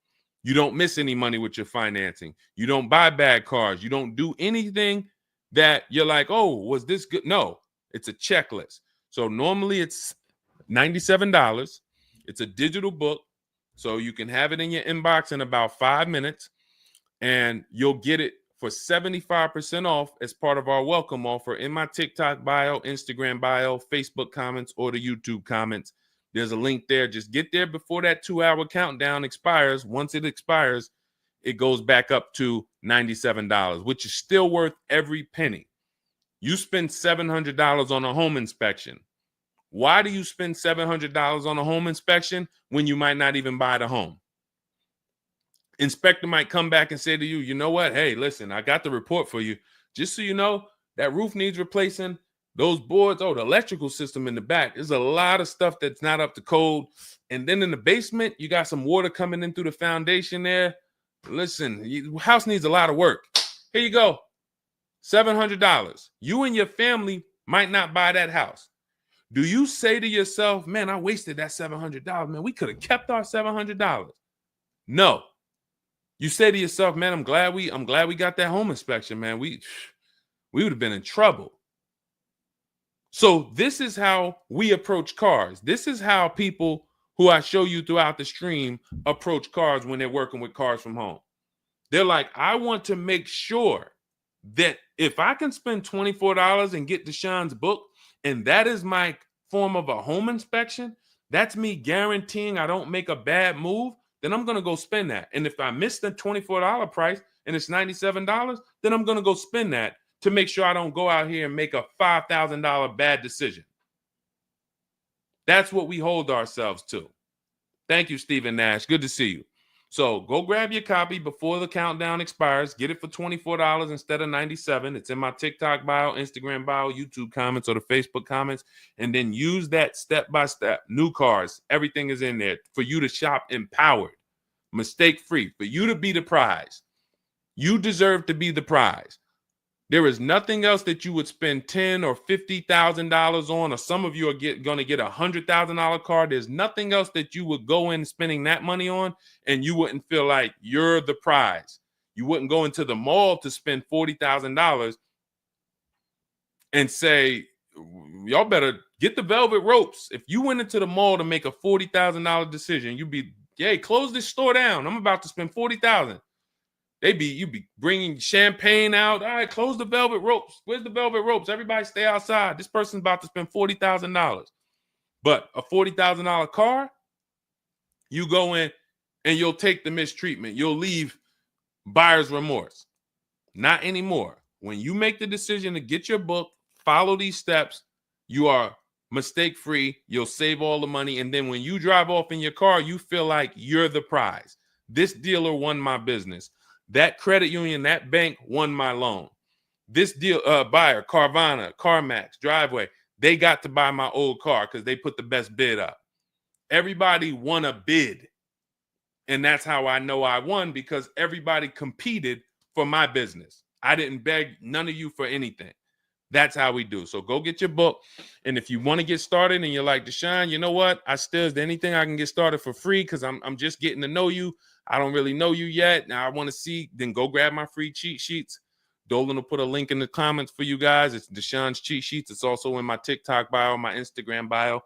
You don't miss any money with your financing. You don't buy bad cars. You don't do anything that you're like, oh, was this good? No, it's a checklist. So normally it's $97. It's a digital book. So you can have it in your inbox in about 5 minutes, and you'll get it for 75% off as part of our welcome offer in my TikTok bio, Instagram bio, Facebook comments, or the YouTube comments. There's a link there. Just get there before that 2-hour countdown expires. Once it expires, it goes back up to $97, which is still worth every penny. You spend $700 on a home inspection. Why do you spend $700 on a home inspection when you might not even buy the home? Inspector might come back and say to you, you know what? Hey, listen, I got the report for you. Just so you know, that roof needs replacing. Those boards, the electrical system in the back, there's a lot of stuff that's not up to code. And then in the basement, you got some water coming in through the foundation there. Listen, house needs a lot of work. Here you go, $700. You and your family might not buy that house. Do you say to yourself, man, I wasted that $700, man, we could have kept our $700? No. You say to yourself, man, I'm glad we got that home inspection, man. We would have been in trouble. So this is how we approach cars. This is how people who I show you throughout the stream approach cars when they're working with cars from home. They're like, I want to make sure that if I can spend $24 and get Deshone's book, and that is my form of a home inspection, that's me guaranteeing I don't make a bad move, then I'm going to go spend that. And if I miss the $24 price and it's $97, then I'm going to go spend that to make sure I don't go out here and make a $5,000 bad decision. That's what we hold ourselves to. Thank you, Stephen Nash. Good to see you. So go grab your copy before the countdown expires. Get it for $24 instead of $97. It's in my TikTok bio, Instagram bio, YouTube comments, or the Facebook comments. And then use that step-by-step. New cars. Everything is in there for you to shop empowered, mistake-free, for you to be the prize. You deserve to be the prize. There is nothing else that you would spend $10,000 or $50,000 on, or some of you are going to get a $100,000 car. There's nothing else that you would go in spending that money on, and you wouldn't feel like you're the prize. You wouldn't go into the mall to spend $40,000 and say, y'all better get the velvet ropes. If you went into the mall to make a $40,000 decision, you'd be, hey, close this store down. I'm about to spend $40,000. You'd be bringing champagne out. All right, close the velvet ropes. Where's the velvet ropes? Everybody stay outside. This person's about to spend $40,000. But a $40,000 car, you go in and you'll take the mistreatment. You'll leave buyer's remorse. Not anymore. When you make the decision to get your book, follow these steps, you are mistake-free. You'll save all the money. And then when you drive off in your car, you feel like you're the prize. This dealer won my business. That credit union, that bank won my loan. This deal, buyer, Carvana, CarMax, Driveway, they got to buy my old car because they put the best bid up. Everybody won a bid. And that's how I know I won, because everybody competed for my business. I didn't beg none of you for anything. That's how we do. So go get your book. And if you want to get started and you're like, Deshone, you know what? Is there anything I can get started for free? Because I'm just getting to know you. I don't really know you yet. Now I want to see, then go grab my free cheat sheets. Dolan will put a link in the comments for you guys. It's Deshone's cheat sheets. It's also in my TikTok bio, my Instagram bio.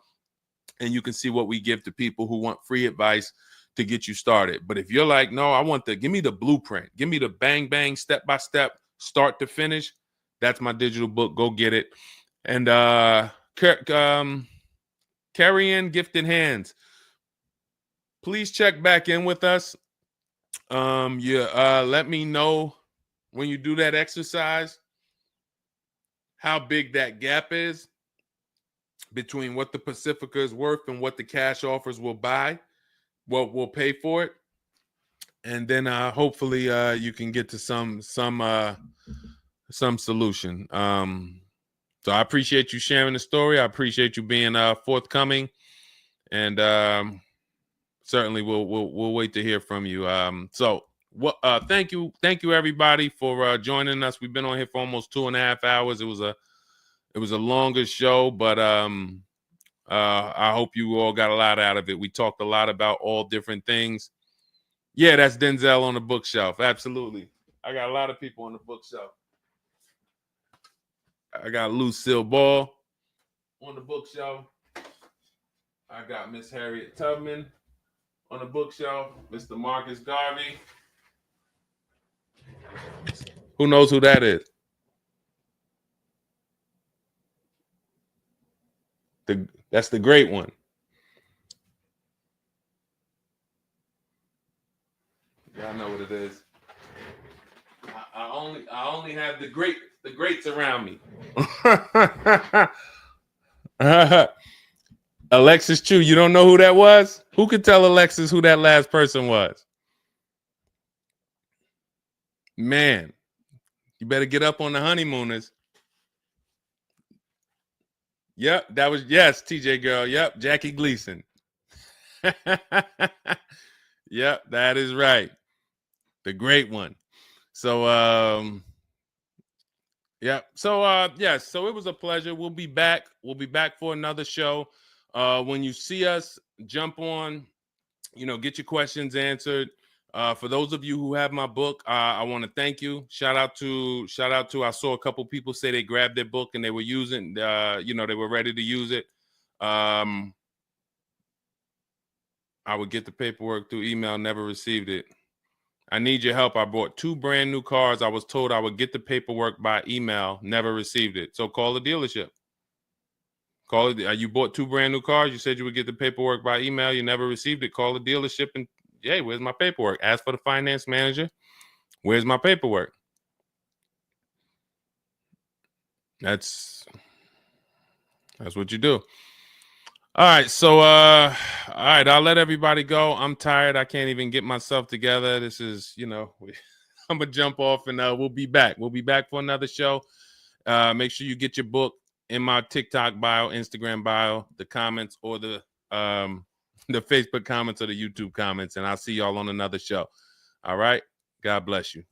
And you can see what we give to people who want free advice to get you started. But if you're like, no, give me the blueprint. Give me the bang, bang, step-by-step, start to finish. That's my digital book. Go get it. And carry in gifted hands. Please check back in with us. Let me know when you do that exercise how big that gap is between what the Pacifica is worth and what the cash offers will buy, what will pay for it. And then hopefully you can get to some solution. So I appreciate you sharing the story. I appreciate you being forthcoming, and certainly we'll wait to hear from you. Thank you everybody for joining us. We've been on here for almost 2.5 hours. It was a longer show, but I hope you all got a lot out of it. We talked a lot about all different things. Yeah, that's Denzel on the bookshelf. Absolutely. I got a lot of people on the bookshelf. I got Lucille Ball on the bookshelf. I got Miss Harriet Tubman on the bookshelf. Mr. Marcus Garvey. Who knows who that is? That's the great one. Y'all know what it is. I only have the greats around me. Alexis Chu, you don't know who that was? Who could tell Alexis who that last person was? Man, you better get up on the honeymooners. Yep, that was, yes, TJ girl. Yep, Jackie Gleason. Yep, that is right. The great one. So yeah. So yes, so it was a pleasure. We'll be back. We'll be back for another show. When you see us, jump on, get your questions answered. For those of you who have my book, I want to thank you. Shout out to I saw a couple people say they grabbed their book and they were using they were ready to use it. I would get the paperwork through email, never received it. I need your help. I bought 2 brand new cars. I was told I would get the paperwork by email, never received it. So call the dealership. Call it. You bought 2 brand new cars. You said you would get the paperwork by email. You never received it. Call the dealership and, hey, where's my paperwork? Ask for the finance manager. Where's my paperwork? That's what you do. All right. So, all right. I'll let everybody go. I'm tired. I can't even get myself together. This is, I'm going to jump off and we'll be back. We'll be back for another show. Make sure you get your book in my TikTok bio, Instagram bio, the comments, or the Facebook comments or the YouTube comments. And I'll see y'all on another show. All right. God bless you.